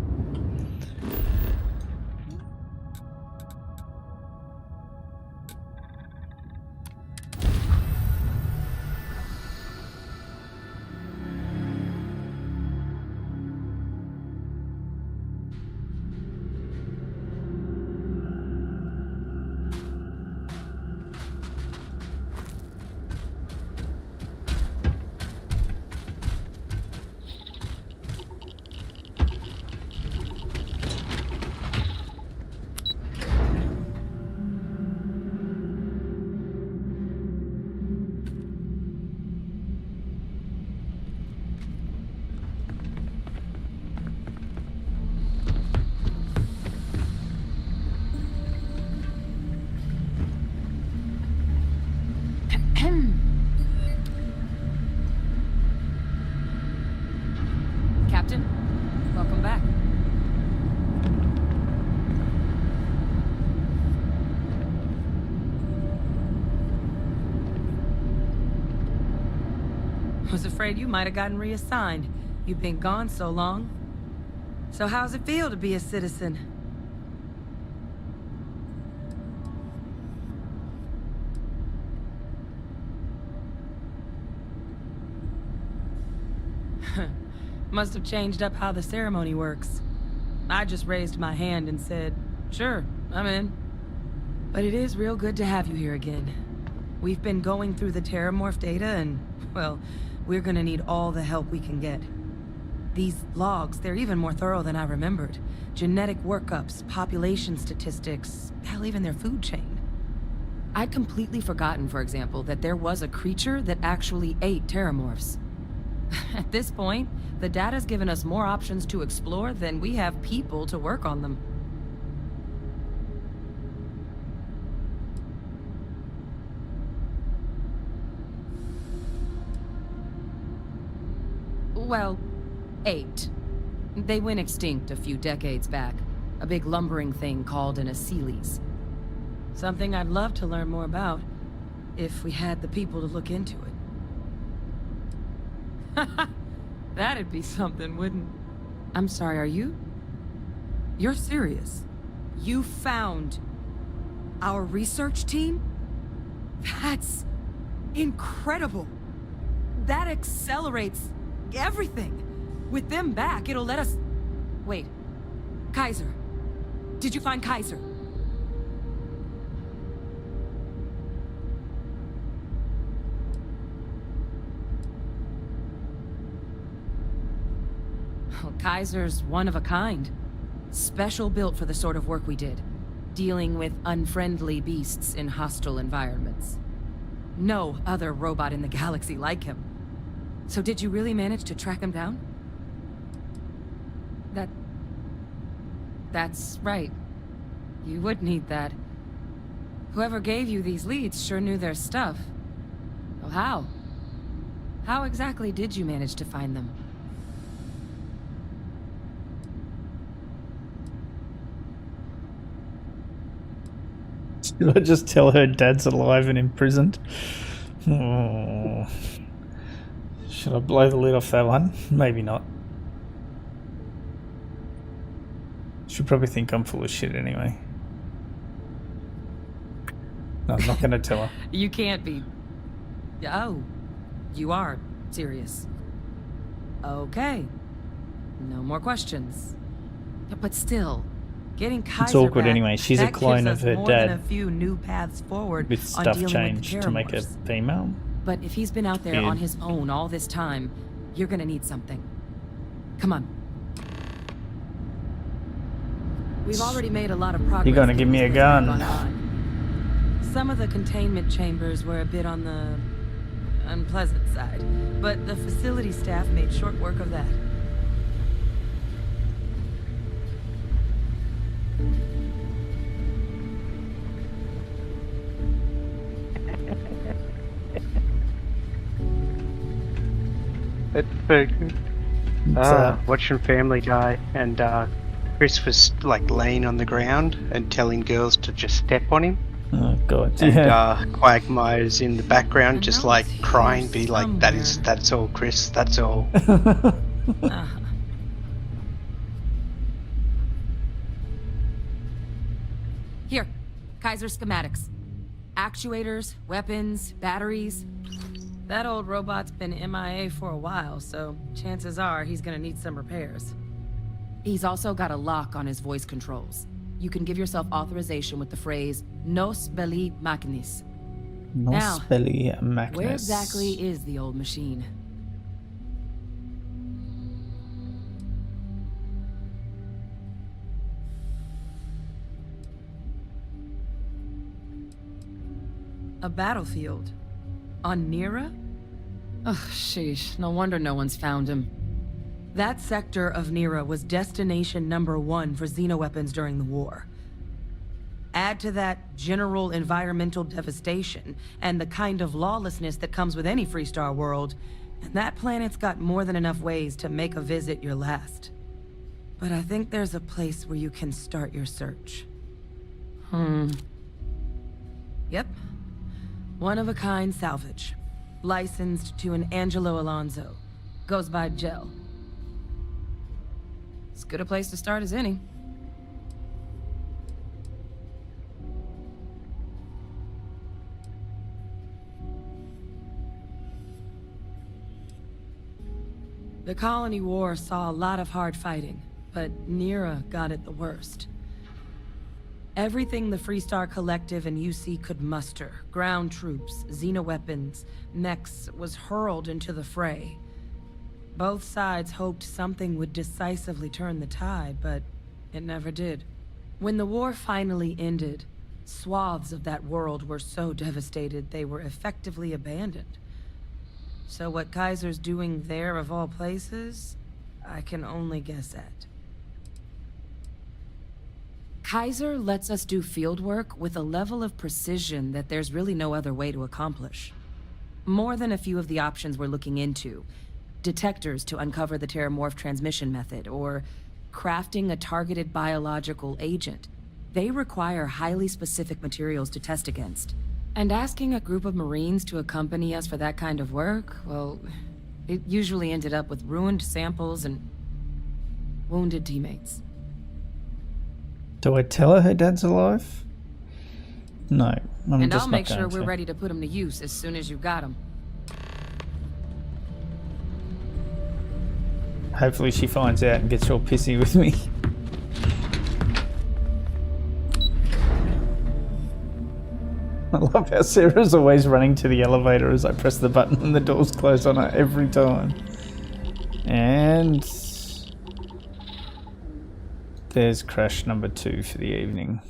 Speaker 3: Captain, welcome back.
Speaker 17: Was afraid you might have gotten reassigned. You've been gone so long. So how's it feel to be a citizen? Must have changed up how the ceremony works. I just raised my hand and said, sure, I'm in. But it is real good to have you here again. We've been going through the terramorph data and, well, we're gonna need all the help we can get. These logs, they're even more thorough than I remembered. Genetic workups, population statistics, hell, even their food chain. I'd completely forgotten, for example, that there was a creature that actually ate terramorphs. At this point, the data's given us more options to explore than we have people to work on them. Well, 8. They went extinct a few decades back. A big lumbering thing called an Aceles. Something I'd love to learn more about, if we had the people to look into it. That'd be something, wouldn't... I'm sorry, are you? You're serious? You found our research team? That's incredible. That accelerates everything. With them back, it'll let us... Wait. Kaiser. Did you find Kaiser? Well, Kaiser's one of a kind. Special built for the sort of work we did. Dealing with unfriendly beasts in hostile environments. No other robot in the galaxy like him. So did you really manage to track him down? That's right. You would need that. Whoever gave you these leads sure knew their stuff. Well, how? How exactly did you manage to find them?
Speaker 2: Should I just tell her dad's alive and imprisoned? Oh. Should I blow the lid off that one? Maybe not. She'll probably think I'm full of shit anyway. No, I'm not going to tell her.
Speaker 17: You can't be... Oh, you are serious. Okay. No more questions. But still, getting Kaiser
Speaker 2: It's awkward
Speaker 17: back,
Speaker 2: anyway. She's a
Speaker 17: that
Speaker 2: clone
Speaker 17: gives
Speaker 2: of her
Speaker 17: us more than
Speaker 2: dad.
Speaker 17: a few new paths forward
Speaker 2: With
Speaker 17: on
Speaker 2: stuff
Speaker 17: dealing
Speaker 2: changed
Speaker 17: with the
Speaker 2: to make her
Speaker 17: Terramorphs.
Speaker 2: female.
Speaker 17: But if he's been out there
Speaker 2: Yeah.
Speaker 17: on his own all this time, you're gonna need something. Come on. We've already made a lot of progress.
Speaker 2: You're gonna give me a gun.
Speaker 17: Some of the containment chambers were a bit on the unpleasant side, but the facility staff made short work of that.
Speaker 15: It's very good. Watching Family Guy, and Chris was like laying on the ground and telling girls to just step on him.
Speaker 2: Oh god.
Speaker 15: And Quagmire's in the background just like crying, be like, that's all, Chris, that's all.
Speaker 17: Here, Kaiser schematics. Actuators, weapons, batteries. That old robot's been MIA for a while, so chances are he's gonna need some repairs. He's also got a lock on his voice controls. You can give yourself authorization with the phrase, Nos belli machinis.
Speaker 2: Nos belli machinis.
Speaker 17: Where exactly is the old machine? A battlefield. On Nira? Ugh, sheesh. No wonder no one's found him. That sector of Nira was destination #1 for xenoweapons during the war. Add to that general environmental devastation and the kind of lawlessness that comes with any Freestar world, and that planet's got more than enough ways to make a visit your last. But I think there's a place where you can start your search. Yep. One-of-a-kind salvage. Licensed to an Angelo Alonso. Goes by Gel. As good a place to start as any. The Colony War saw a lot of hard fighting, but Nira got it the worst. Everything the Freestar Collective and UC could muster, ground troops, xenoweapons, mechs, was hurled into the fray. Both sides hoped something would decisively turn the tide, but it never did. When the war finally ended, swaths of that world were so devastated they were effectively abandoned. So what Kaiser's doing there of all places, I can only guess at. Kaiser lets us do fieldwork with a level of precision that there's really no other way to accomplish. More than a few of the options we're looking into. Detectors to uncover the Terramorph transmission method, or crafting a targeted biological agent. They require highly specific materials to test against. And asking a group of Marines to accompany us for that kind of work, well, it usually ended up with ruined samples and wounded teammates.
Speaker 2: Do I tell her dad's alive? No, I'm
Speaker 17: And
Speaker 2: just
Speaker 17: I'll
Speaker 2: not
Speaker 17: make sure
Speaker 2: going
Speaker 17: we're
Speaker 2: to.
Speaker 17: ready to put him to use as soon as you've got him.
Speaker 2: Hopefully she finds out and gets all pissy with me. I love how Sarah's always running to the elevator as I press the button and the doors close on her every time. And there's crash number 2 for the evening.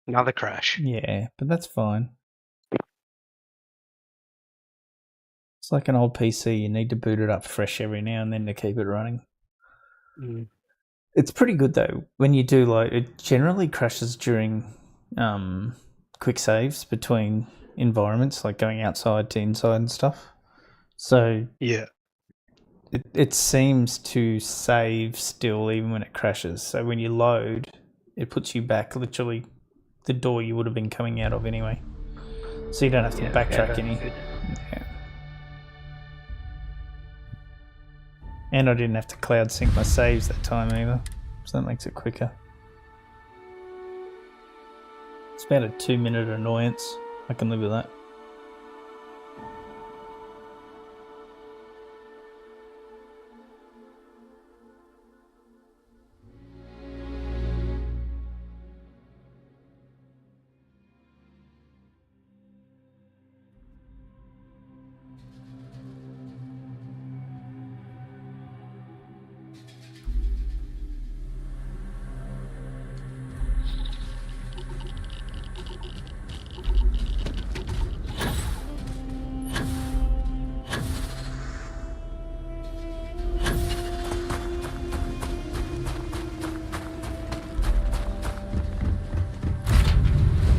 Speaker 15: Another crash.
Speaker 2: Yeah, but that's fine. It's like an old PC, you need to boot it up fresh every now and then to keep it running.
Speaker 15: Mm.
Speaker 2: It's pretty good though. When you do, like, it generally crashes during quick saves between environments, like going outside to inside and stuff. So
Speaker 15: yeah,
Speaker 2: it seems to save still even when it crashes. So when you load, it puts you back literally the door you would have been coming out of anyway. So you don't have to backtrack any. Yeah. And I didn't have to cloud sync my saves that time either, so that makes it quicker. It's about a 2-minute annoyance. I can live with that.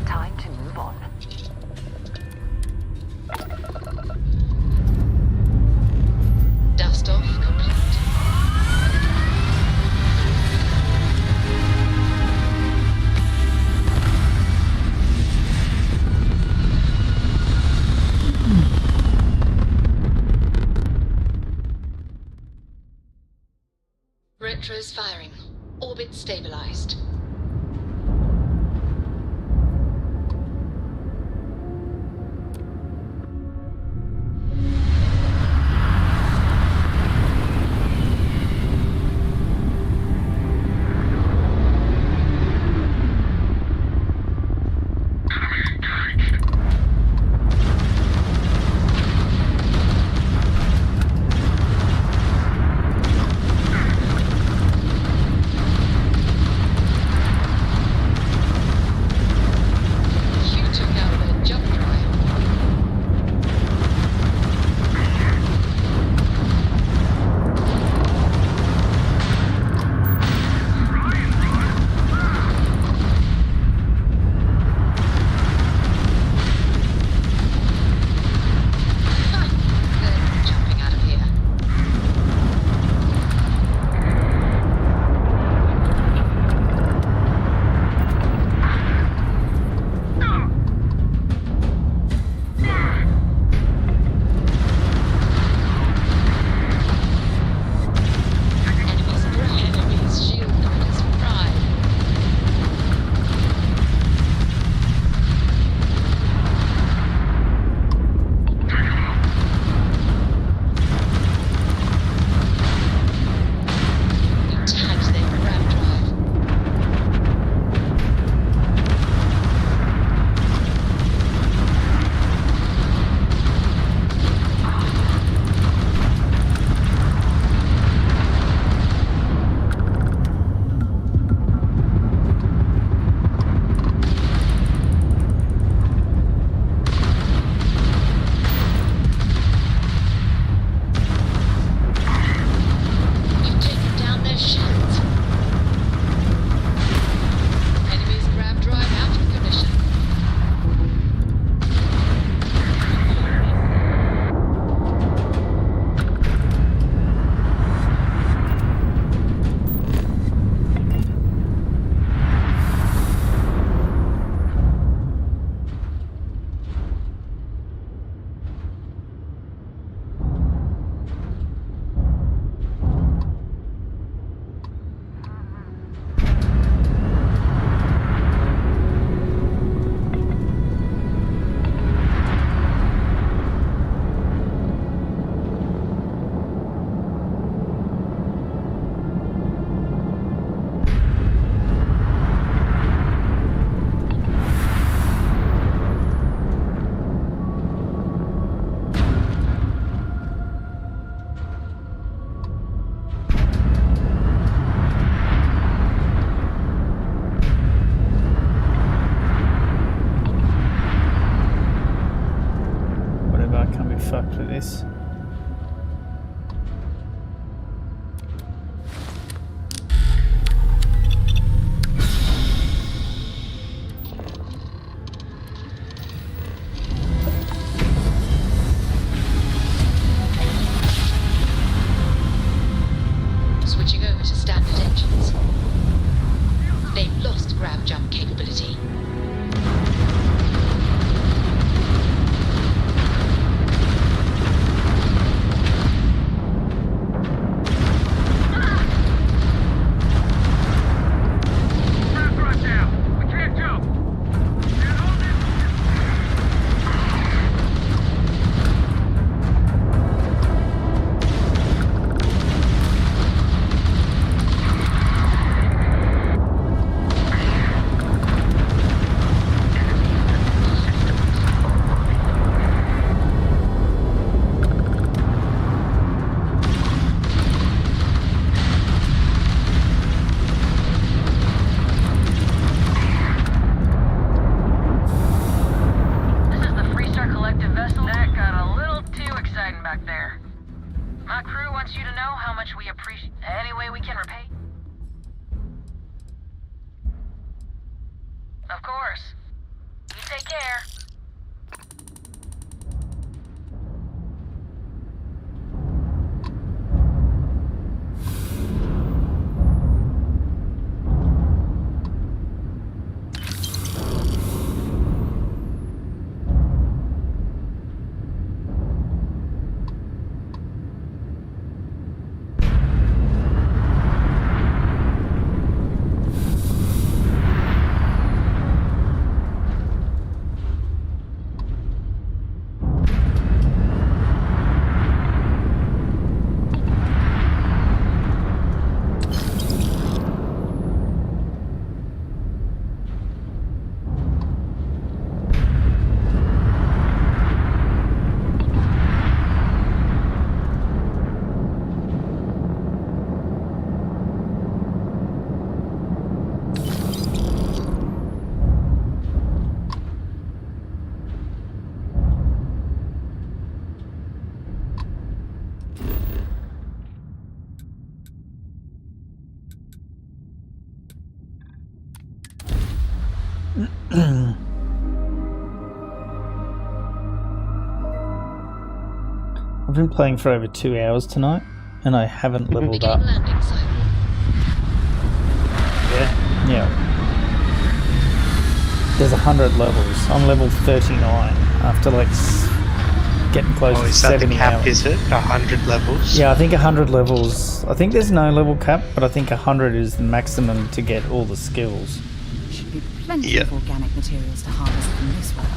Speaker 14: Time to move on.
Speaker 13: Dust off complete. Retros firing. Orbit stabilized. over to standard engines. They've lost grab jump capability.
Speaker 2: I've been playing for over 2 hours tonight, and I haven't leveled up. Yeah. There's 100 levels. I'm level 39 after like getting close to 70
Speaker 15: cap,
Speaker 2: hours.
Speaker 15: is it? 100 levels?
Speaker 2: Yeah, I think 100 levels. I think there's no level cap, but I think 100 is the maximum to get all the skills.
Speaker 9: Should be plenty of organic materials to harvest from this world.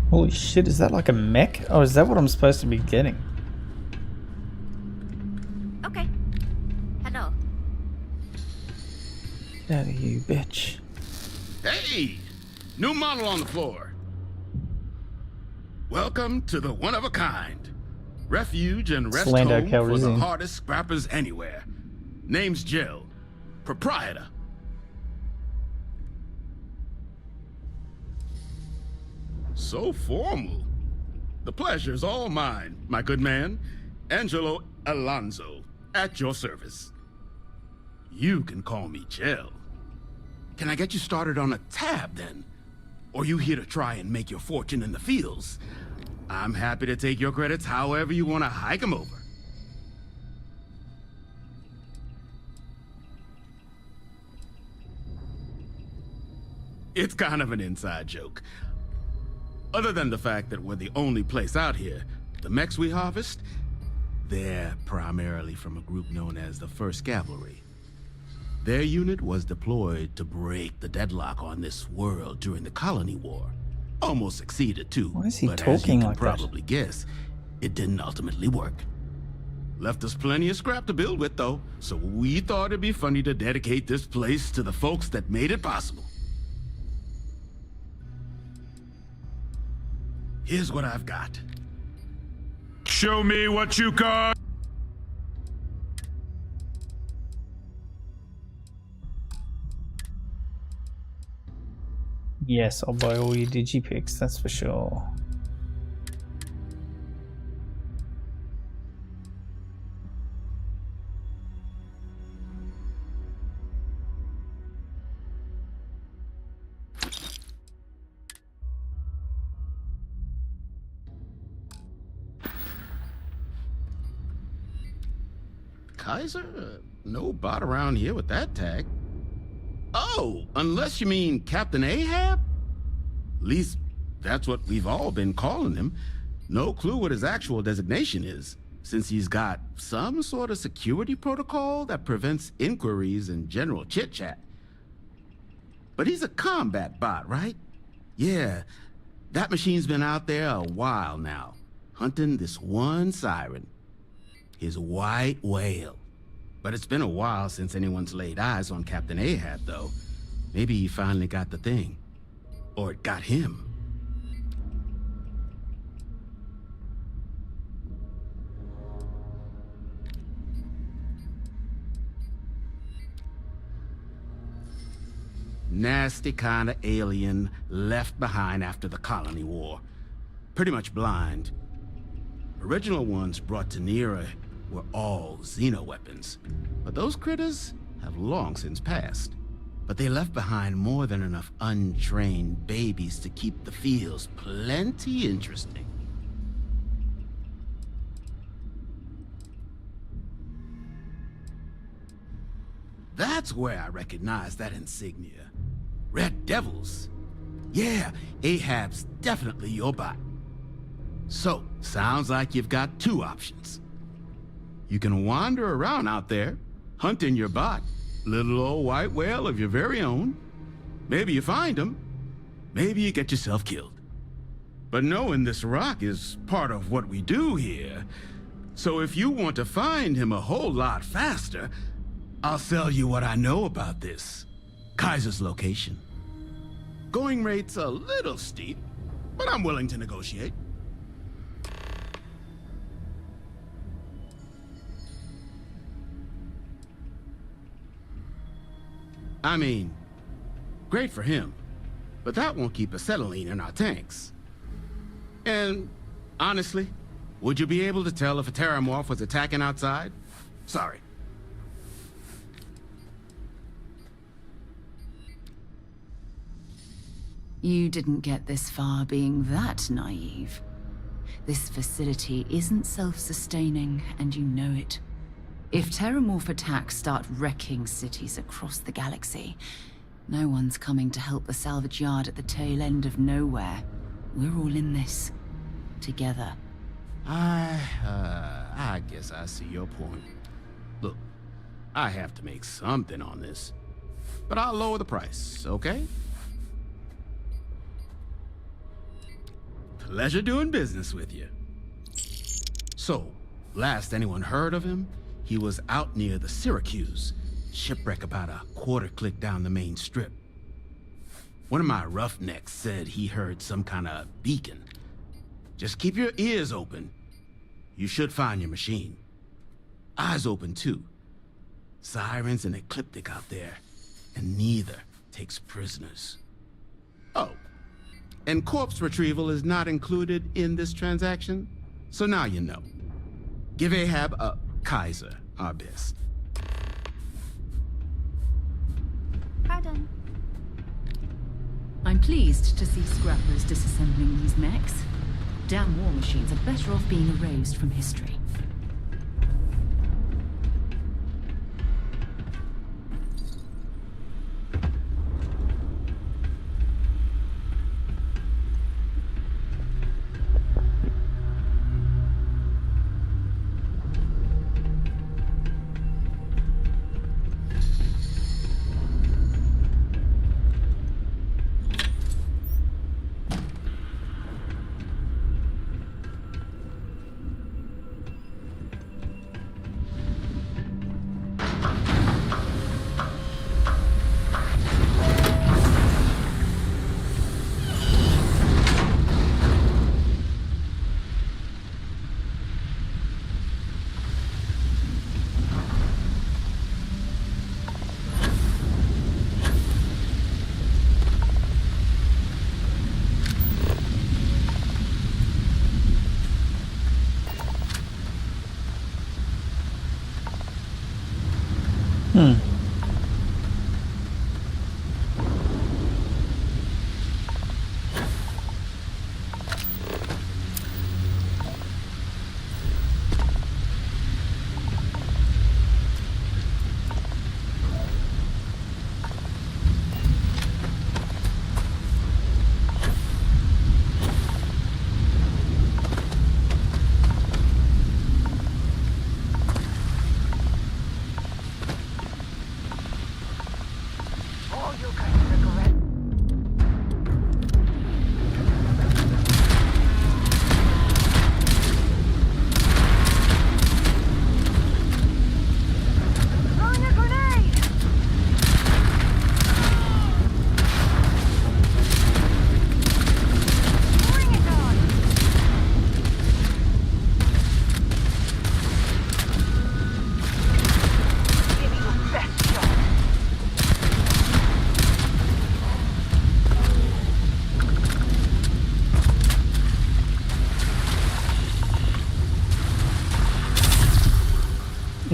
Speaker 2: Holy shit, is that like a mech? Oh, is that what I'm supposed to be getting?
Speaker 18: Okay. Hello.
Speaker 2: Get out of you, bitch.
Speaker 16: Hey! New model on the floor. Welcome to the one-of-a-kind. Refuge and rest home for the hardest scrappers anywhere. Name's Jill. Proprietor. So formal. The pleasure's all mine, my good man. Angelo Alonso, at your service. You can call me Jill. Can I get you started on a tab, then? Or you here to try and make your fortune in the fields? I'm happy to take your credits however you want to hike them over. It's kind of an inside joke. Other than the fact that we're the only place out here, the mechs we harvest, they're primarily from a group known as the 1st Cavalry. Their unit was deployed to break the deadlock on this world during the Colony War. Almost succeeded too.
Speaker 2: Why is he
Speaker 16: but as you
Speaker 2: talking
Speaker 16: can
Speaker 2: like that?
Speaker 16: probably guess, it didn't ultimately work. Left us plenty of scrap to build with though, so we thought it'd be funny to dedicate this place to the folks that made it possible. Here's what I've got.
Speaker 19: Show me what you got.
Speaker 2: Yes, I'll buy all your digipics, that's for sure.
Speaker 16: Kaiser? No bot around here with that tag. Oh, unless you mean Captain Ahab? At least, that's what we've all been calling him. No clue what his actual designation is, since he's got some sort of security protocol that prevents inquiries and general chit-chat. But he's a combat bot, right? Yeah, that machine's been out there a while now, hunting this one siren. His white whale. But it's been a while since anyone's laid eyes on Captain Ahab, though. Maybe he finally got the thing. Or it got him. Nasty kind of alien left behind after the Colony War. Pretty much blind. Original ones brought to Nera were all xeno-weapons, but those critters have long since passed. But they left behind more than enough untrained babies to keep the fields plenty interesting. That's where I recognize that insignia. Red Devils. Yeah, Ahab's definitely your bot. So, sounds like you've got two options. You can wander around out there, hunting your bot, little old white whale of your very own. Maybe you find him, maybe you get yourself killed. But knowing this rock is part of what we do here. So if you want to find him a whole lot faster, I'll sell you what I know about this. Kaiser's location. Going rate's a little steep, but I'm willing to negotiate. I mean, great for him, but that won't keep acetylene in our tanks. And honestly, would you be able to tell if a terramorph was attacking outside? Sorry.
Speaker 9: You didn't get this far being that naive. This facility isn't self-sustaining, and you know it. If terramorph attacks start wrecking cities across the galaxy, no one's coming to help the salvage yard at the tail end of nowhere. We're all in this. Together.
Speaker 16: I guess I see your point. Look, I have to make something on this, but I'll lower the price, okay? Pleasure doing business with you. So, last anyone heard of him, he was out near the Syracuse, shipwreck about a quarter-click down the main strip. One of my roughnecks said he heard some kind of beacon. Just keep your ears open. You should find your machine. Eyes open, too. Sirens and Ecliptic out there, and neither takes prisoners. Oh, and corpse retrieval is not included in this transaction, so now you know. Give Ahab a Kaiser our best.
Speaker 18: Pardon.
Speaker 9: I'm pleased to see scrappers disassembling these mechs. Damn war machines are better off being erased from history.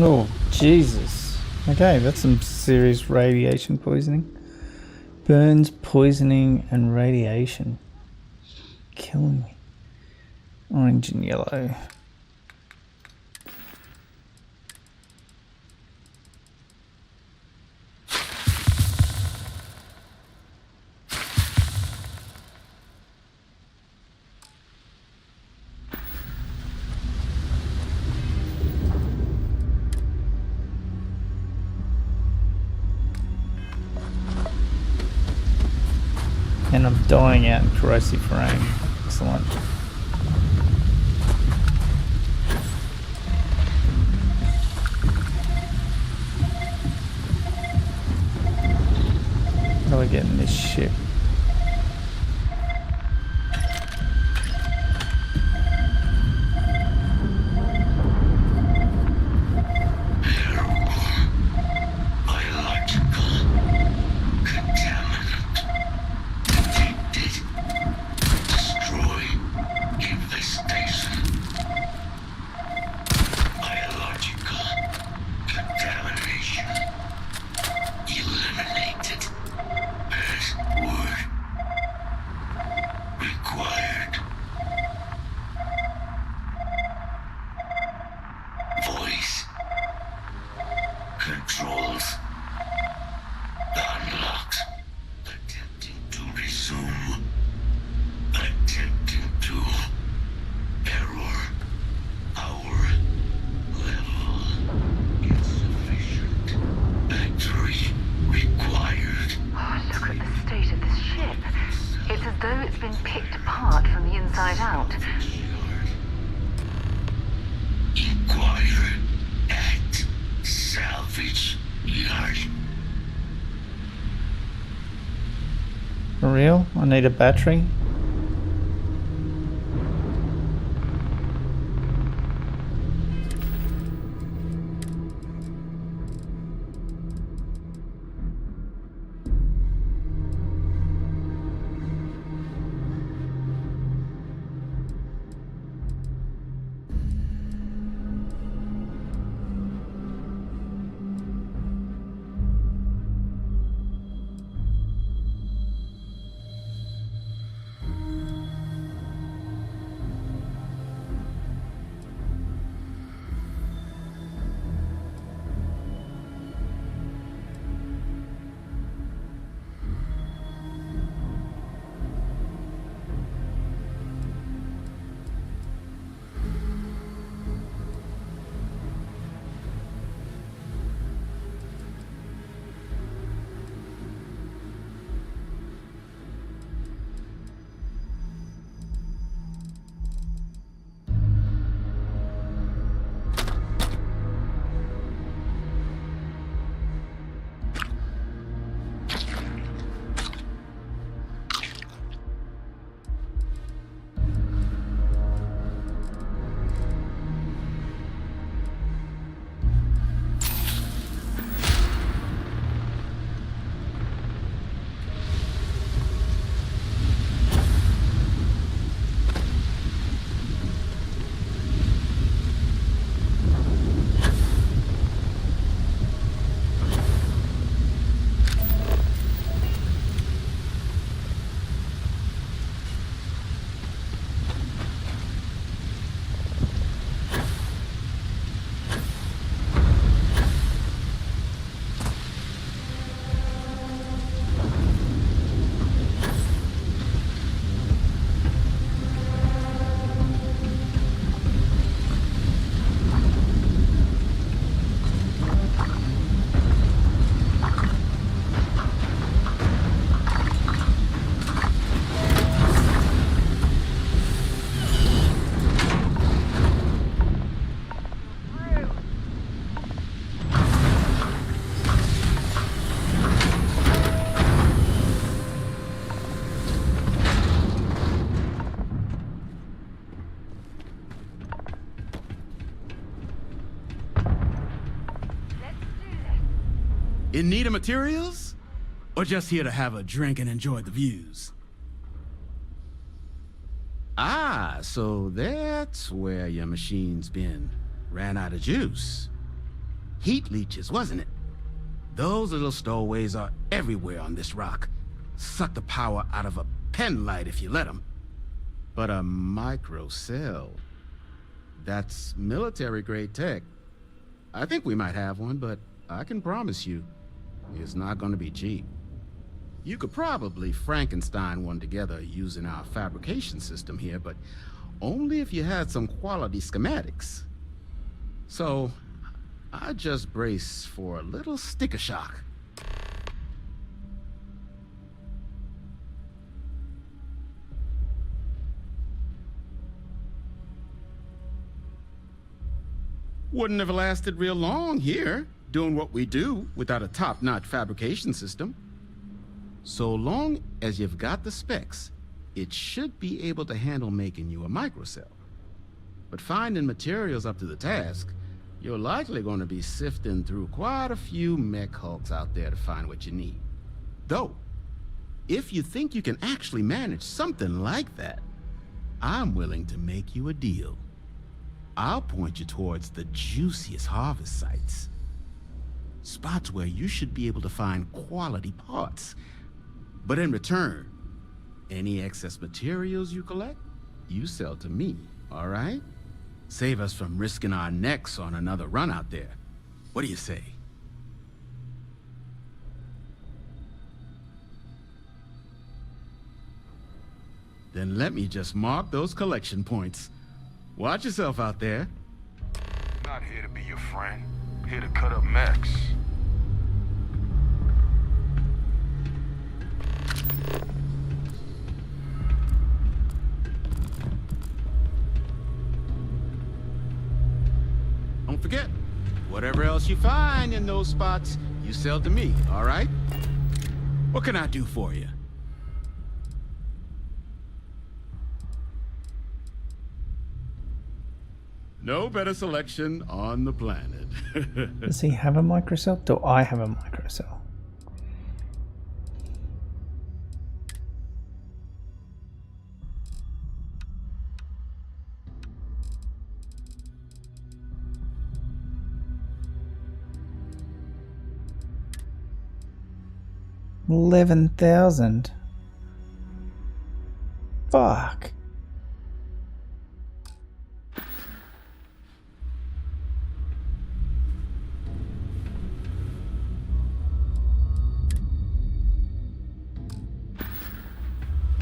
Speaker 2: Oh, Jesus. Okay, that's some serious radiation poisoning. Burns, poisoning, and radiation. Killing me. Orange and yellow. And I'm dying out in corrosive rain. Excellent. How do I get in this ship? For real? I need a battery?
Speaker 16: In need of materials? Or just here to have a drink and enjoy the views? Ah, so that's where your machine's been. Ran out of juice. Heat leeches, wasn't it? Those little stowaways are everywhere on this rock. Suck the power out of a pen light if you let them. But a microcell, that's military-grade tech. I think we might have one, but I can promise you, it's not going to be cheap. You could probably Frankenstein one together using our fabrication system here, but only if you had some quality schematics. So, I just brace for a little sticker shock. Wouldn't have lasted real long here, doing what we do without a top-notch fabrication system. So long as you've got the specs, it should be able to handle making you a microcell. But finding materials up to the task, you're likely going to be sifting through quite a few mech hulks out there to find what you need. Though, if you think you can actually manage something like that, I'm willing to make you a deal. I'll point you towards the juiciest harvest sites. Spots where you should be able to find quality parts. But in return, any excess materials you collect, you sell to me, all right? Save us from risking our necks on another run out there. What do you say? Then let me just mark those collection points. Watch yourself out there.
Speaker 19: Not here to be your friend. Here to cut up mechs.
Speaker 16: Don't forget, whatever else you find in those spots, you sell to me, all right? What can I do for you? No better selection on the planet.
Speaker 2: Does he have a microcell? Do I have a microcell? $11,000. Fuck.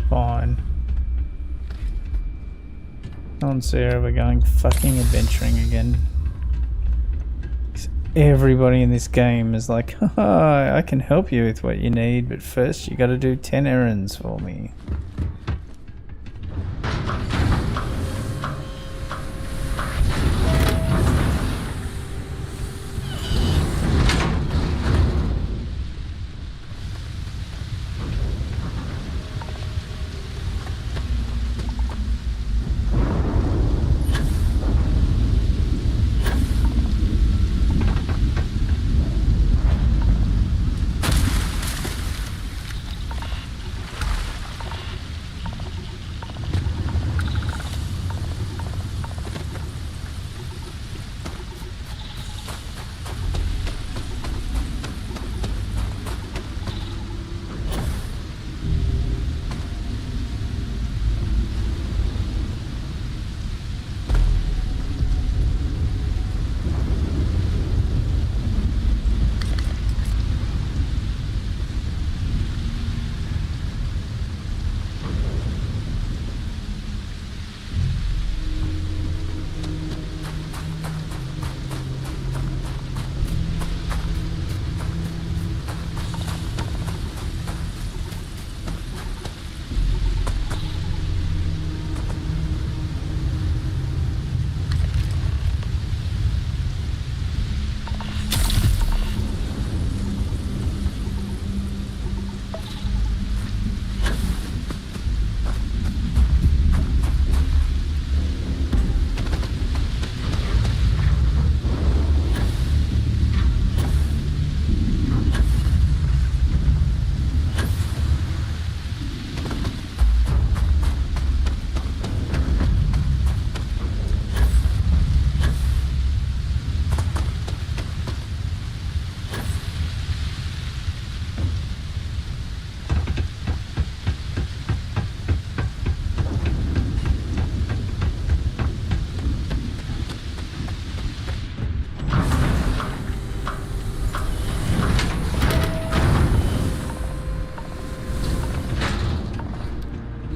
Speaker 2: Fine. On Sarah, we're going fucking adventuring again. Everybody in this game is like, haha, I can help you with what you need, but first you gotta do 10 errands for me.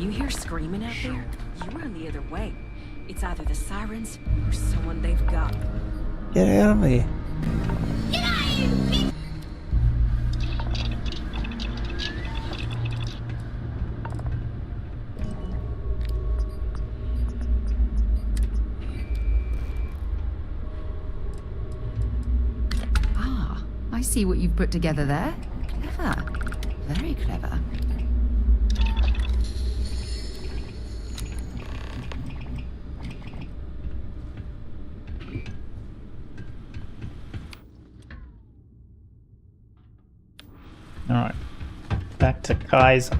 Speaker 4: You hear screaming out there? You run the other way. It's either the sirens or someone they've got.
Speaker 2: Get out of here.
Speaker 4: Get out of here!
Speaker 9: Ah, I see what you've put together there. Clever. Very clever.
Speaker 2: Alright. Back to Kaiser.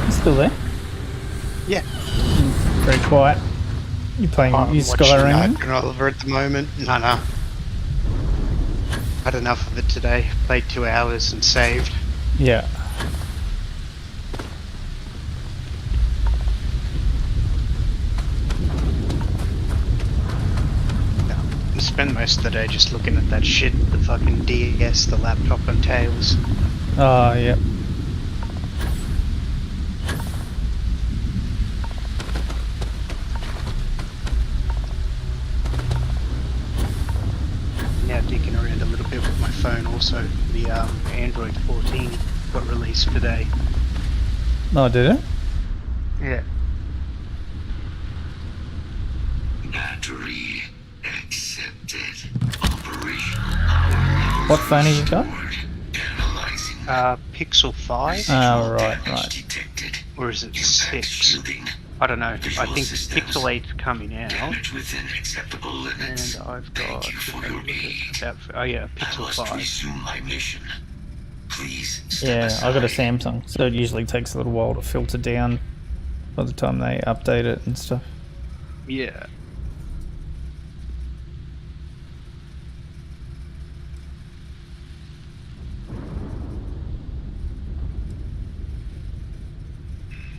Speaker 2: You still there?
Speaker 15: Yeah.
Speaker 2: Very quiet. You playing you Skyrim?
Speaker 15: Oliver at the moment. No. Had enough of it today. Played 2 hours and saved.
Speaker 2: Yeah.
Speaker 15: I spent most of the day just looking at that shit, the fucking DS, the laptop entails.
Speaker 2: Oh, yeah.
Speaker 15: Now digging around a little bit with my phone also. The Android 14 got released today.
Speaker 2: Oh, did it?
Speaker 15: Yeah.
Speaker 10: Battery accepted. Operational power.
Speaker 2: What phone have you got?
Speaker 15: Pixel 5?
Speaker 2: Oh, right.
Speaker 15: Or is it 6? I don't know. I think Pixel 8's coming out. And I've got... Pixel 5.
Speaker 2: Yeah, I got a Samsung, so it usually takes a little while to filter down by the time they update it and stuff.
Speaker 15: Yeah.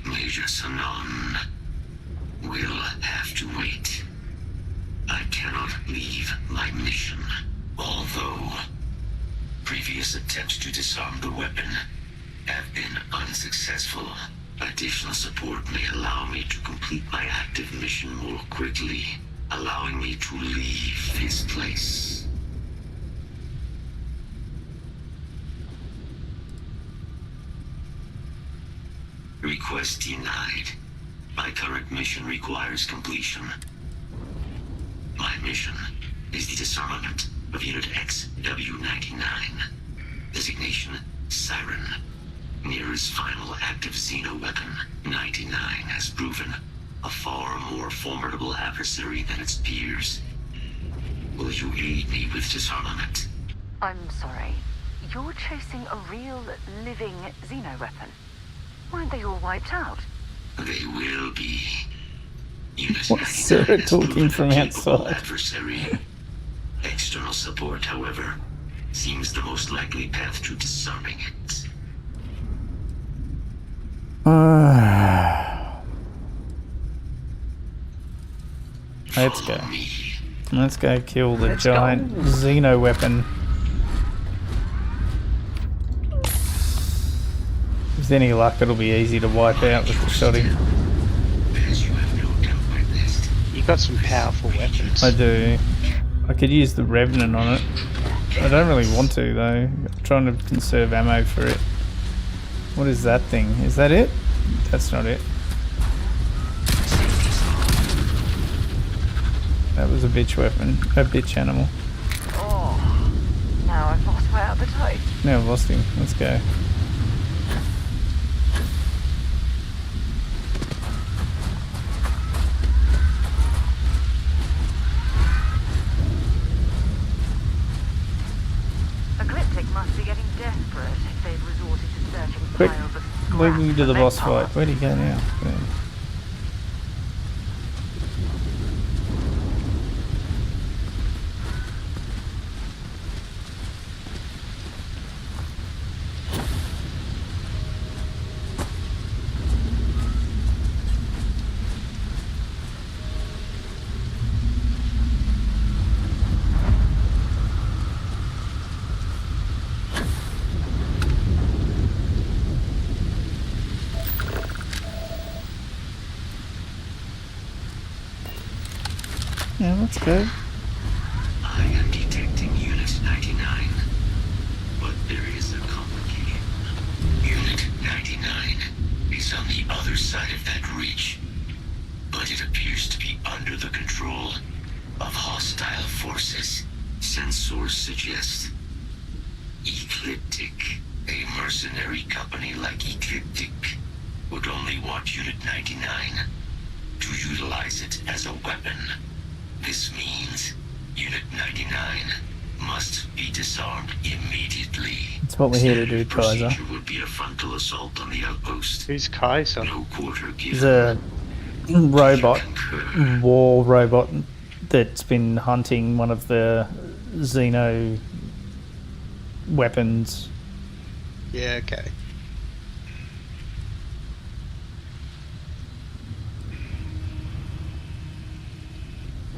Speaker 10: Major Sanon will have to wait. I cannot leave my mission, although previous attempts to disarm the weapon have been unsuccessful. Additional support may allow me to complete my active mission more quickly, allowing me to leave this place. Request denied. My current mission requires completion. My mission is the disarmament of Unit XW-99. Designation, Siren. Nearest final active Xeno weapon, 99 has proven a far more formidable adversary than its peers. Will you aid me with disarmament?
Speaker 14: I'm sorry. You're chasing a real, living Xeno weapon. Weren't they all wiped out?
Speaker 10: They will be. Unit
Speaker 2: What's Sarah talking from outside?
Speaker 10: Adversary. External support, however, seems the most likely path to disarming it.
Speaker 2: Let's go. Let's go kill the giant Xeno weapon. With any luck, it'll be easy to wipe out with the shotty.
Speaker 15: You got some powerful weapons.
Speaker 2: I do. I could use the Revenant on it. I don't really want to though. I'm trying to conserve ammo for it. What is that thing? Is that it? That's not it. That was a bitch weapon. A bitch animal.
Speaker 14: Oh, now I've lost my appetite.
Speaker 2: Now I've lost him. Let's go.
Speaker 14: Must be getting desperate if they've resorted to searching
Speaker 2: Quick,
Speaker 14: piles of
Speaker 2: leave me to the boss fight. Where'd he go now? There. Yeah, let's go.
Speaker 10: I am detecting Unit 99, but there is a complication. Unit 99 is on the other side of that ridge, but it appears to be under the control of hostile forces. Sensors suggest Ecliptic, a mercenary company like Ecliptic, would only want Unit 99 to utilize it as a weapon. This means Unit 99 must be disarmed immediately.
Speaker 2: That's what we're here to do, Khuntza.
Speaker 10: Procedure would be a frontal assault on the outpost.
Speaker 15: Who's Kaiser?
Speaker 10: No quarter
Speaker 2: He's
Speaker 10: given.
Speaker 2: a robot, war robot that's been hunting one of the Xeno weapons.
Speaker 15: Yeah, okay.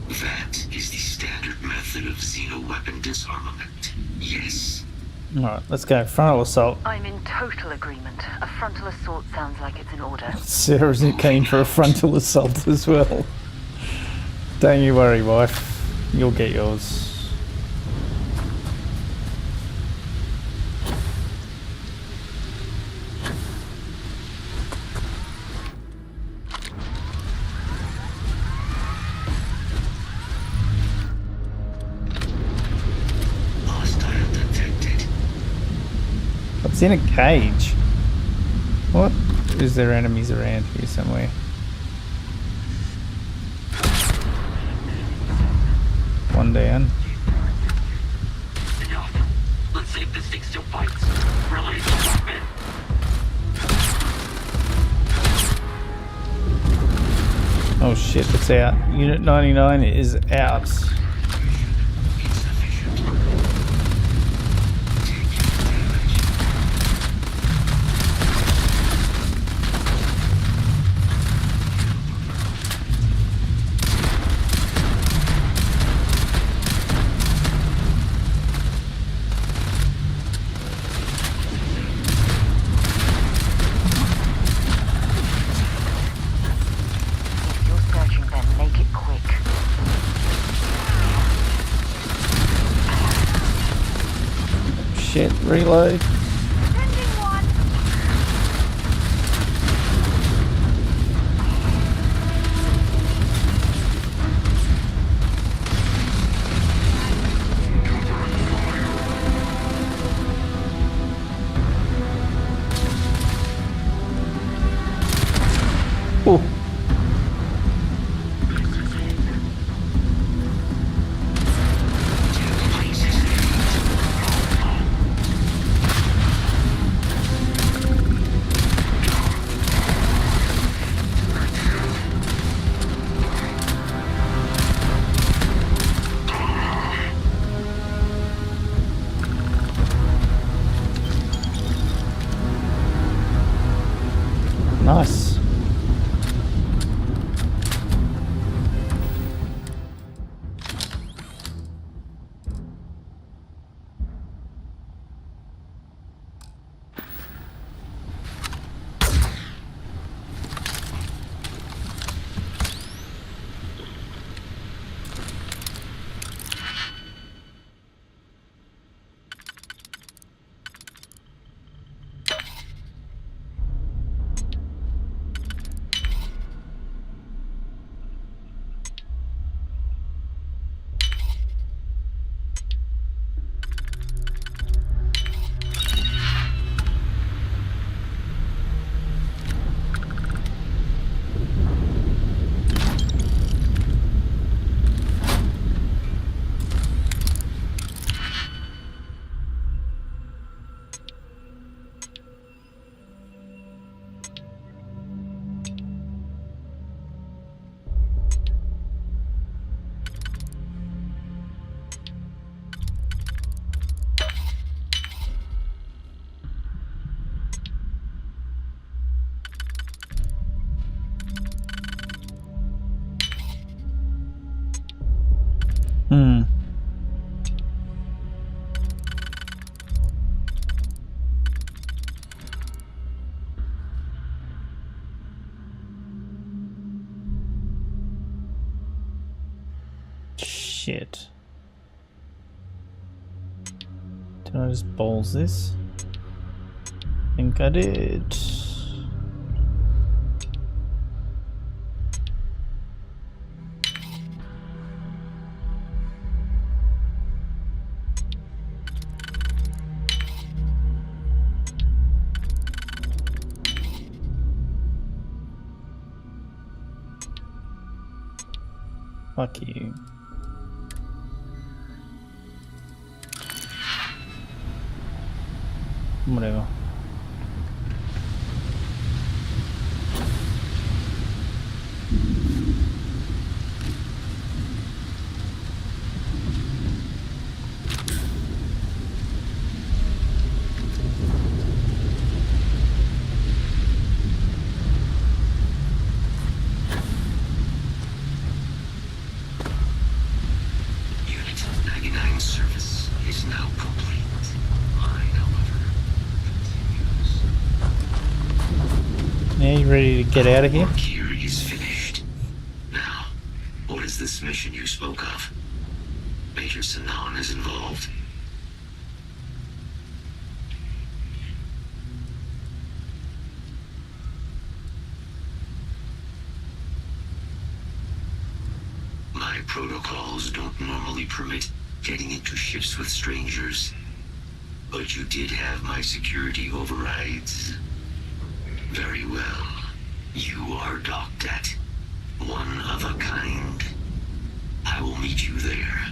Speaker 10: That is the standard method of Xeno weapon disarmament. Yes.
Speaker 2: Alright, let's go. Frontal assault.
Speaker 14: I'm in total agreement. A frontal assault sounds like it's in order.
Speaker 2: Sarah's keen for a frontal assault as well. Don't you worry, wife. You'll get yours. It's in a cage. What? Is there enemies around here somewhere? One down.
Speaker 10: Enough. Let's see if this thing still bites. Release the weapon.
Speaker 2: Oh shit, it's out. Unit 99 is out. Shit, reload. Oh. Nice. Hmm. Shit. Did I just balls this? I think I did. Fuck you. Whatever.
Speaker 10: Unit 99 service is now complete. Mine, however, continues.
Speaker 2: Yeah, you ready to get out of here?
Speaker 10: Work here is finished. Now, what is this mission you spoke of? Major Sinan is involved. My protocols don't normally permit getting into ships with strangers, but you did have my security overrides. Very well. You are docked at one of a kind. I will meet you there.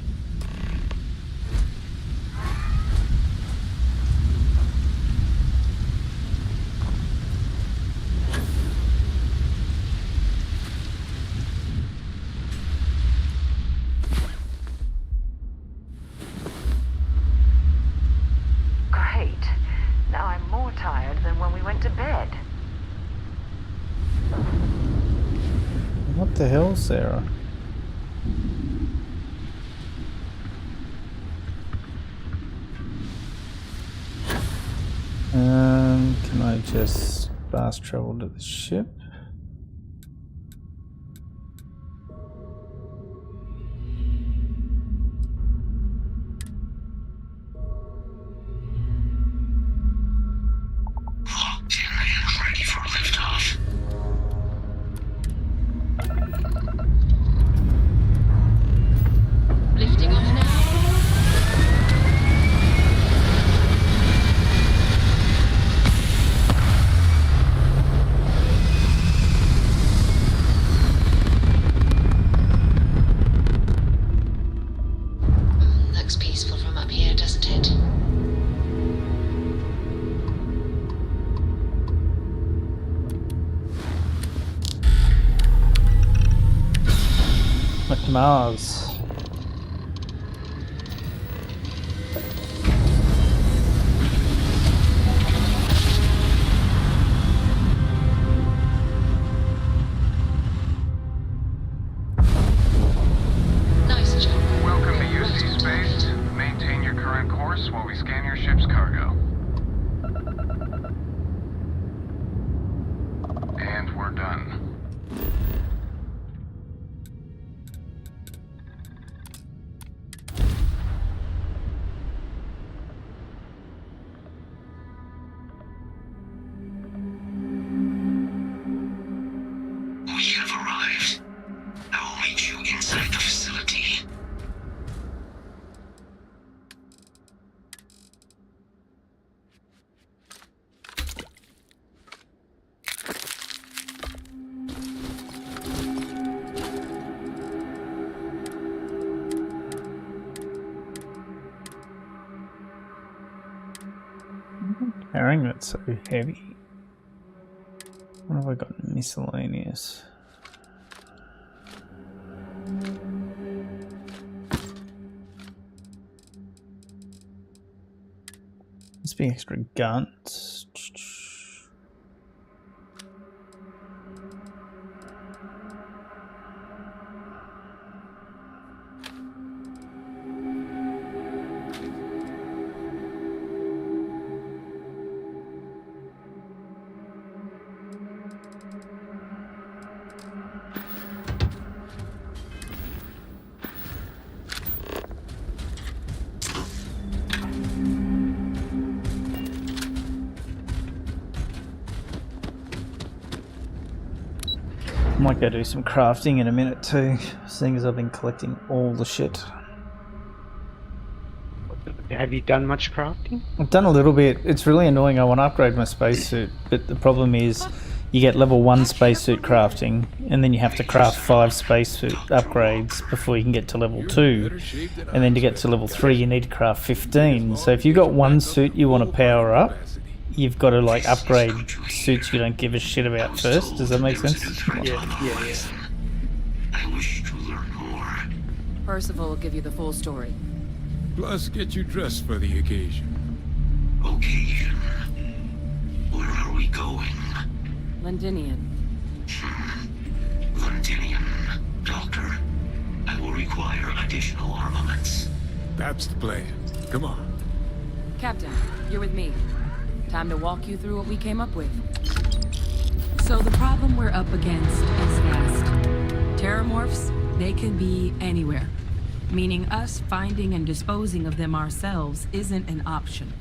Speaker 14: Great. Now I'm more tired than when we went to bed.
Speaker 2: What the hell, Sarah? Can I just fast travel to the ship?
Speaker 10: Locked in and ready for liftoff.
Speaker 13: Lifting off now. Looks peaceful from up here, doesn't it?
Speaker 2: Back to Mars.
Speaker 13: Nice job.
Speaker 20: Welcome to UC Space. Maintain your current course while we scan your ship's cargo. And we're done.
Speaker 10: We have arrived. I will meet you inside the facility.
Speaker 2: Carrying it so heavy. What have I got? Miscellaneous. Must be extra guns. Might go do some crafting in a minute too, seeing as I've been collecting all the shit.
Speaker 15: Have you done much crafting?
Speaker 2: I've done a little bit. It's really annoying. I want to upgrade my spacesuit, but the problem is you get level 1 spacesuit crafting, and then you have to craft 5 spacesuit upgrades before you can get to level 2. And then to get to level 3 you need to craft 15. So if you've got one suit you want to power up, you've got to like upgrade suits you don't give a shit about first. Does that make sense?
Speaker 15: Yeah.
Speaker 10: I wish to learn more.
Speaker 17: Percival will give you the full story.
Speaker 19: Plus, get you dressed for the occasion.
Speaker 10: Occasion? Where are we going?
Speaker 17: Londinian.
Speaker 10: Londinian. Doctor, I will require additional armaments.
Speaker 19: That's the plan. Come on.
Speaker 17: Captain, you're with me. Time to walk you through what we came up with. So the problem we're up against is vast. Terramorphs, they can be anywhere. Meaning us finding and disposing of them ourselves isn't an option.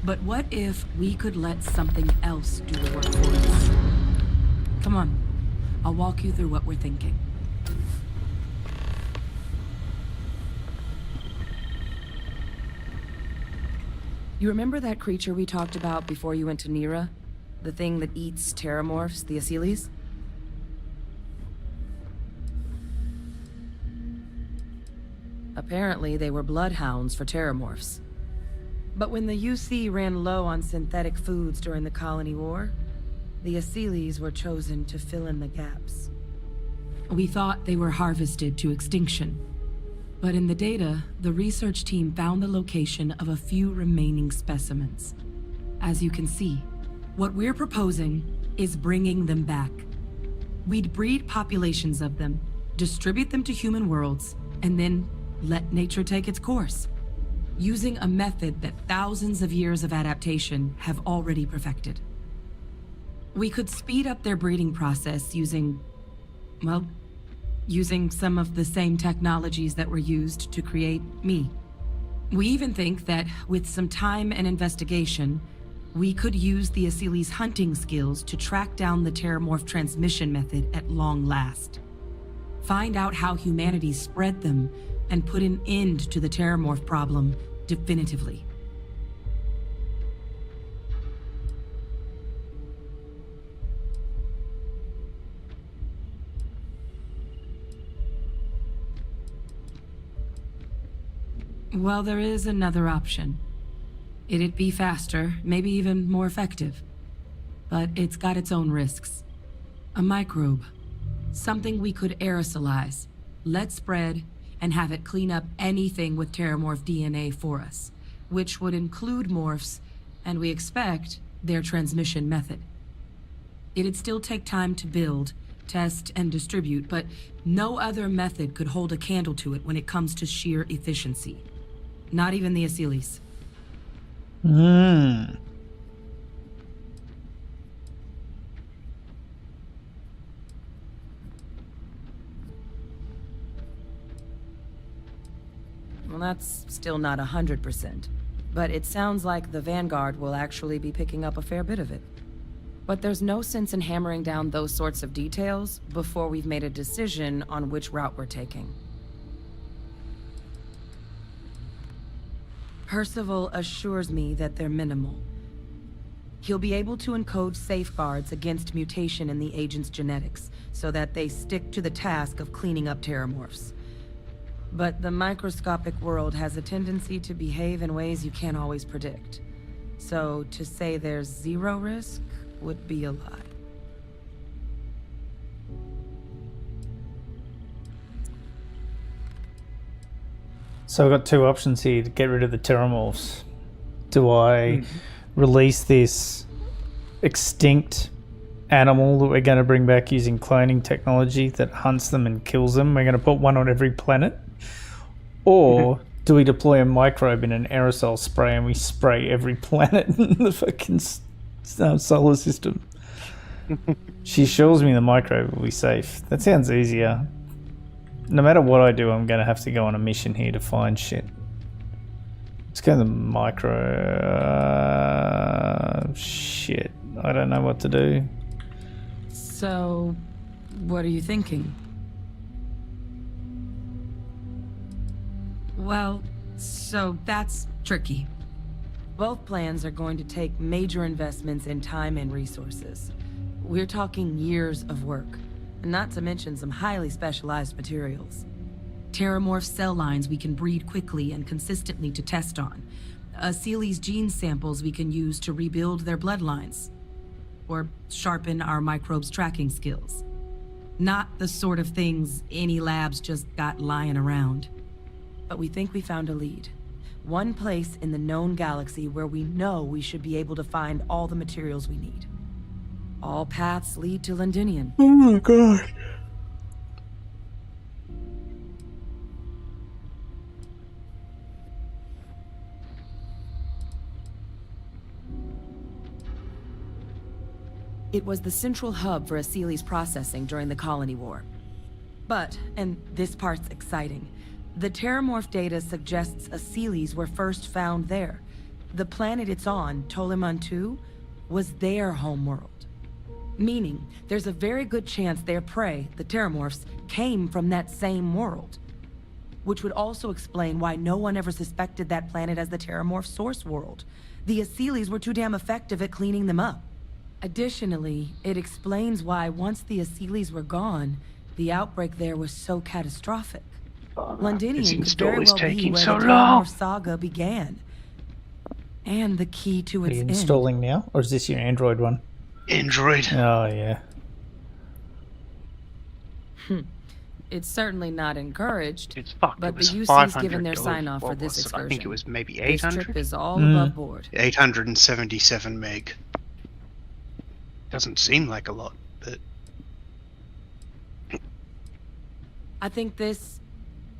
Speaker 17: But what if we could let something else do the work for us? Come on, I'll walk you through what we're thinking. You remember that creature we talked about before you went to Nira? The thing that eats terramorphs, the Asylees? Apparently, they were bloodhounds for terramorphs. But when the UC ran low on synthetic foods during the Colony War, the Asylees were chosen to fill in the gaps. We thought they were harvested to extinction. But in the data, the research team found the location of a few remaining specimens. As you can see, what we're proposing is bringing them back. We'd breed populations of them, distribute them to human worlds, and then let nature take its course, using a method that thousands of years of adaptation have already perfected. We could speed up their breeding process using some of the same technologies that were used to create me. We even think that with some time and investigation, we could use the Asylees' hunting skills to track down the terramorph transmission method at long last. Find out how humanity spread them and put an end to the terramorph problem definitively. Well, there is another option. It'd be faster, maybe even more effective. But it's got its own risks. A microbe. Something we could aerosolize, let spread, and have it clean up anything with terramorph DNA for us, which would include morphs, and we expect their transmission method. It'd still take time to build, test, and distribute, but no other method could hold a candle to it when it comes to sheer efficiency. Not even the Asylees. Well, that's still not 100%. But it sounds like the Vanguard will actually be picking up a fair bit of it. But there's no sense in hammering down those sorts of details before we've made a decision on which route we're taking. Percival assures me that they're minimal. He'll be able to encode safeguards against mutation in the agent's genetics, so that they stick to the task of cleaning up terramorphs. But the microscopic world has a tendency to behave in ways you can't always predict. So to say there's zero risk would be a lie.
Speaker 2: So I've got two options here to get rid of the terramorphs. Do I release this extinct animal that we're going to bring back using cloning technology that hunts them and kills them? We're going to put one on every planet? Or do we deploy a microbe in an aerosol spray and we spray every planet in the fucking solar system? She assures me the microbe will be safe. That sounds easier. No matter what I do, I'm going to have to go on a mission here to find shit. Let's go to the micro... shit. I don't know what to do.
Speaker 17: So, What are you thinking? Well, so that's tricky. Both plans are going to take major investments in time and resources. We're talking years of work, not to mention some highly specialized materials. Terramorph cell lines we can breed quickly and consistently to test on. Seely's gene samples we can use to rebuild their bloodlines. Or sharpen our microbes' tracking skills. Not the sort of things any labs just got lying around. But we think we found a lead. One place in the known galaxy where we know we should be able to find all the materials we need. All paths lead to Londinian.
Speaker 2: Oh my god.
Speaker 17: It was the central hub for Seely's processing during the Colony War. But, and this part's exciting, the Terramorph data suggests Seely's were first found there. The planet it's on, Toliman 2, was their homeworld. Meaning, there's a very good chance their prey, the Terramorphs, came from that same world. Which would also explain why no one ever suspected that planet as the Terramorph source world. The Seely's were too damn effective at cleaning them up. Additionally, it explains why once the Seely's were gone, the outbreak there was so catastrophic. Londinian could very well be where the Terramorph saga began. And the key to its
Speaker 2: Are you
Speaker 17: end.
Speaker 2: installing now? Or is this your Android one?
Speaker 15: Android.
Speaker 2: Oh, yeah.
Speaker 17: It's certainly not encouraged,
Speaker 15: It's fucked.
Speaker 17: but
Speaker 15: It was
Speaker 17: the UC's given their
Speaker 15: $500.
Speaker 17: sign-off for
Speaker 15: What
Speaker 17: this
Speaker 15: was it?
Speaker 17: excursion.
Speaker 15: I think it was maybe
Speaker 17: This
Speaker 15: 800.
Speaker 17: trip is all above board.
Speaker 15: 877 meg. Doesn't seem like a lot, but
Speaker 17: I think this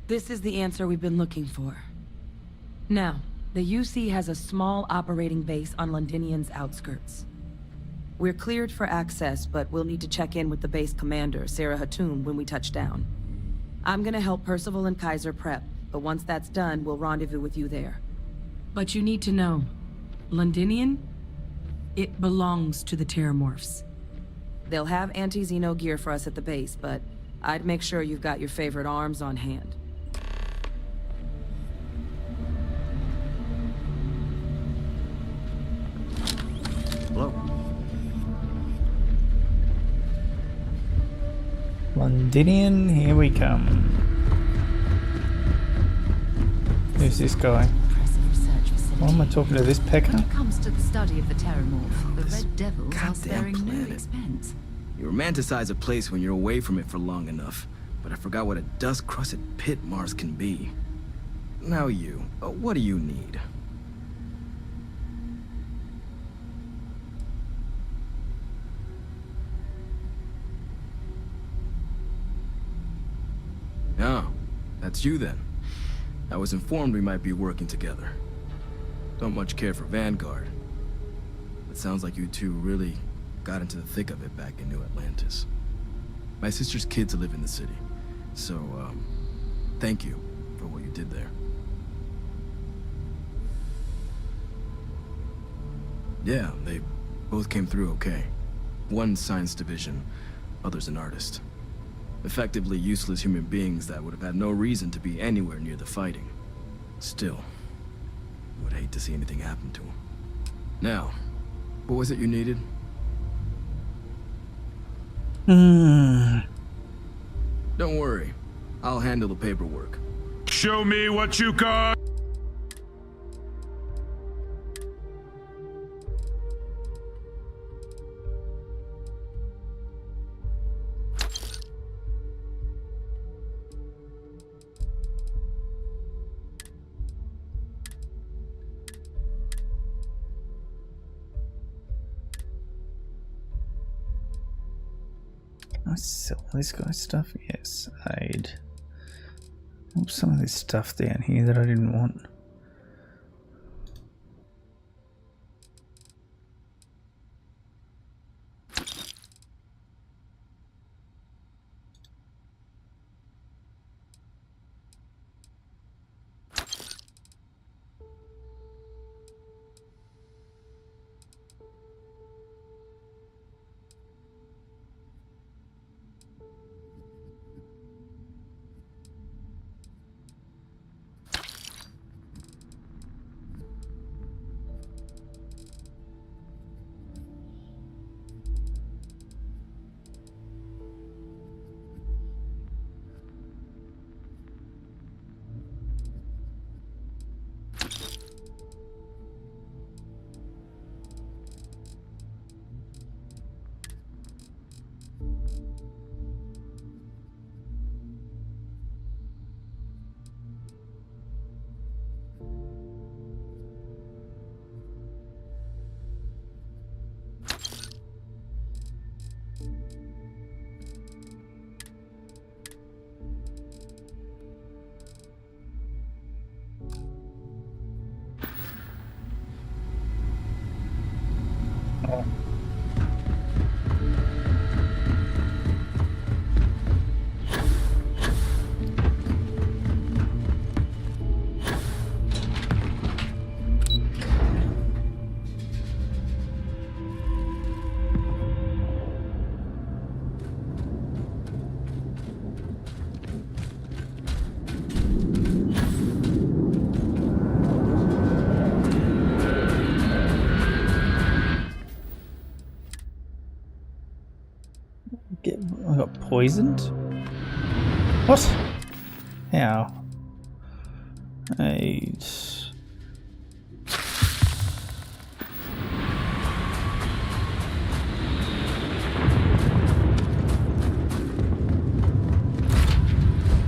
Speaker 17: is the answer we've been looking for. Now, the UC has a small operating base on Londinian's outskirts. We're cleared for access, but we'll need to check in with the base commander, Sarah Hatoum, when we touch down. I'm gonna help Percival and Kaiser prep, but once that's done, we'll rendezvous with you there. But you need to know, Londinian, it belongs to the Terramorphs. They'll have anti-Xeno gear for us at the base, but I'd make sure you've got your favorite arms on hand.
Speaker 7: Hello.
Speaker 2: Londinian, here we come. Who's this guy? Why am I talking to this pecker?
Speaker 9: When it comes to the study of the Terramorph, the Red Devils are sparing no expense.
Speaker 21: You romanticize a place when you're away from it for long enough, but I forgot what a dust-crusted pit Mars can be. Now you, what do you need? Oh, that's you then. I was informed we might be working together. Don't much care for Vanguard. It sounds like you two really got into the thick of it back in New Atlantis. My sister's kids live in the city, so, thank you for what you did there. Yeah, they both came through okay. One science division, other's an artist. Effectively useless human beings that would have had no reason to be anywhere near the fighting. Still, would hate to see anything happen to them. Now, what was it you needed? Don't worry, I'll handle the paperwork.
Speaker 19: Show me what you got.
Speaker 2: I sell this guy's stuff? Yes, aid. What's some of this stuff down here that I didn't want? I got poisoned? What? How?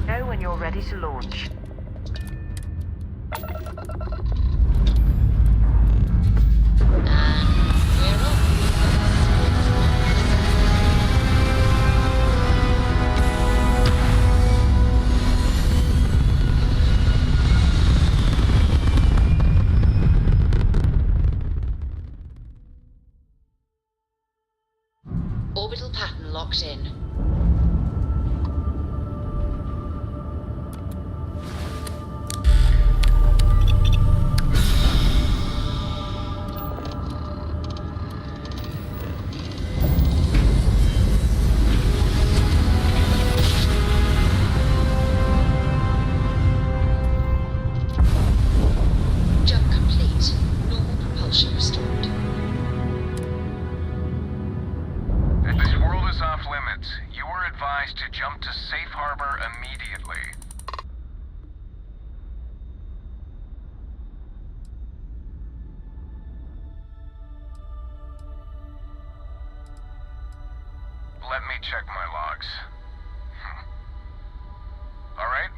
Speaker 14: Know when you're ready to launch.
Speaker 13: Orbital pattern locked in. Jump complete. Normal propulsion restored.
Speaker 20: This world is off limits. You were advised to jump to safe harbor immediately. Let me check my logs. All right,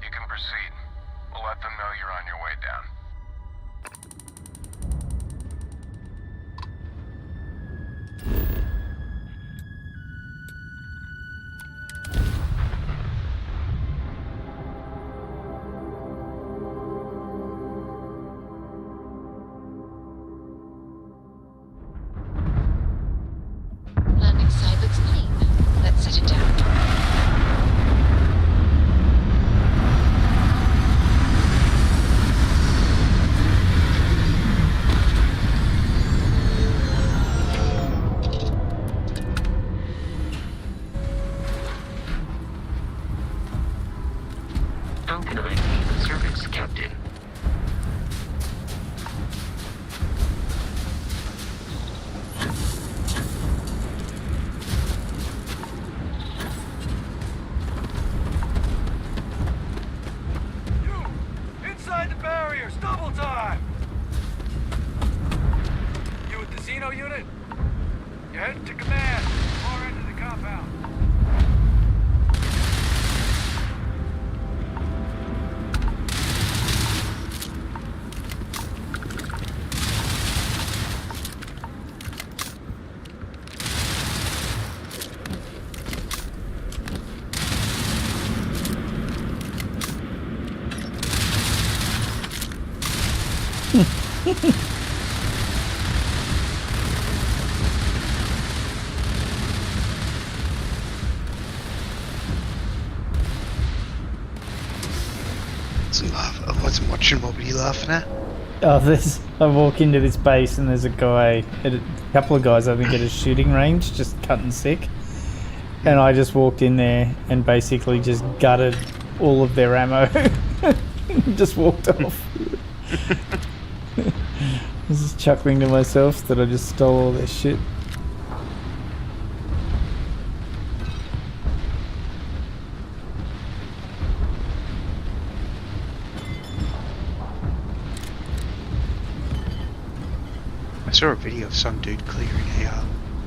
Speaker 20: you can proceed. We'll let them know you're on your way down.
Speaker 13: Landing side looks clean. Let's set it down.
Speaker 10: How can I be of service, Captain?
Speaker 20: Inside the barriers, double time! You with the Xeno unit? You're heading to command, far end of the compound.
Speaker 15: I wasn't watching. What were you laughing at?
Speaker 2: Oh, I walk into this base and there's a guy, a couple of guys I think at a shooting range, just cutting sick. And I just walked in there and basically just gutted all of their ammo. Just walked off. I was just chuckling to myself that I just stole all their shit.
Speaker 15: I saw a video of some dude clearing a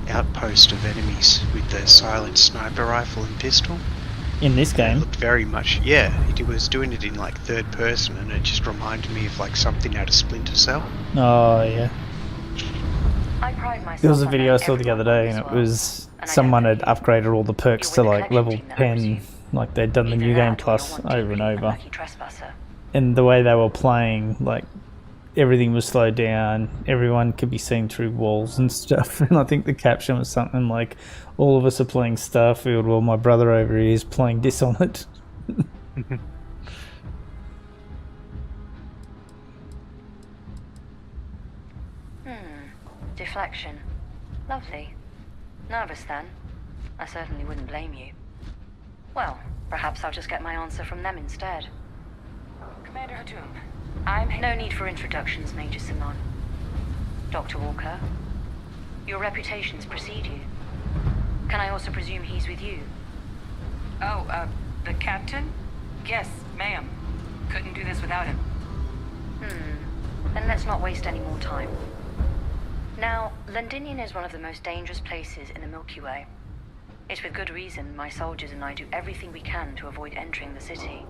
Speaker 15: outpost of enemies with the silent sniper rifle and pistol.
Speaker 2: In this game?
Speaker 15: It looked very much, yeah, he was doing it in like third person and it just reminded me of like something out of Splinter Cell.
Speaker 2: Oh, yeah.
Speaker 14: I pride myself
Speaker 2: There was a
Speaker 14: on
Speaker 2: video I
Speaker 14: knowing
Speaker 2: saw the other day and it was someone had upgraded all the perks to like level 10, like they'd done the new game plus over and over. And the way they were playing, like everything was slowed down, everyone could be seen through walls and stuff. And I think the caption was something like, all of us are playing Starfield while my brother over here is playing Dishonored.
Speaker 14: Deflection. Lovely. Nervous then? I certainly wouldn't blame you. Well, perhaps I'll just get my answer from them instead. Commander Hatum, no need for introductions, Major Simon. Dr. Walker, your reputations precede you. Can I also presume he's with you?
Speaker 12: Oh, the captain? Yes, ma'am. Couldn't do this without him.
Speaker 14: Then let's not waste any more time. Now, Londinium is one of the most dangerous places in the Milky Way. It's with good reason my soldiers and I do everything we can to avoid entering the city.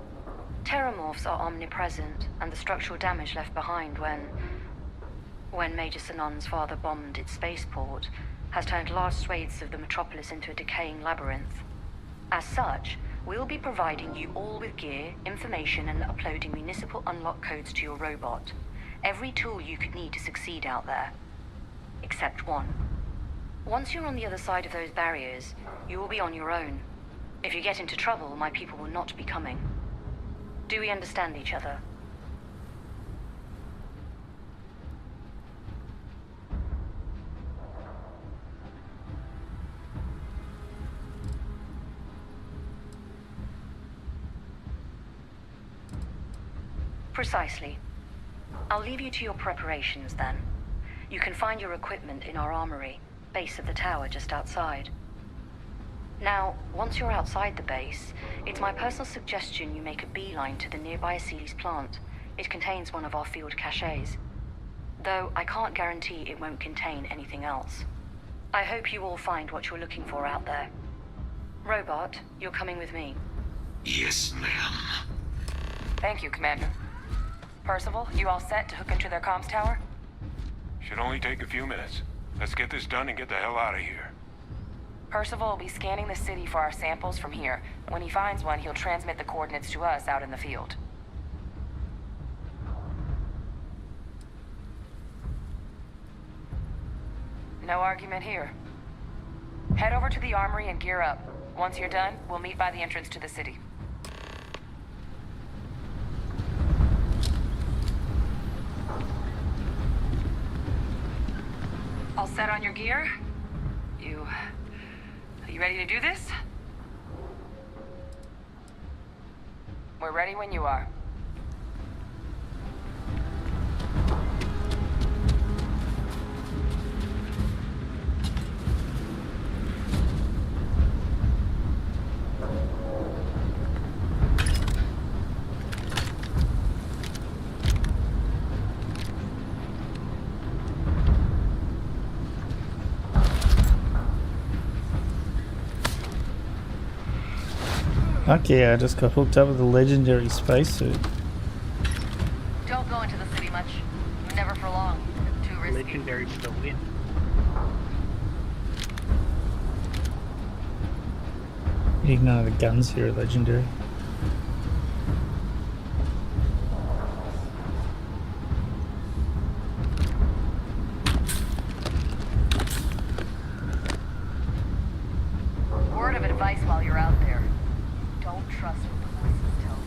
Speaker 14: Terramorphs are omnipresent, and the structural damage left behind when Major Sanon's father bombed its spaceport has turned large swathes of the metropolis into a decaying labyrinth. As such, we'll be providing you all with gear, information, and uploading municipal unlock codes to your robot. Every tool you could need to succeed out there. Except one. Once you're on the other side of those barriers, you will be on your own. If you get into trouble, my people will not be coming. Do we understand each other? Precisely. I'll leave you to your preparations then. You can find your equipment in our armory, base of the tower just outside. Now, once you're outside the base, it's my personal suggestion you make a beeline to the nearby Aceles plant. It contains one of our field caches. Though I can't guarantee it won't contain anything else. I hope you all find what you're looking for out there. Robot, you're coming with me.
Speaker 10: Yes, ma'am.
Speaker 12: Thank you, Commander. Percival, you all set to hook into their comms tower?
Speaker 20: Should only take a few minutes. Let's get this done and get the hell out of here.
Speaker 12: Percival will be scanning the city for our samples from here. When he finds one, he'll transmit the coordinates to us out in the field. No argument here. Head over to the armory and gear up. Once you're done, we'll meet by the entrance to the city. All set on your gear? Are you ready to do this? We're ready when you are.
Speaker 2: Fuck yeah, I just got hooked up with a legendary spacesuit.
Speaker 14: Don't go into the city much. Never for long. Too risky.
Speaker 15: Legendary for the win.
Speaker 2: None of the guns here are legendary.
Speaker 14: Word of advice while you're out there. Don't trust what the voices tell you.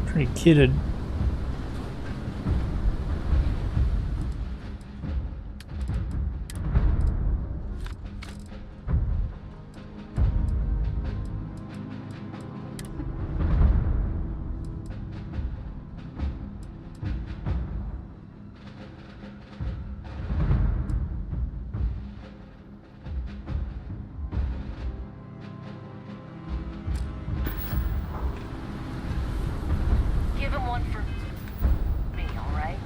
Speaker 2: Pretty kitted.
Speaker 12: Give him one for me, all right?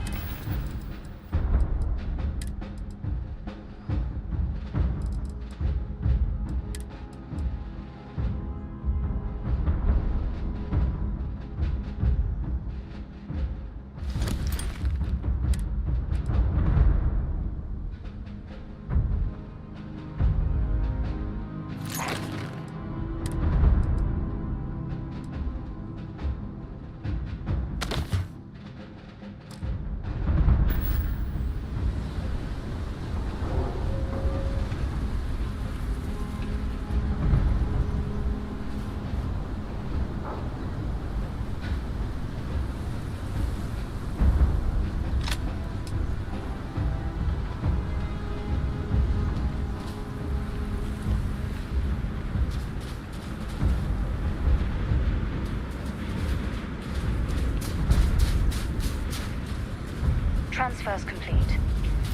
Speaker 12: Transfers complete.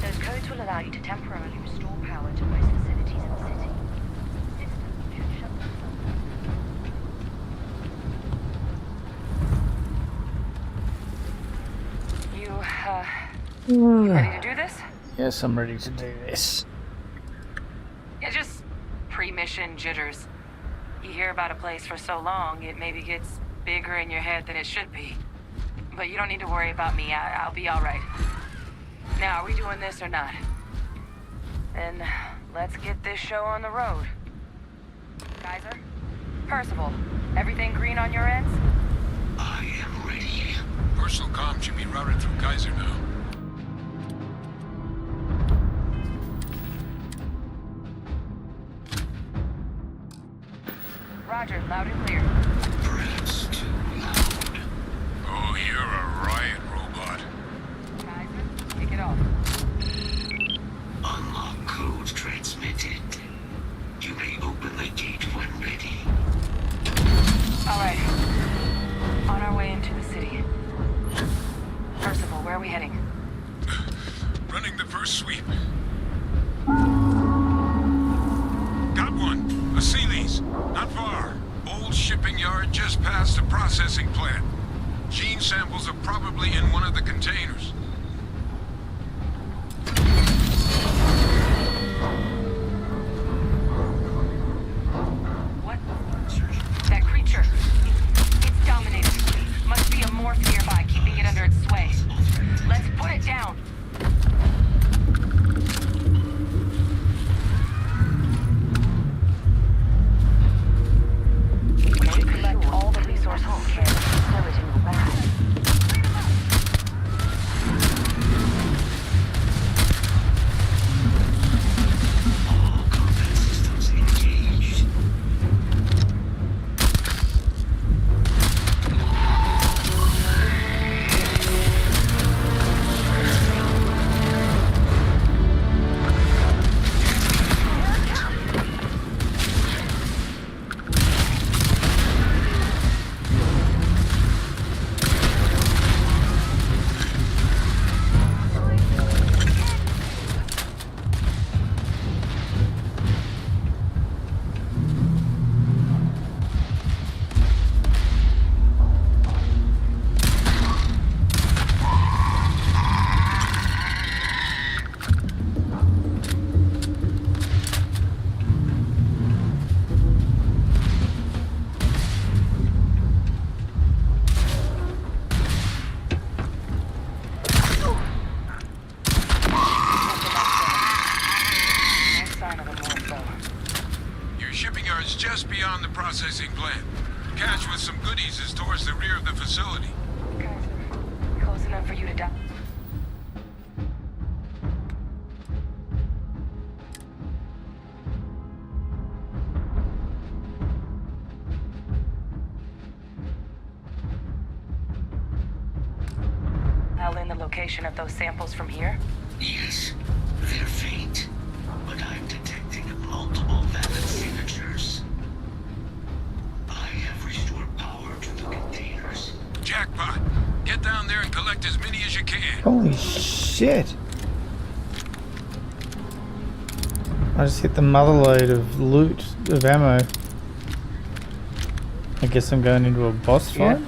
Speaker 12: Those codes will allow you to temporarily restore power to most facilities in the city. Systems should shut themselves. You ready to do this?
Speaker 2: Yes, I'm ready to do this.
Speaker 12: Yeah, just pre-mission jitters. You hear about a place for so long, it maybe gets bigger in your head than it should be. But you don't need to worry about me. I'll be all right. Now, are we doing this or not? Then let's get this show on the road. Kaiser? Percival, everything green on your ends?
Speaker 10: I am ready.
Speaker 20: Personal comm should be routed through Kaiser now.
Speaker 12: Roger, loud and clear.
Speaker 10: Perhaps too loud.
Speaker 20: Oh, you're a riot robot.
Speaker 12: Kaiser, kick it off.
Speaker 10: Unlock code transmitted. You may open the gate when ready.
Speaker 12: All right. On our way into the city. Percival, where are we heading?
Speaker 20: Running the first sweep. Got one. A Sealy's. Not far. Old shipping yard just past the processing plant. Gene samples are probably in one of the containers.
Speaker 12: What? That creature. It's dominated. Must be a morph nearby, keeping it under its sway. Let's put it down. Collect all the resource home care and stow it in the lab.
Speaker 10: All combat systems engaged.
Speaker 20: Your shipping yard's just beyond the processing plant. Cache with some goodies is towards the rear of the facility.
Speaker 12: Close enough for you to die. the location of those samples from here?
Speaker 10: Yes, they're faint, but I'm detecting multiple valid signatures. I have restored power to the containers.
Speaker 20: Jackpot! Get down there and collect as many as you can.
Speaker 2: Holy shit! I just hit the mother load of loot, of ammo. I guess I'm going into a boss fight?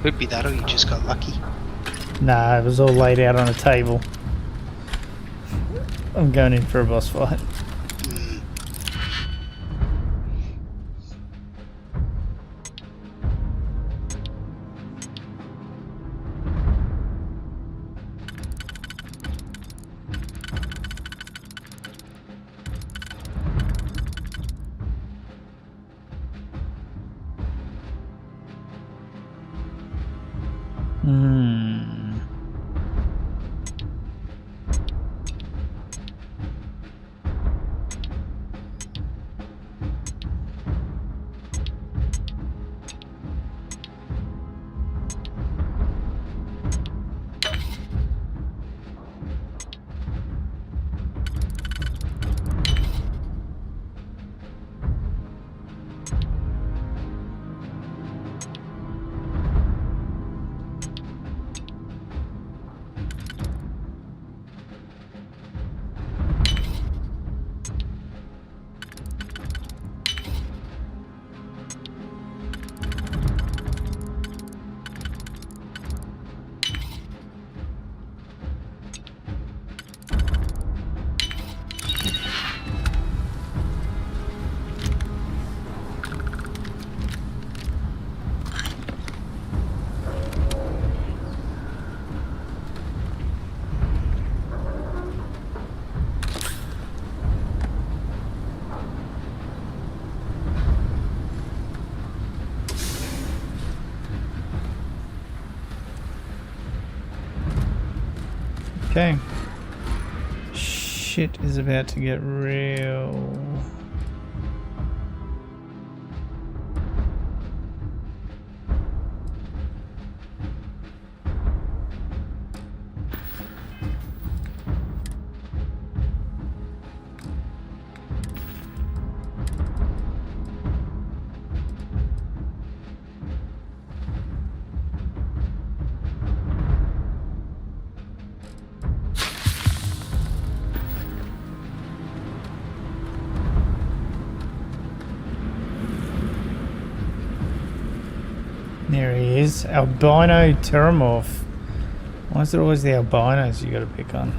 Speaker 11: Could be that, or you just got lucky.
Speaker 2: Nah, it was all laid out on a table. I'm going in for a boss fight. Okay. Shit is about to get real. There he is, albino pteramorph. Why is it always the albinos you gotta pick on?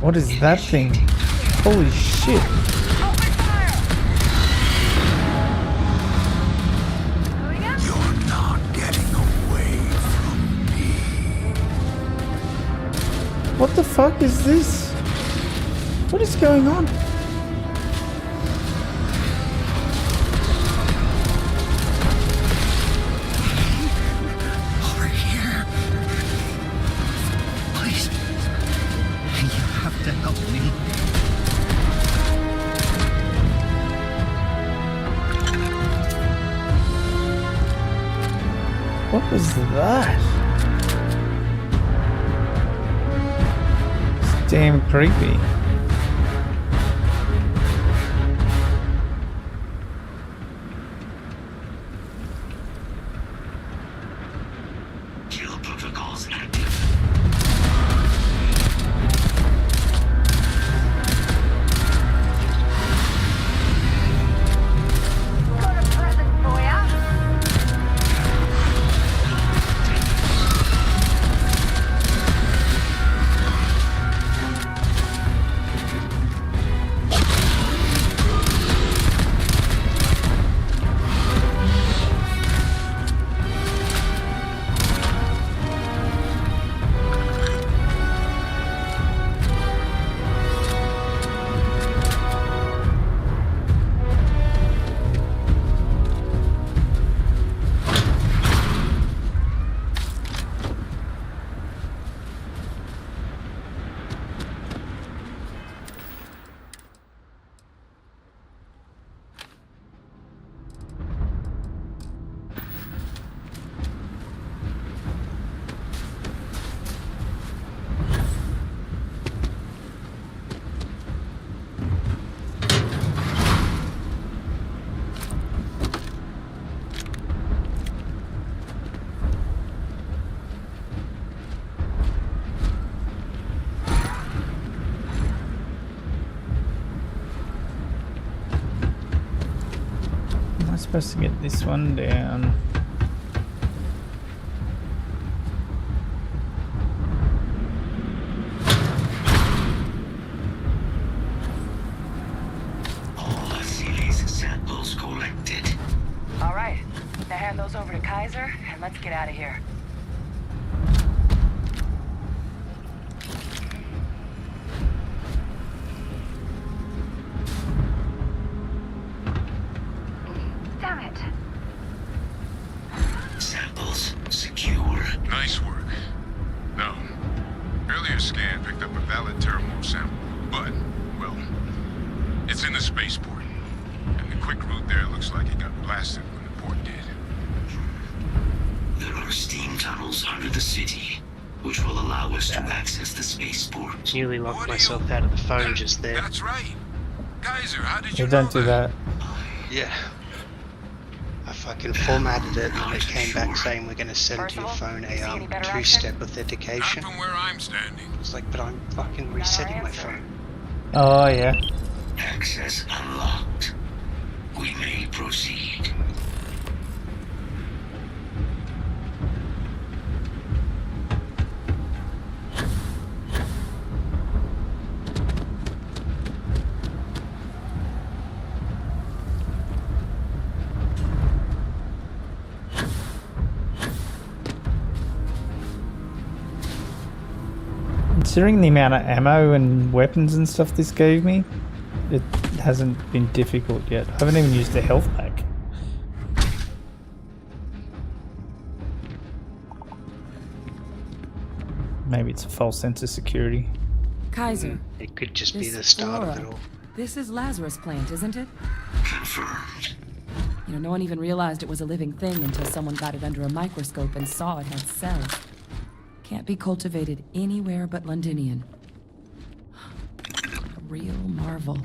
Speaker 2: What is that thing? Holy shit.
Speaker 20: You're not getting away from me.
Speaker 2: What the fuck is this? What is going on? What was that? It's damn creepy.
Speaker 10: Kill protocols active.
Speaker 2: Supposed to get this one down.
Speaker 10: All Sealy's samples collected.
Speaker 12: All right, now hand those over to Kaiser, and let's get out of here.
Speaker 14: Damn it.
Speaker 10: Samples secure.
Speaker 20: Nice work. No. Earlier scan picked up a valid Terramorph sample, but, well, it's in the spaceport. And the quick route there looks like it got blasted when the port did.
Speaker 10: There are steam tunnels under the city, which will allow us to access the spaceport.
Speaker 15: Nearly locked myself out of the phone just there.
Speaker 20: That's right. Kaiser, how did you
Speaker 2: Yeah,
Speaker 20: know
Speaker 2: don't do that.
Speaker 15: Yeah. I fucking formatted it and it came back saying we're gonna send to your phone a two-step authentication.
Speaker 20: Not from where I'm standing.
Speaker 15: It's like, but I'm fucking resetting my phone.
Speaker 2: Oh yeah.
Speaker 10: Access unlocked. We may proceed.
Speaker 2: Considering the amount of ammo and weapons and stuff this gave me, it hasn't been difficult yet. I haven't even used a health pack. Maybe it's a false sense of security.
Speaker 17: Kaiser.
Speaker 15: It could just be
Speaker 17: this
Speaker 15: the start of it
Speaker 17: flora.
Speaker 15: all.
Speaker 17: This is Lazarus plant, isn't it?
Speaker 10: Confirmed.
Speaker 17: You know, no one even realized it was a living thing until someone got it under a microscope and saw it had cells. Can't be cultivated anywhere but Londinian. A real marvel.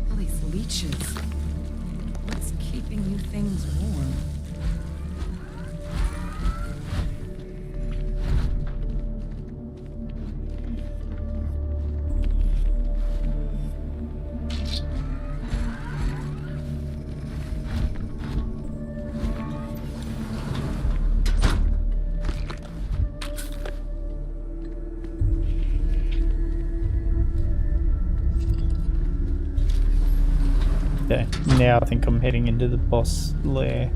Speaker 17: All these leeches. What's keeping you things warm?
Speaker 2: Okay, now I think I'm heading into the boss lair.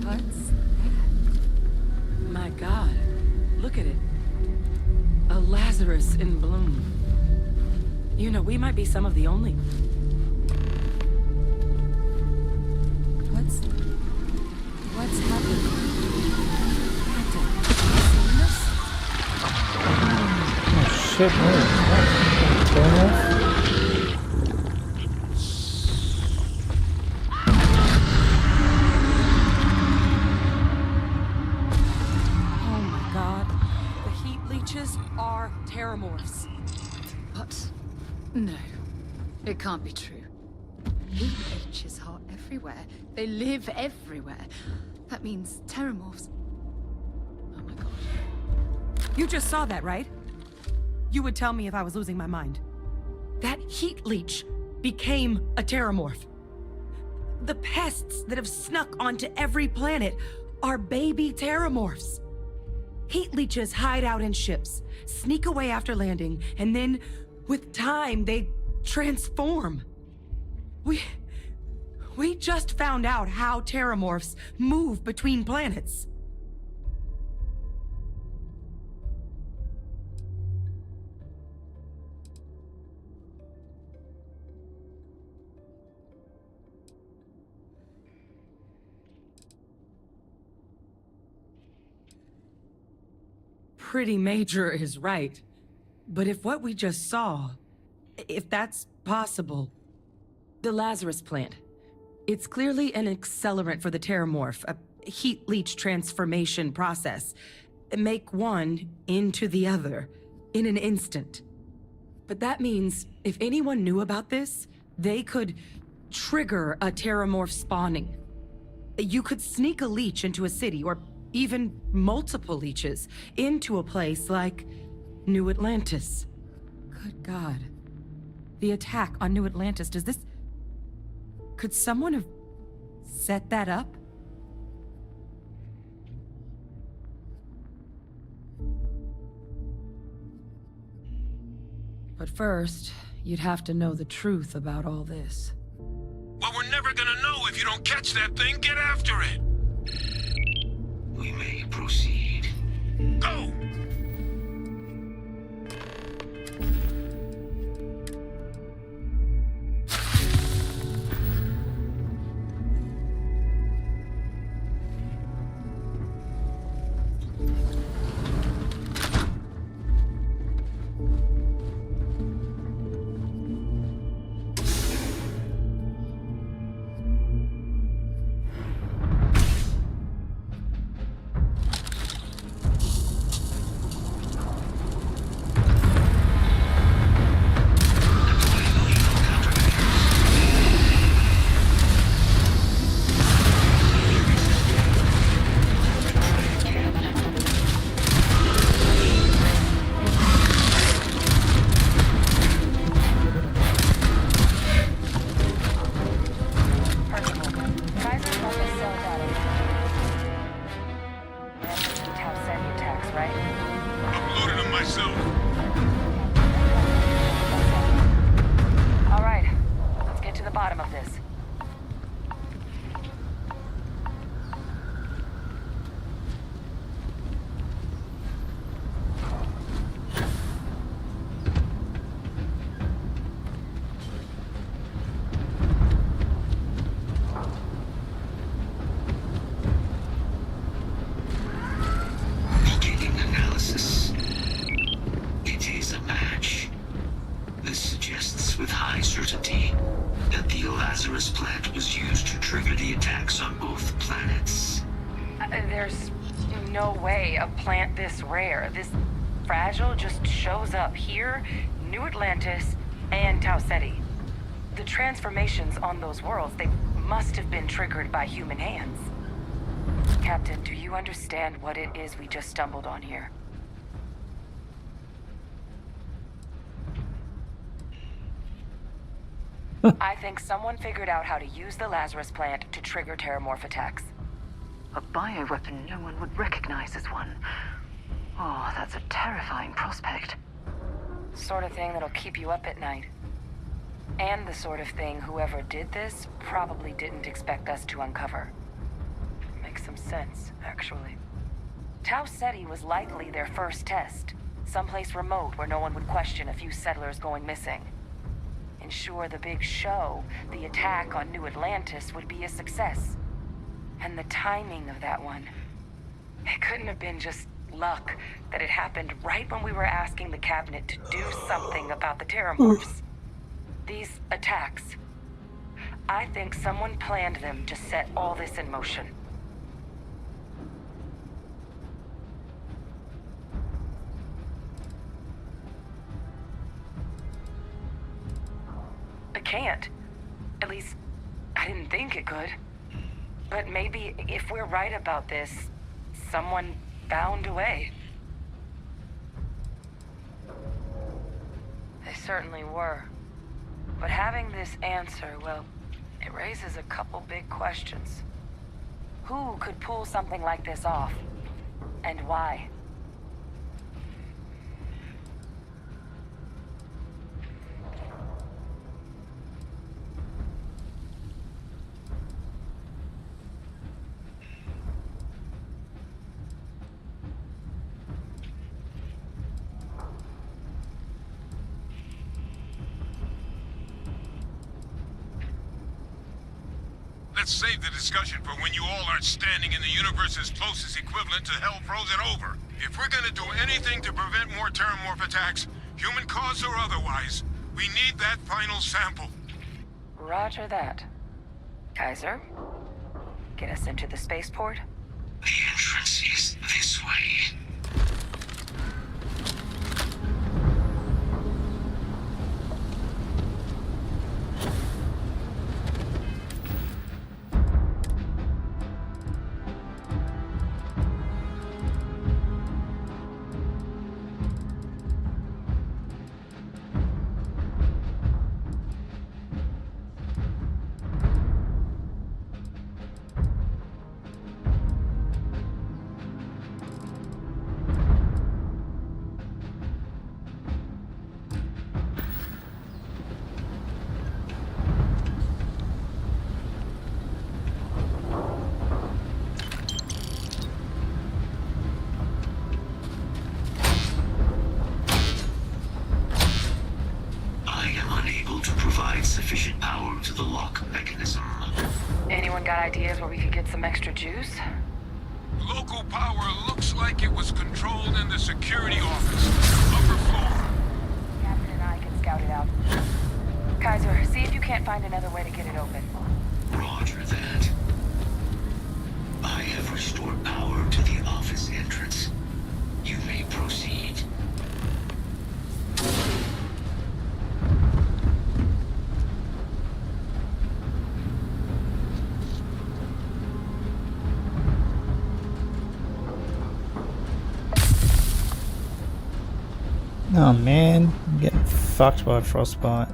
Speaker 17: What's that? My God, look at it. A Lazarus in bloom. You know, we might be some of the only. What's happening?
Speaker 2: Oh shit, what's going on?
Speaker 17: Oh my God. The heat leeches are terramorphs.
Speaker 9: What? No. It can't be true. Heat leeches are everywhere. They live everywhere. That means terramorphs. Oh my God.
Speaker 17: You just saw that, right? You would tell me if I was losing my mind. That heat leech became a terramorph. The pests that have snuck onto every planet are baby terramorphs. Heat leeches hide out in ships, sneak away after landing, and then, with time, they transform. We just found out how terramorphs move between planets. Pretty Major is right. But if what we just saw, if that's possible, the Lazarus plant, It's clearly an accelerant for the terramorph, a heat leach transformation process. Make one into the other in an instant. But that means if anyone knew about this, they could trigger a terramorph spawning. You could sneak a leech into a city, or even multiple leeches, into a place like New Atlantis. Good God. The attack on New Atlantis, does this... Could someone have set that up? But first, you'd have to know the truth about all this.
Speaker 20: Well, we're never gonna know if you don't catch that thing. Get after it.
Speaker 10: We may proceed.
Speaker 20: Go!
Speaker 12: There's no way a plant this rare, this fragile, just shows up here, New Atlantis, and Tau Ceti. The transformations on those worlds, they must have been triggered by human hands. Captain, do you understand what it is we just stumbled on here? I think someone figured out how to use the Lazarus plant to trigger terramorph attacks.
Speaker 14: A bioweapon no one would recognize as one. Oh, that's a terrifying prospect.
Speaker 12: Sort of thing that'll keep you up at night. And the sort of thing whoever did this probably didn't expect us to uncover. Makes some sense, actually. Tau Ceti was likely their first test. Someplace remote where no one would question a few settlers going missing. Ensure the big show, the attack on New Atlantis, would be a success. And the timing of that one. It couldn't have been just luck that it happened right when we were asking the cabinet to do something about the terramorphs. These attacks. I think someone planned them to set all this in motion. It can't. At least, I didn't think it could. But maybe if we're right about this, someone found a way. They certainly were. But having this answer, well, it raises a couple big questions. Who could pull something like this off? And why?
Speaker 20: Let's save the discussion for when you all aren't standing in the universe's closest equivalent to hell frozen over. If we're gonna do anything to prevent more terramorph attacks, human cause or otherwise, we need that final sample.
Speaker 12: Roger that. Kaiser, get us into the spaceport?
Speaker 10: The entrance is this way. Sufficient power to the lock mechanism.
Speaker 12: Anyone got ideas where we could get some extra juice?
Speaker 20: Local power looks like it was controlled in the security office. Upper floor.
Speaker 12: Captain and I can scout it out. Kaiser, see if you can't find another way to get it open.
Speaker 10: Roger that. I have restored power to the office entrance. You may proceed.
Speaker 2: Oh man, I'm getting fucked by frostbite.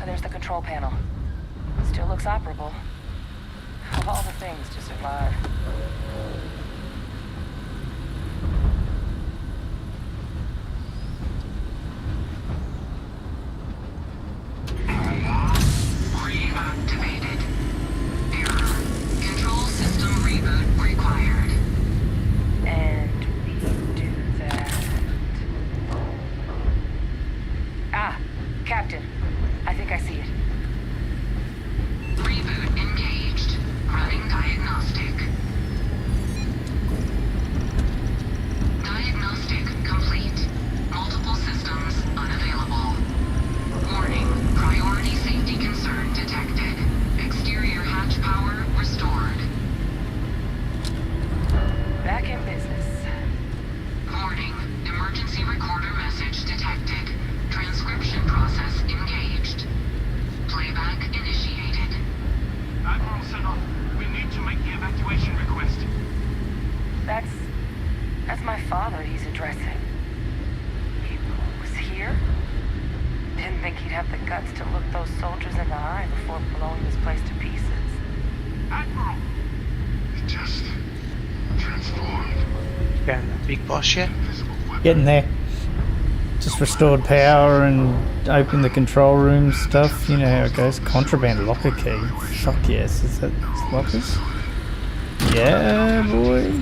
Speaker 12: There's the control panel. Still looks operable. Of all the things to survive. That's my father he's addressing. He was here? Didn't think he'd have the guts to look those soldiers in the eye before blowing this place to pieces.
Speaker 20: Admiral! It just transformed.
Speaker 15: Getting that big boss yet?
Speaker 2: Getting there. Just restored power and opened the control room stuff. You know how it goes. Contraband locker key. Fuck yes. Is that lockers? Yeah, boy.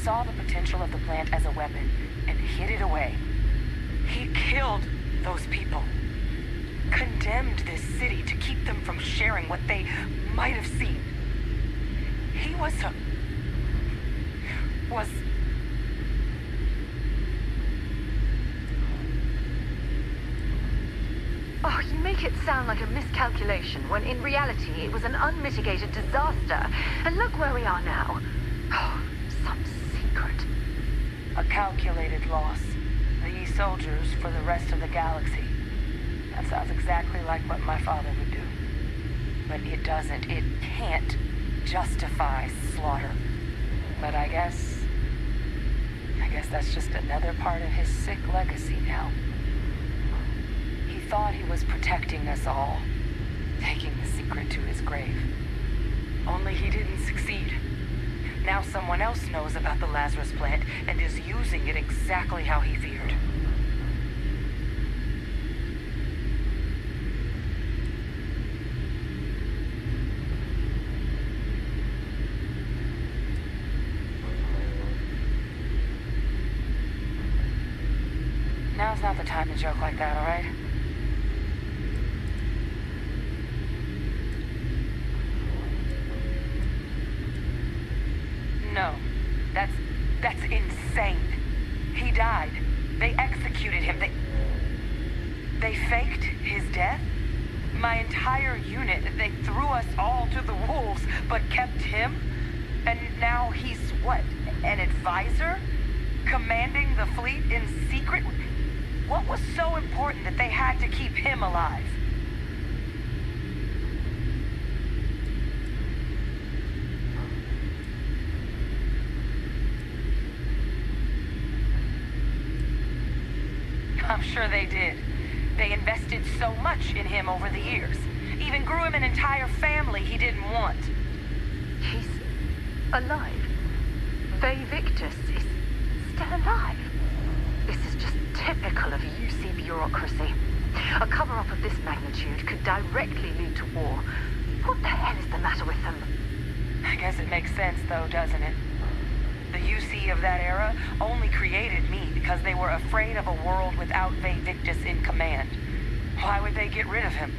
Speaker 12: Saw the potential of the plant as a weapon and hid it away. He killed those people. Condemned this city to keep them from sharing what they might have seen. He was Oh, he made make it sound like a miscalculation when in reality it was an unmitigated disaster. And look where we are now. Oh, some secret.
Speaker 14: A calculated loss. These soldiers for the rest of the galaxy. That sounds exactly like what my father would do. But it doesn't, it can't justify slaughter. But I guess that's just another part of his sick legacy now. He thought he was protecting us all, taking the secret to his grave. Only he didn't succeed. Now someone else knows about the Lazarus plant and is using it exactly how he feared. Now's not the time to joke like that, all right? No, that's insane. He died. They executed him. They faked his death? My entire unit, they threw us all to the wolves, but kept him? And now he's what, an advisor? Commanding the fleet in secret? What was so important that they had to keep him alive? I'm sure they did. They invested so much in him over the years. Even grew him an entire family he didn't want.
Speaker 12: He's alive. Faye Victus is still alive. This is just typical of UC bureaucracy. A cover-up of this magnitude could directly lead to war. What the hell is the matter with them?
Speaker 14: I guess it makes sense, though, doesn't it? The UC of that era only created me because they were afraid of a world without Faye Victus in command. Why would they get rid of him?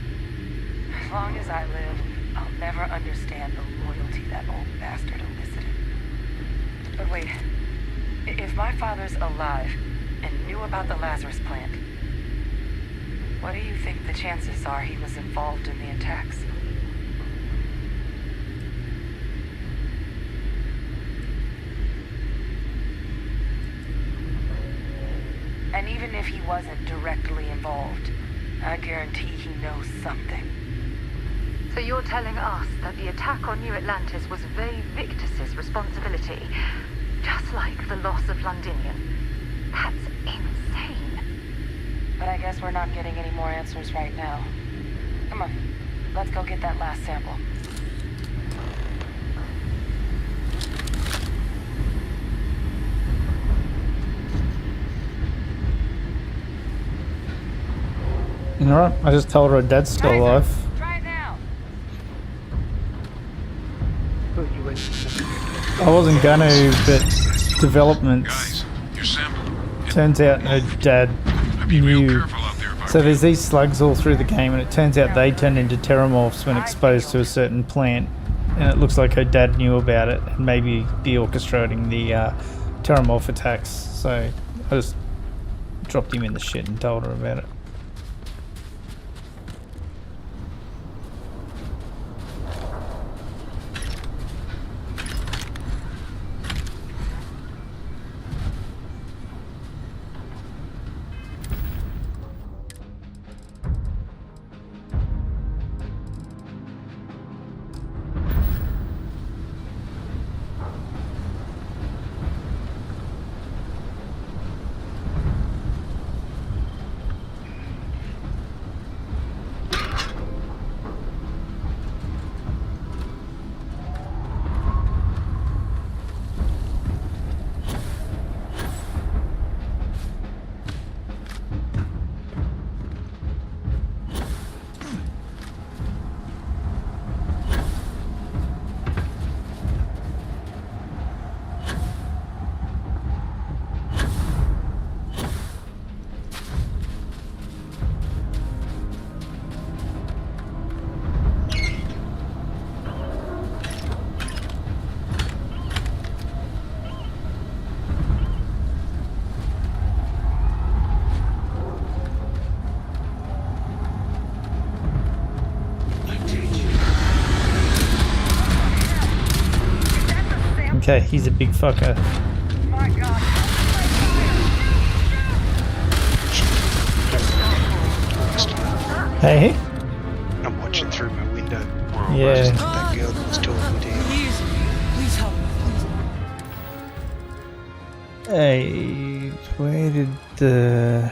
Speaker 14: As long as I live, I'll never understand the loyalty that old bastard elicited. But wait, if my father's alive and knew about the Lazarus plant, what do you think the chances are he was involved in the attacks? And even if he wasn't directly involved, I guarantee he knows something.
Speaker 12: So you're telling us that the attack on New Atlantis was Faye Victus's responsibility, just like the loss of Londinium? That's insane.
Speaker 14: But I guess we're not getting any more answers right now. Come on, let's go get that last sample.
Speaker 2: Alright, I just told her dad's still alive.
Speaker 14: Try it now.
Speaker 2: I wasn't gonna, but developments. Turns out her dad knew. So there's these slugs all through the game, and it turns out they turn into terramorphs when exposed to a certain plant. And it looks like her dad knew about it and maybe be orchestrating the terramorph attacks. So I just dropped him in the shit and told her about it. Okay, he's a big fucker. Hey?
Speaker 15: I'm watching through my window.
Speaker 2: Yeah.
Speaker 15: That girl that was talking to you.
Speaker 17: Please help me, please.
Speaker 2: Hey, where did the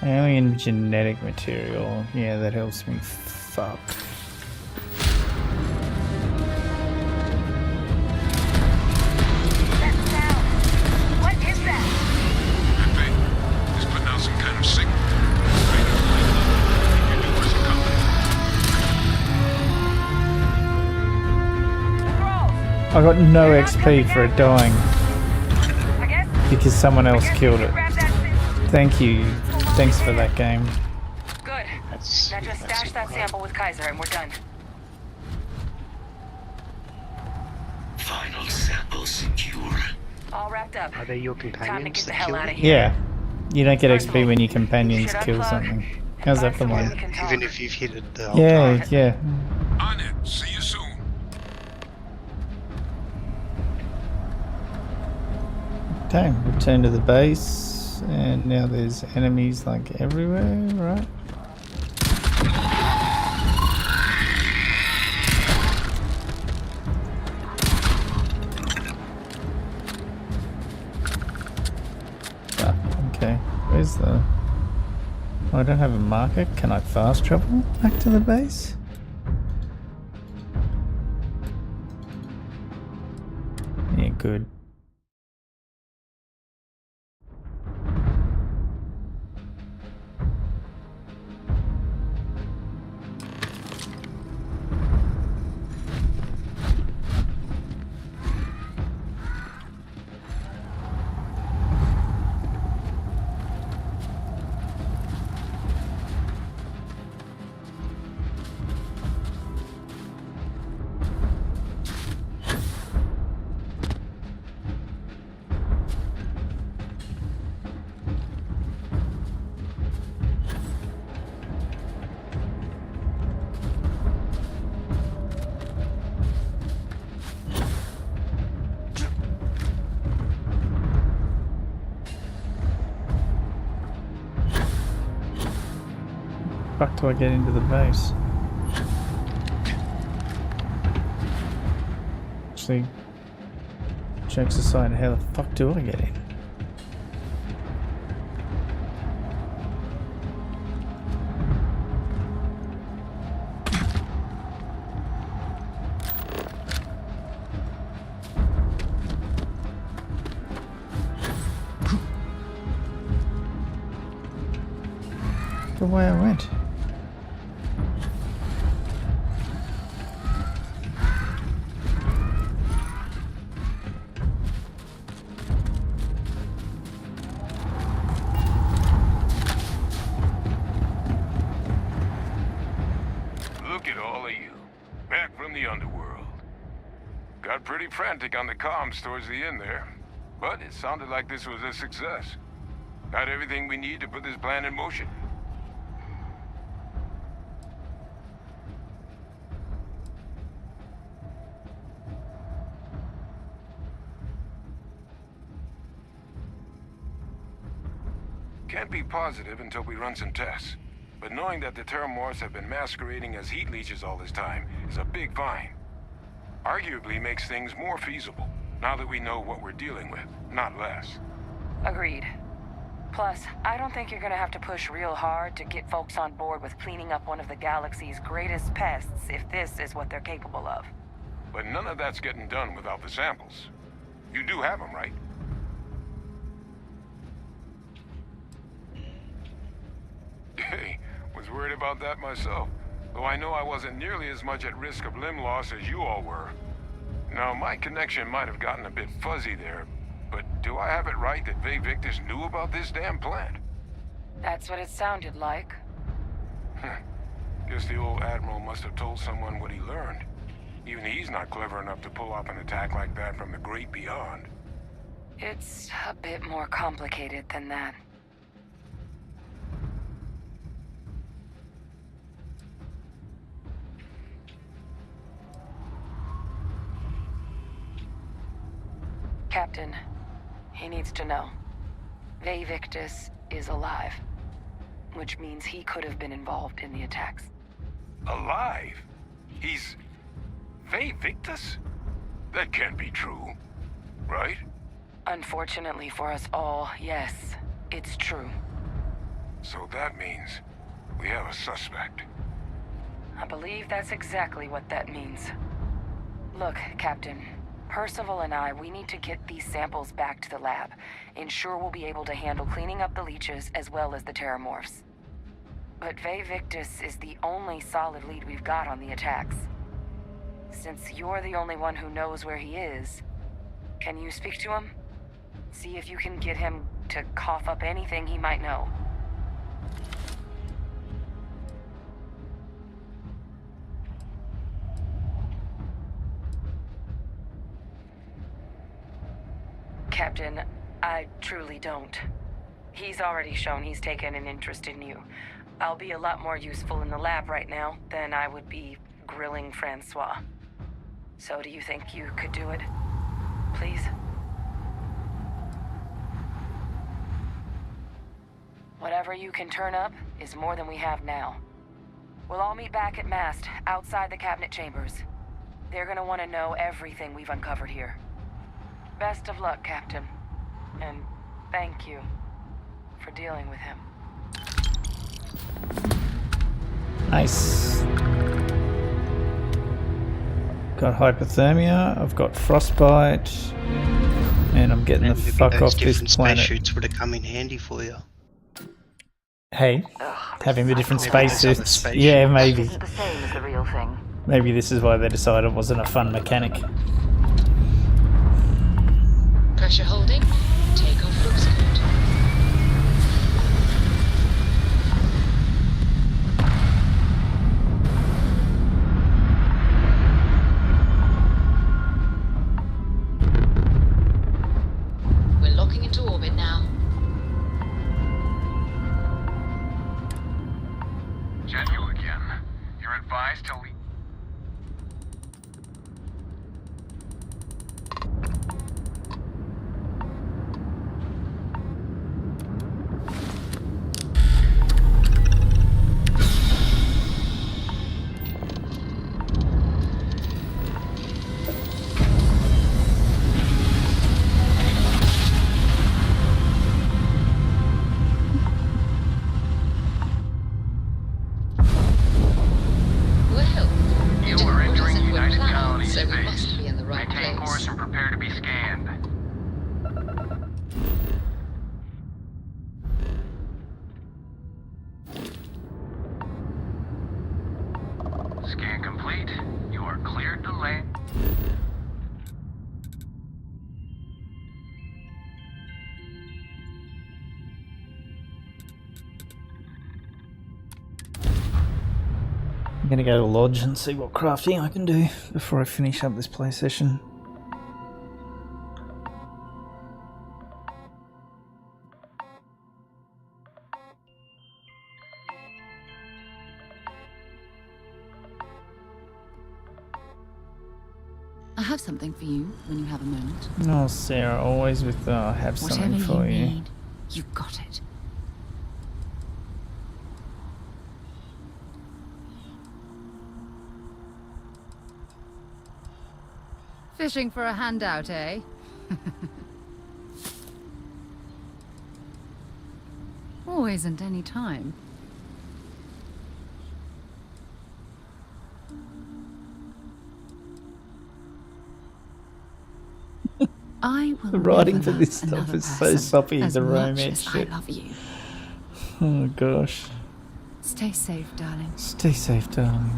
Speaker 2: alien genetic material? Yeah, that helps me. Fuck.
Speaker 12: What is that?
Speaker 20: It's putting out some kind of signal.
Speaker 2: I got no XP for it dying because someone else killed it. Thank you. Thanks for that game.
Speaker 12: Good. Now just stash that sample with Kaiser and we're done.
Speaker 10: Final sample secure.
Speaker 12: All wrapped up.
Speaker 15: Are they your
Speaker 12: Time to
Speaker 15: companions
Speaker 12: get the
Speaker 15: that
Speaker 12: hell
Speaker 15: killed
Speaker 12: out of
Speaker 15: it?
Speaker 12: here.
Speaker 2: Yeah. You don't get XP when your companions kill something. How's that for one?
Speaker 15: Even if you've hit it the whole
Speaker 2: Yeah,
Speaker 15: time.
Speaker 2: yeah.
Speaker 20: On it. See you soon.
Speaker 2: Okay, return to the base, and now there's enemies like everywhere, right? Ah, okay, where's the... Oh, I don't have a marker. Can I fast travel back to the base? Yeah, good. Fuck do I get into the base? Actually, jokes aside, how the fuck do I get in? The way I went.
Speaker 20: Look at all of you. Back from the underworld. Got pretty frantic on the comms towards the end there. But it sounded like this was a success. Got everything we need to put this plan in motion. Can't be positive until we run some tests. But knowing that the Terramorphs have been masquerading as heat leeches all this time is a big find. Arguably makes things more feasible, now that we know what we're dealing with, not less.
Speaker 12: Agreed. Plus, I don't think you're gonna have to push real hard to get folks on board with cleaning up one of the galaxy's greatest pests if this is what they're capable of.
Speaker 20: But none of that's getting done without the samples. You do have them, right? Hey, was worried about that myself. Though I know I wasn't nearly as much at risk of limb loss as you all were. Now, my connection might have gotten a bit fuzzy there, but do I have it right that Vay Victus knew about this damn plant?
Speaker 12: That's what it sounded like.
Speaker 20: Guess the old Admiral must have told someone what he learned. Even he's not clever enough to pull off an attack like that from the great beyond.
Speaker 12: It's a bit more complicated than that. Captain, he needs to know. Victus is alive, which means he could have been involved in the attacks.
Speaker 20: Alive? He's... Victus? That can't be true, right?
Speaker 12: Unfortunately for us all, yes, it's true.
Speaker 20: So that means we have a suspect.
Speaker 12: I believe that's exactly what that means. Look, Captain, Percival and we need to get these samples back to the lab. Ensure we'll be able to handle cleaning up the leeches as well as the terramorphs. But Victus is the only solid lead we've got on the attacks. Since you're the only one who knows where he is, can you speak to him? See if you can get him to cough up anything he might know. Captain, I truly don't. He's already shown he's taken an interest in you. I'll be a lot more useful in the lab right now than I would be grilling Francois. So do you think you could do it? Please? Whatever you can turn up is more than we have now. We'll all meet back at Mast, outside the cabinet chambers. They're gonna want to know everything we've uncovered here. Best of luck, Captain. And thank you for dealing with him.
Speaker 2: Nice. Got hypothermia, I've got frostbite, and I'm getting the fuck off this planet.
Speaker 11: Spacesuits would have come in handy for you.
Speaker 2: Hey, having the different spacesuits. Yeah, maybe.
Speaker 14: Isn't the same as the real thing.
Speaker 2: Maybe this is why they decided it wasn't a fun mechanic.
Speaker 13: Pressure holding. Takeoff looks good. We're locking into orbit now.
Speaker 7: Genu again. You're advised to leave. Scan complete. You are cleared to land.
Speaker 2: I'm gonna go to Lodge and see what crafting I can do before I finish up this play session.
Speaker 9: I have something for you when you have a moment.
Speaker 2: Oh, Sarah, always with I have something
Speaker 9: Whatever
Speaker 2: for
Speaker 9: you
Speaker 2: you.
Speaker 9: need, you got it. Fishing for a handout, eh? Or isn't any time. I will
Speaker 2: The writing
Speaker 9: never
Speaker 2: for this
Speaker 9: love
Speaker 2: stuff
Speaker 9: another
Speaker 2: is so
Speaker 9: person
Speaker 2: soppy,
Speaker 9: as
Speaker 2: the
Speaker 9: much
Speaker 2: romance
Speaker 9: as
Speaker 2: shit.
Speaker 9: I love you.
Speaker 2: Oh gosh.
Speaker 9: Stay safe, darling.
Speaker 2: Stay safe, darling.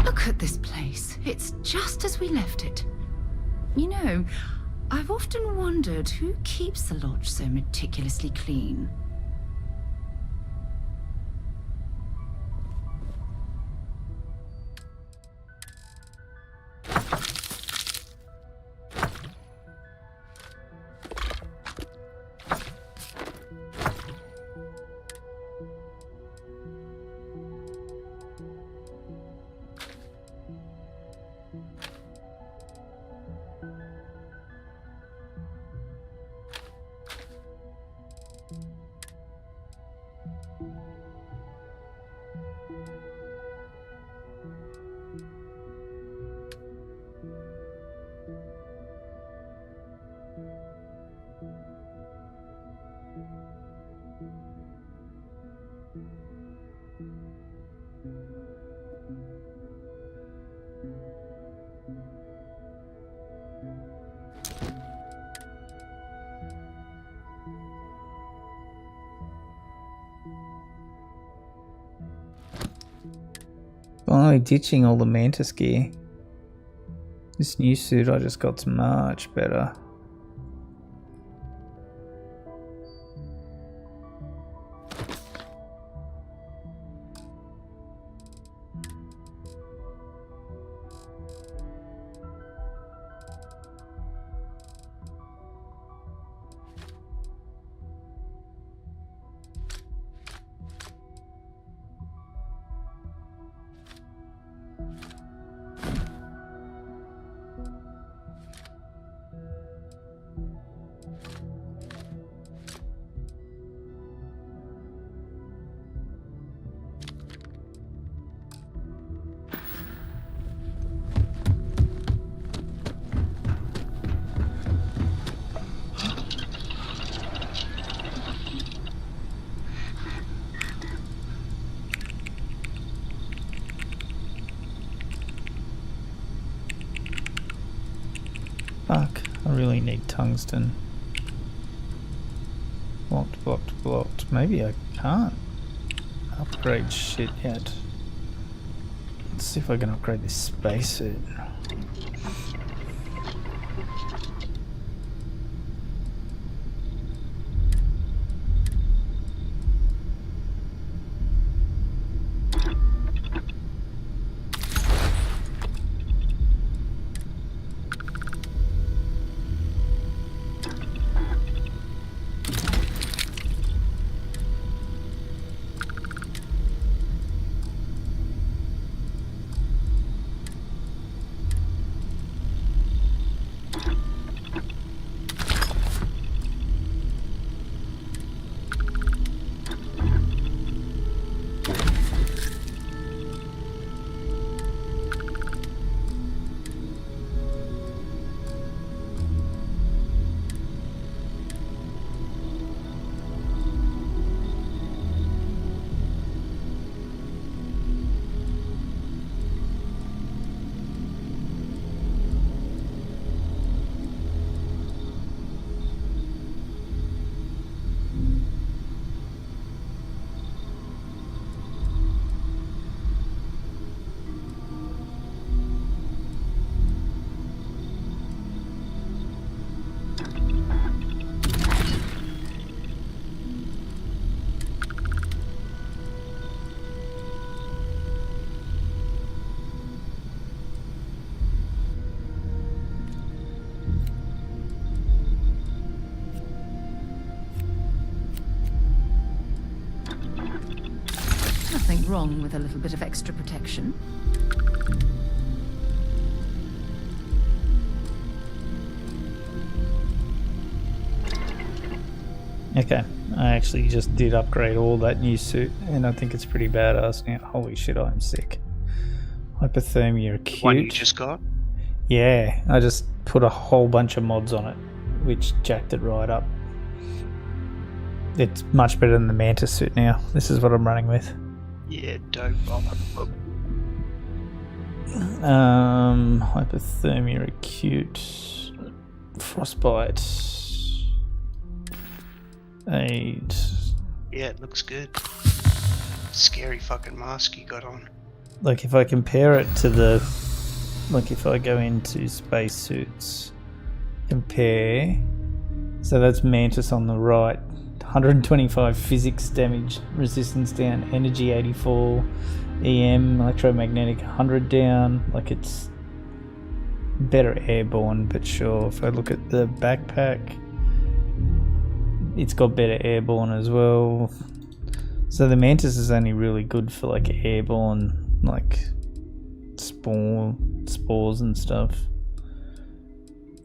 Speaker 9: Look at this place. It's just as we left it. You know, I've often wondered who keeps the lodge so meticulously clean.
Speaker 2: no ditching all the Mantis gear. This new suit I just got's much better. Fuck, I really need tungsten. Blocked, blocked, blocked. Maybe I can't upgrade shit yet. Let's see if I can upgrade this spacesuit.
Speaker 9: Nothing wrong with a little bit of extra protection.
Speaker 2: Okay, I actually just did upgrade all that new suit, and I think it's pretty badass now. Holy shit, I'm sick. Hypothermia acute.
Speaker 15: One you just got?
Speaker 2: Yeah, I just put a whole bunch of mods on it, which jacked it right up. It's much better than the Mantis suit now. This is what I'm running with.
Speaker 15: Yeah, dope.
Speaker 2: Hypothermia acute. Frostbite. Aid.
Speaker 15: Yeah, it looks good. Scary fucking mask you got on.
Speaker 2: Like if I compare it to the... Like if I go into spacesuits, compare... So that's Mantis on the right. 125 physics damage, resistance down, energy 84, EM, electromagnetic 100 down. Like it's better airborne, but sure. If I look at the backpack, it's got better airborne as well. So the Mantis is only really good for like airborne, like spores and stuff.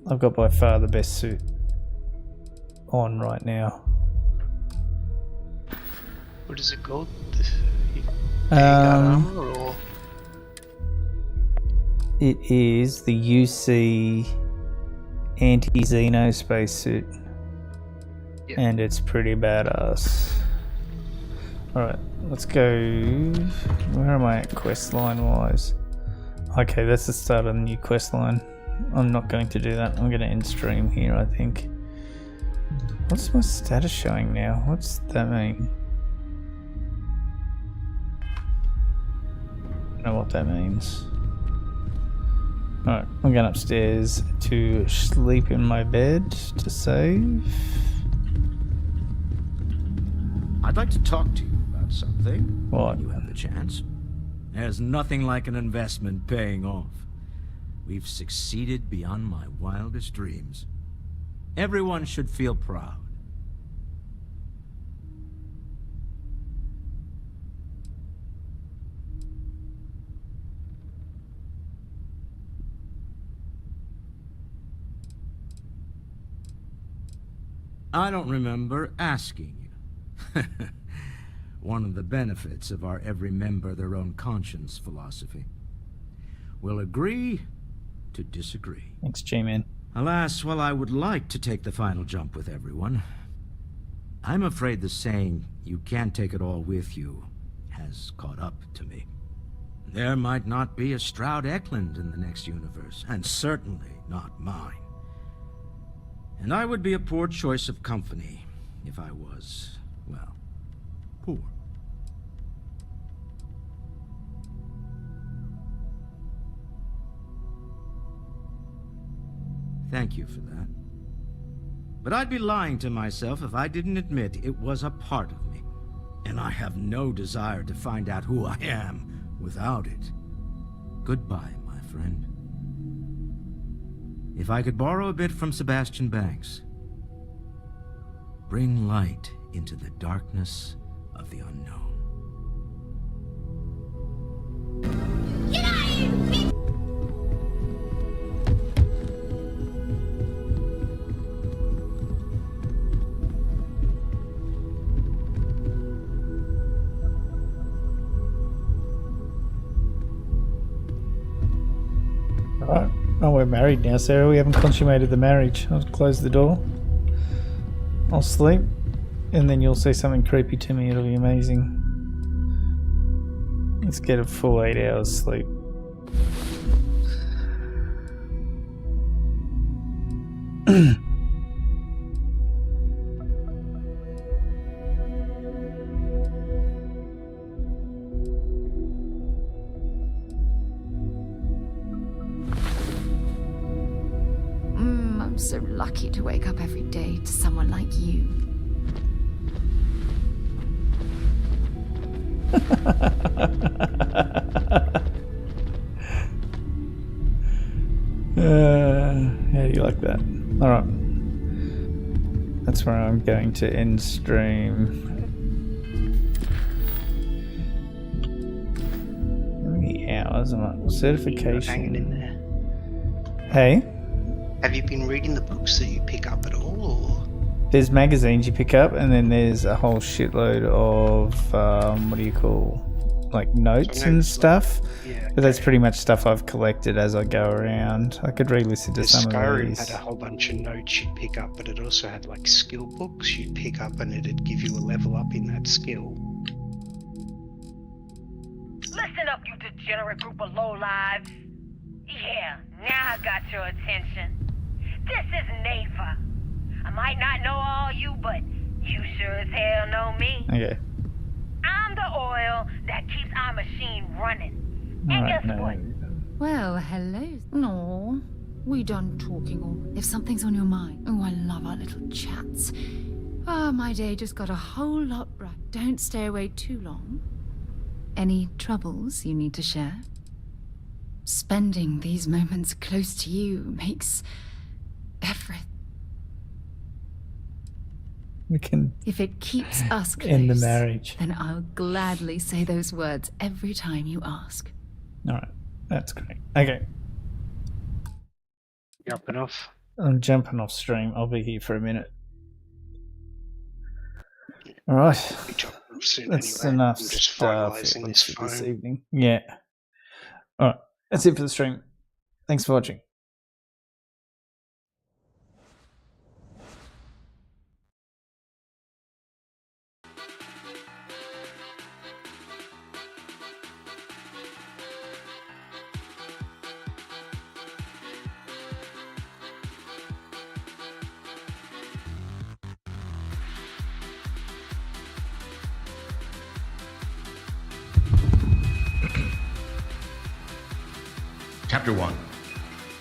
Speaker 2: I've got by far the best suit on right now.
Speaker 15: What is it called? Armor or?
Speaker 2: It is the UC anti-Xeno spacesuit. Yep. And it's pretty badass. Alright, let's go... Where am I at quest line wise? Okay, that's the start of the new quest line. I'm not going to do that. I'm going to end stream here, I think. What's my status showing now? What's that mean? know what that means. Alright, I'm going upstairs to sleep in my bed to save.
Speaker 1: I'd like to talk to you about something.
Speaker 2: What?
Speaker 1: When you have the chance. There's nothing like an investment paying off. We've succeeded beyond my wildest dreams. Everyone should feel proud. I don't remember asking you. One of the benefits of our every member their own conscience philosophy. We'll agree to disagree.
Speaker 2: Thanks, G-Man.
Speaker 1: Alas, while I would like to take the final jump with everyone, I'm afraid the saying, "you can't take it all with you," has caught up to me. There might not be a Stroud Eklund in the next universe, and certainly not mine. And I would be a poor choice of company if I was, well, poor. Thank you for that. But I'd be lying to myself if I didn't admit it was a part of me. And I have no desire to find out who I am without it. Goodbye, my friend. If I could borrow a bit from Sebastian Banks. Bring light into the darkness of the unknown.
Speaker 18: Get out of here, bitch!
Speaker 2: Alright. Oh, we're married now, Sarah. We haven't consummated the marriage. I'll close the door. I'll sleep. And then you'll say something creepy to me. It'll be amazing. Let's get a full 8 hours sleep.
Speaker 9: I'm so lucky to wake up every day to someone like you.
Speaker 2: How do you like that? Alright. That's where I'm going to end stream. How many hours am I? Certification.
Speaker 15: Hanging in there.
Speaker 2: Hey?
Speaker 15: Have you been reading the books that you pick up at all, or?
Speaker 2: There's magazines you pick up, and then there's a whole shitload of what do you call, like notes and stuff.
Speaker 15: Yeah.
Speaker 2: But that's pretty much stuff I've collected as I go around. I could re-listen to some of
Speaker 15: Skyrim
Speaker 2: these.
Speaker 15: had a whole bunch of notes you'd pick up, but it also had like skill books you'd pick up, and it'd give you a level up in that skill.
Speaker 12: Listen up, you degenerate group of lowlives. Yeah, now I got your attention. This is Neva. I might not know all you, but you sure as hell know me.
Speaker 2: Okay.
Speaker 12: I'm the oil that keeps our machine running. And
Speaker 2: Alright,
Speaker 12: guess
Speaker 2: no.
Speaker 12: what?
Speaker 9: Well, hello. No, we done talking or if something's on your mind. Oh, I love our little chats. Oh, my day just got a whole lot right. Don't stay away too long. Any troubles you need to share? Spending these moments close to you makes everything.
Speaker 2: We can
Speaker 9: If it keeps us close,
Speaker 2: end the marriage.
Speaker 9: then I'll gladly say those words every time you ask.
Speaker 2: Alright, that's great. Okay,
Speaker 15: Jumping off.
Speaker 2: I'm jumping off stream. I'll be here for a minute. Alright, that's enough
Speaker 15: I'm just
Speaker 2: stuff
Speaker 15: finalising this
Speaker 2: for this
Speaker 15: phone.
Speaker 2: evening. Yeah. Alright, that's it for the stream. Thanks for watching.
Speaker 5: Chapter 1.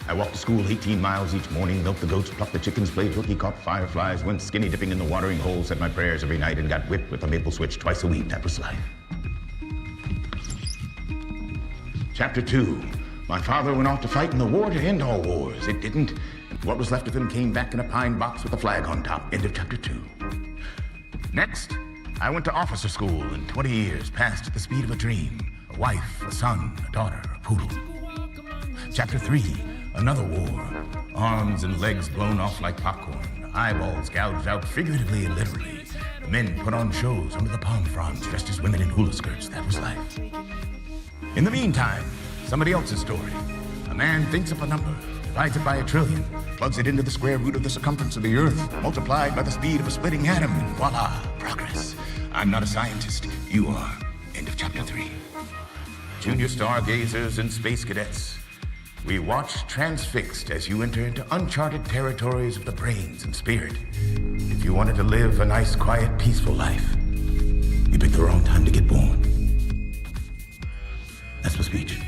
Speaker 5: I walked to school 18 miles each morning, milked the goats, plucked the chickens, played hooky, caught fireflies, went skinny dipping in the watering hole, said my prayers every night, and got whipped with a maple switch twice a week. That was life. Chapter 2. My father went off to fight in the war to end all wars. It didn't. What was left of him came back in a pine box with a flag on top. End of Chapter 2. Next, I went to officer school, and 20 years passed at the speed of a dream. A wife, a son, a daughter, a poodle. Chapter 3. Another war. Arms and legs blown off like popcorn. Eyeballs gouged out figuratively and literally. The men put on shows under the palm fronds dressed as women in hula skirts. That was life. In the meantime, somebody else's story. A man thinks up a number, divides it by 1 trillion, plugs it into the square root of the circumference of the Earth, multiplied by the speed of a splitting atom, and voila, progress. I'm not a scientist. You are. End of Chapter 3. Junior Stargazers and Space Cadets. We watch transfixed as you enter into uncharted territories of the brains and spirit. If you wanted to live a nice, quiet, peaceful life, you picked the wrong time to get born. That's my speech.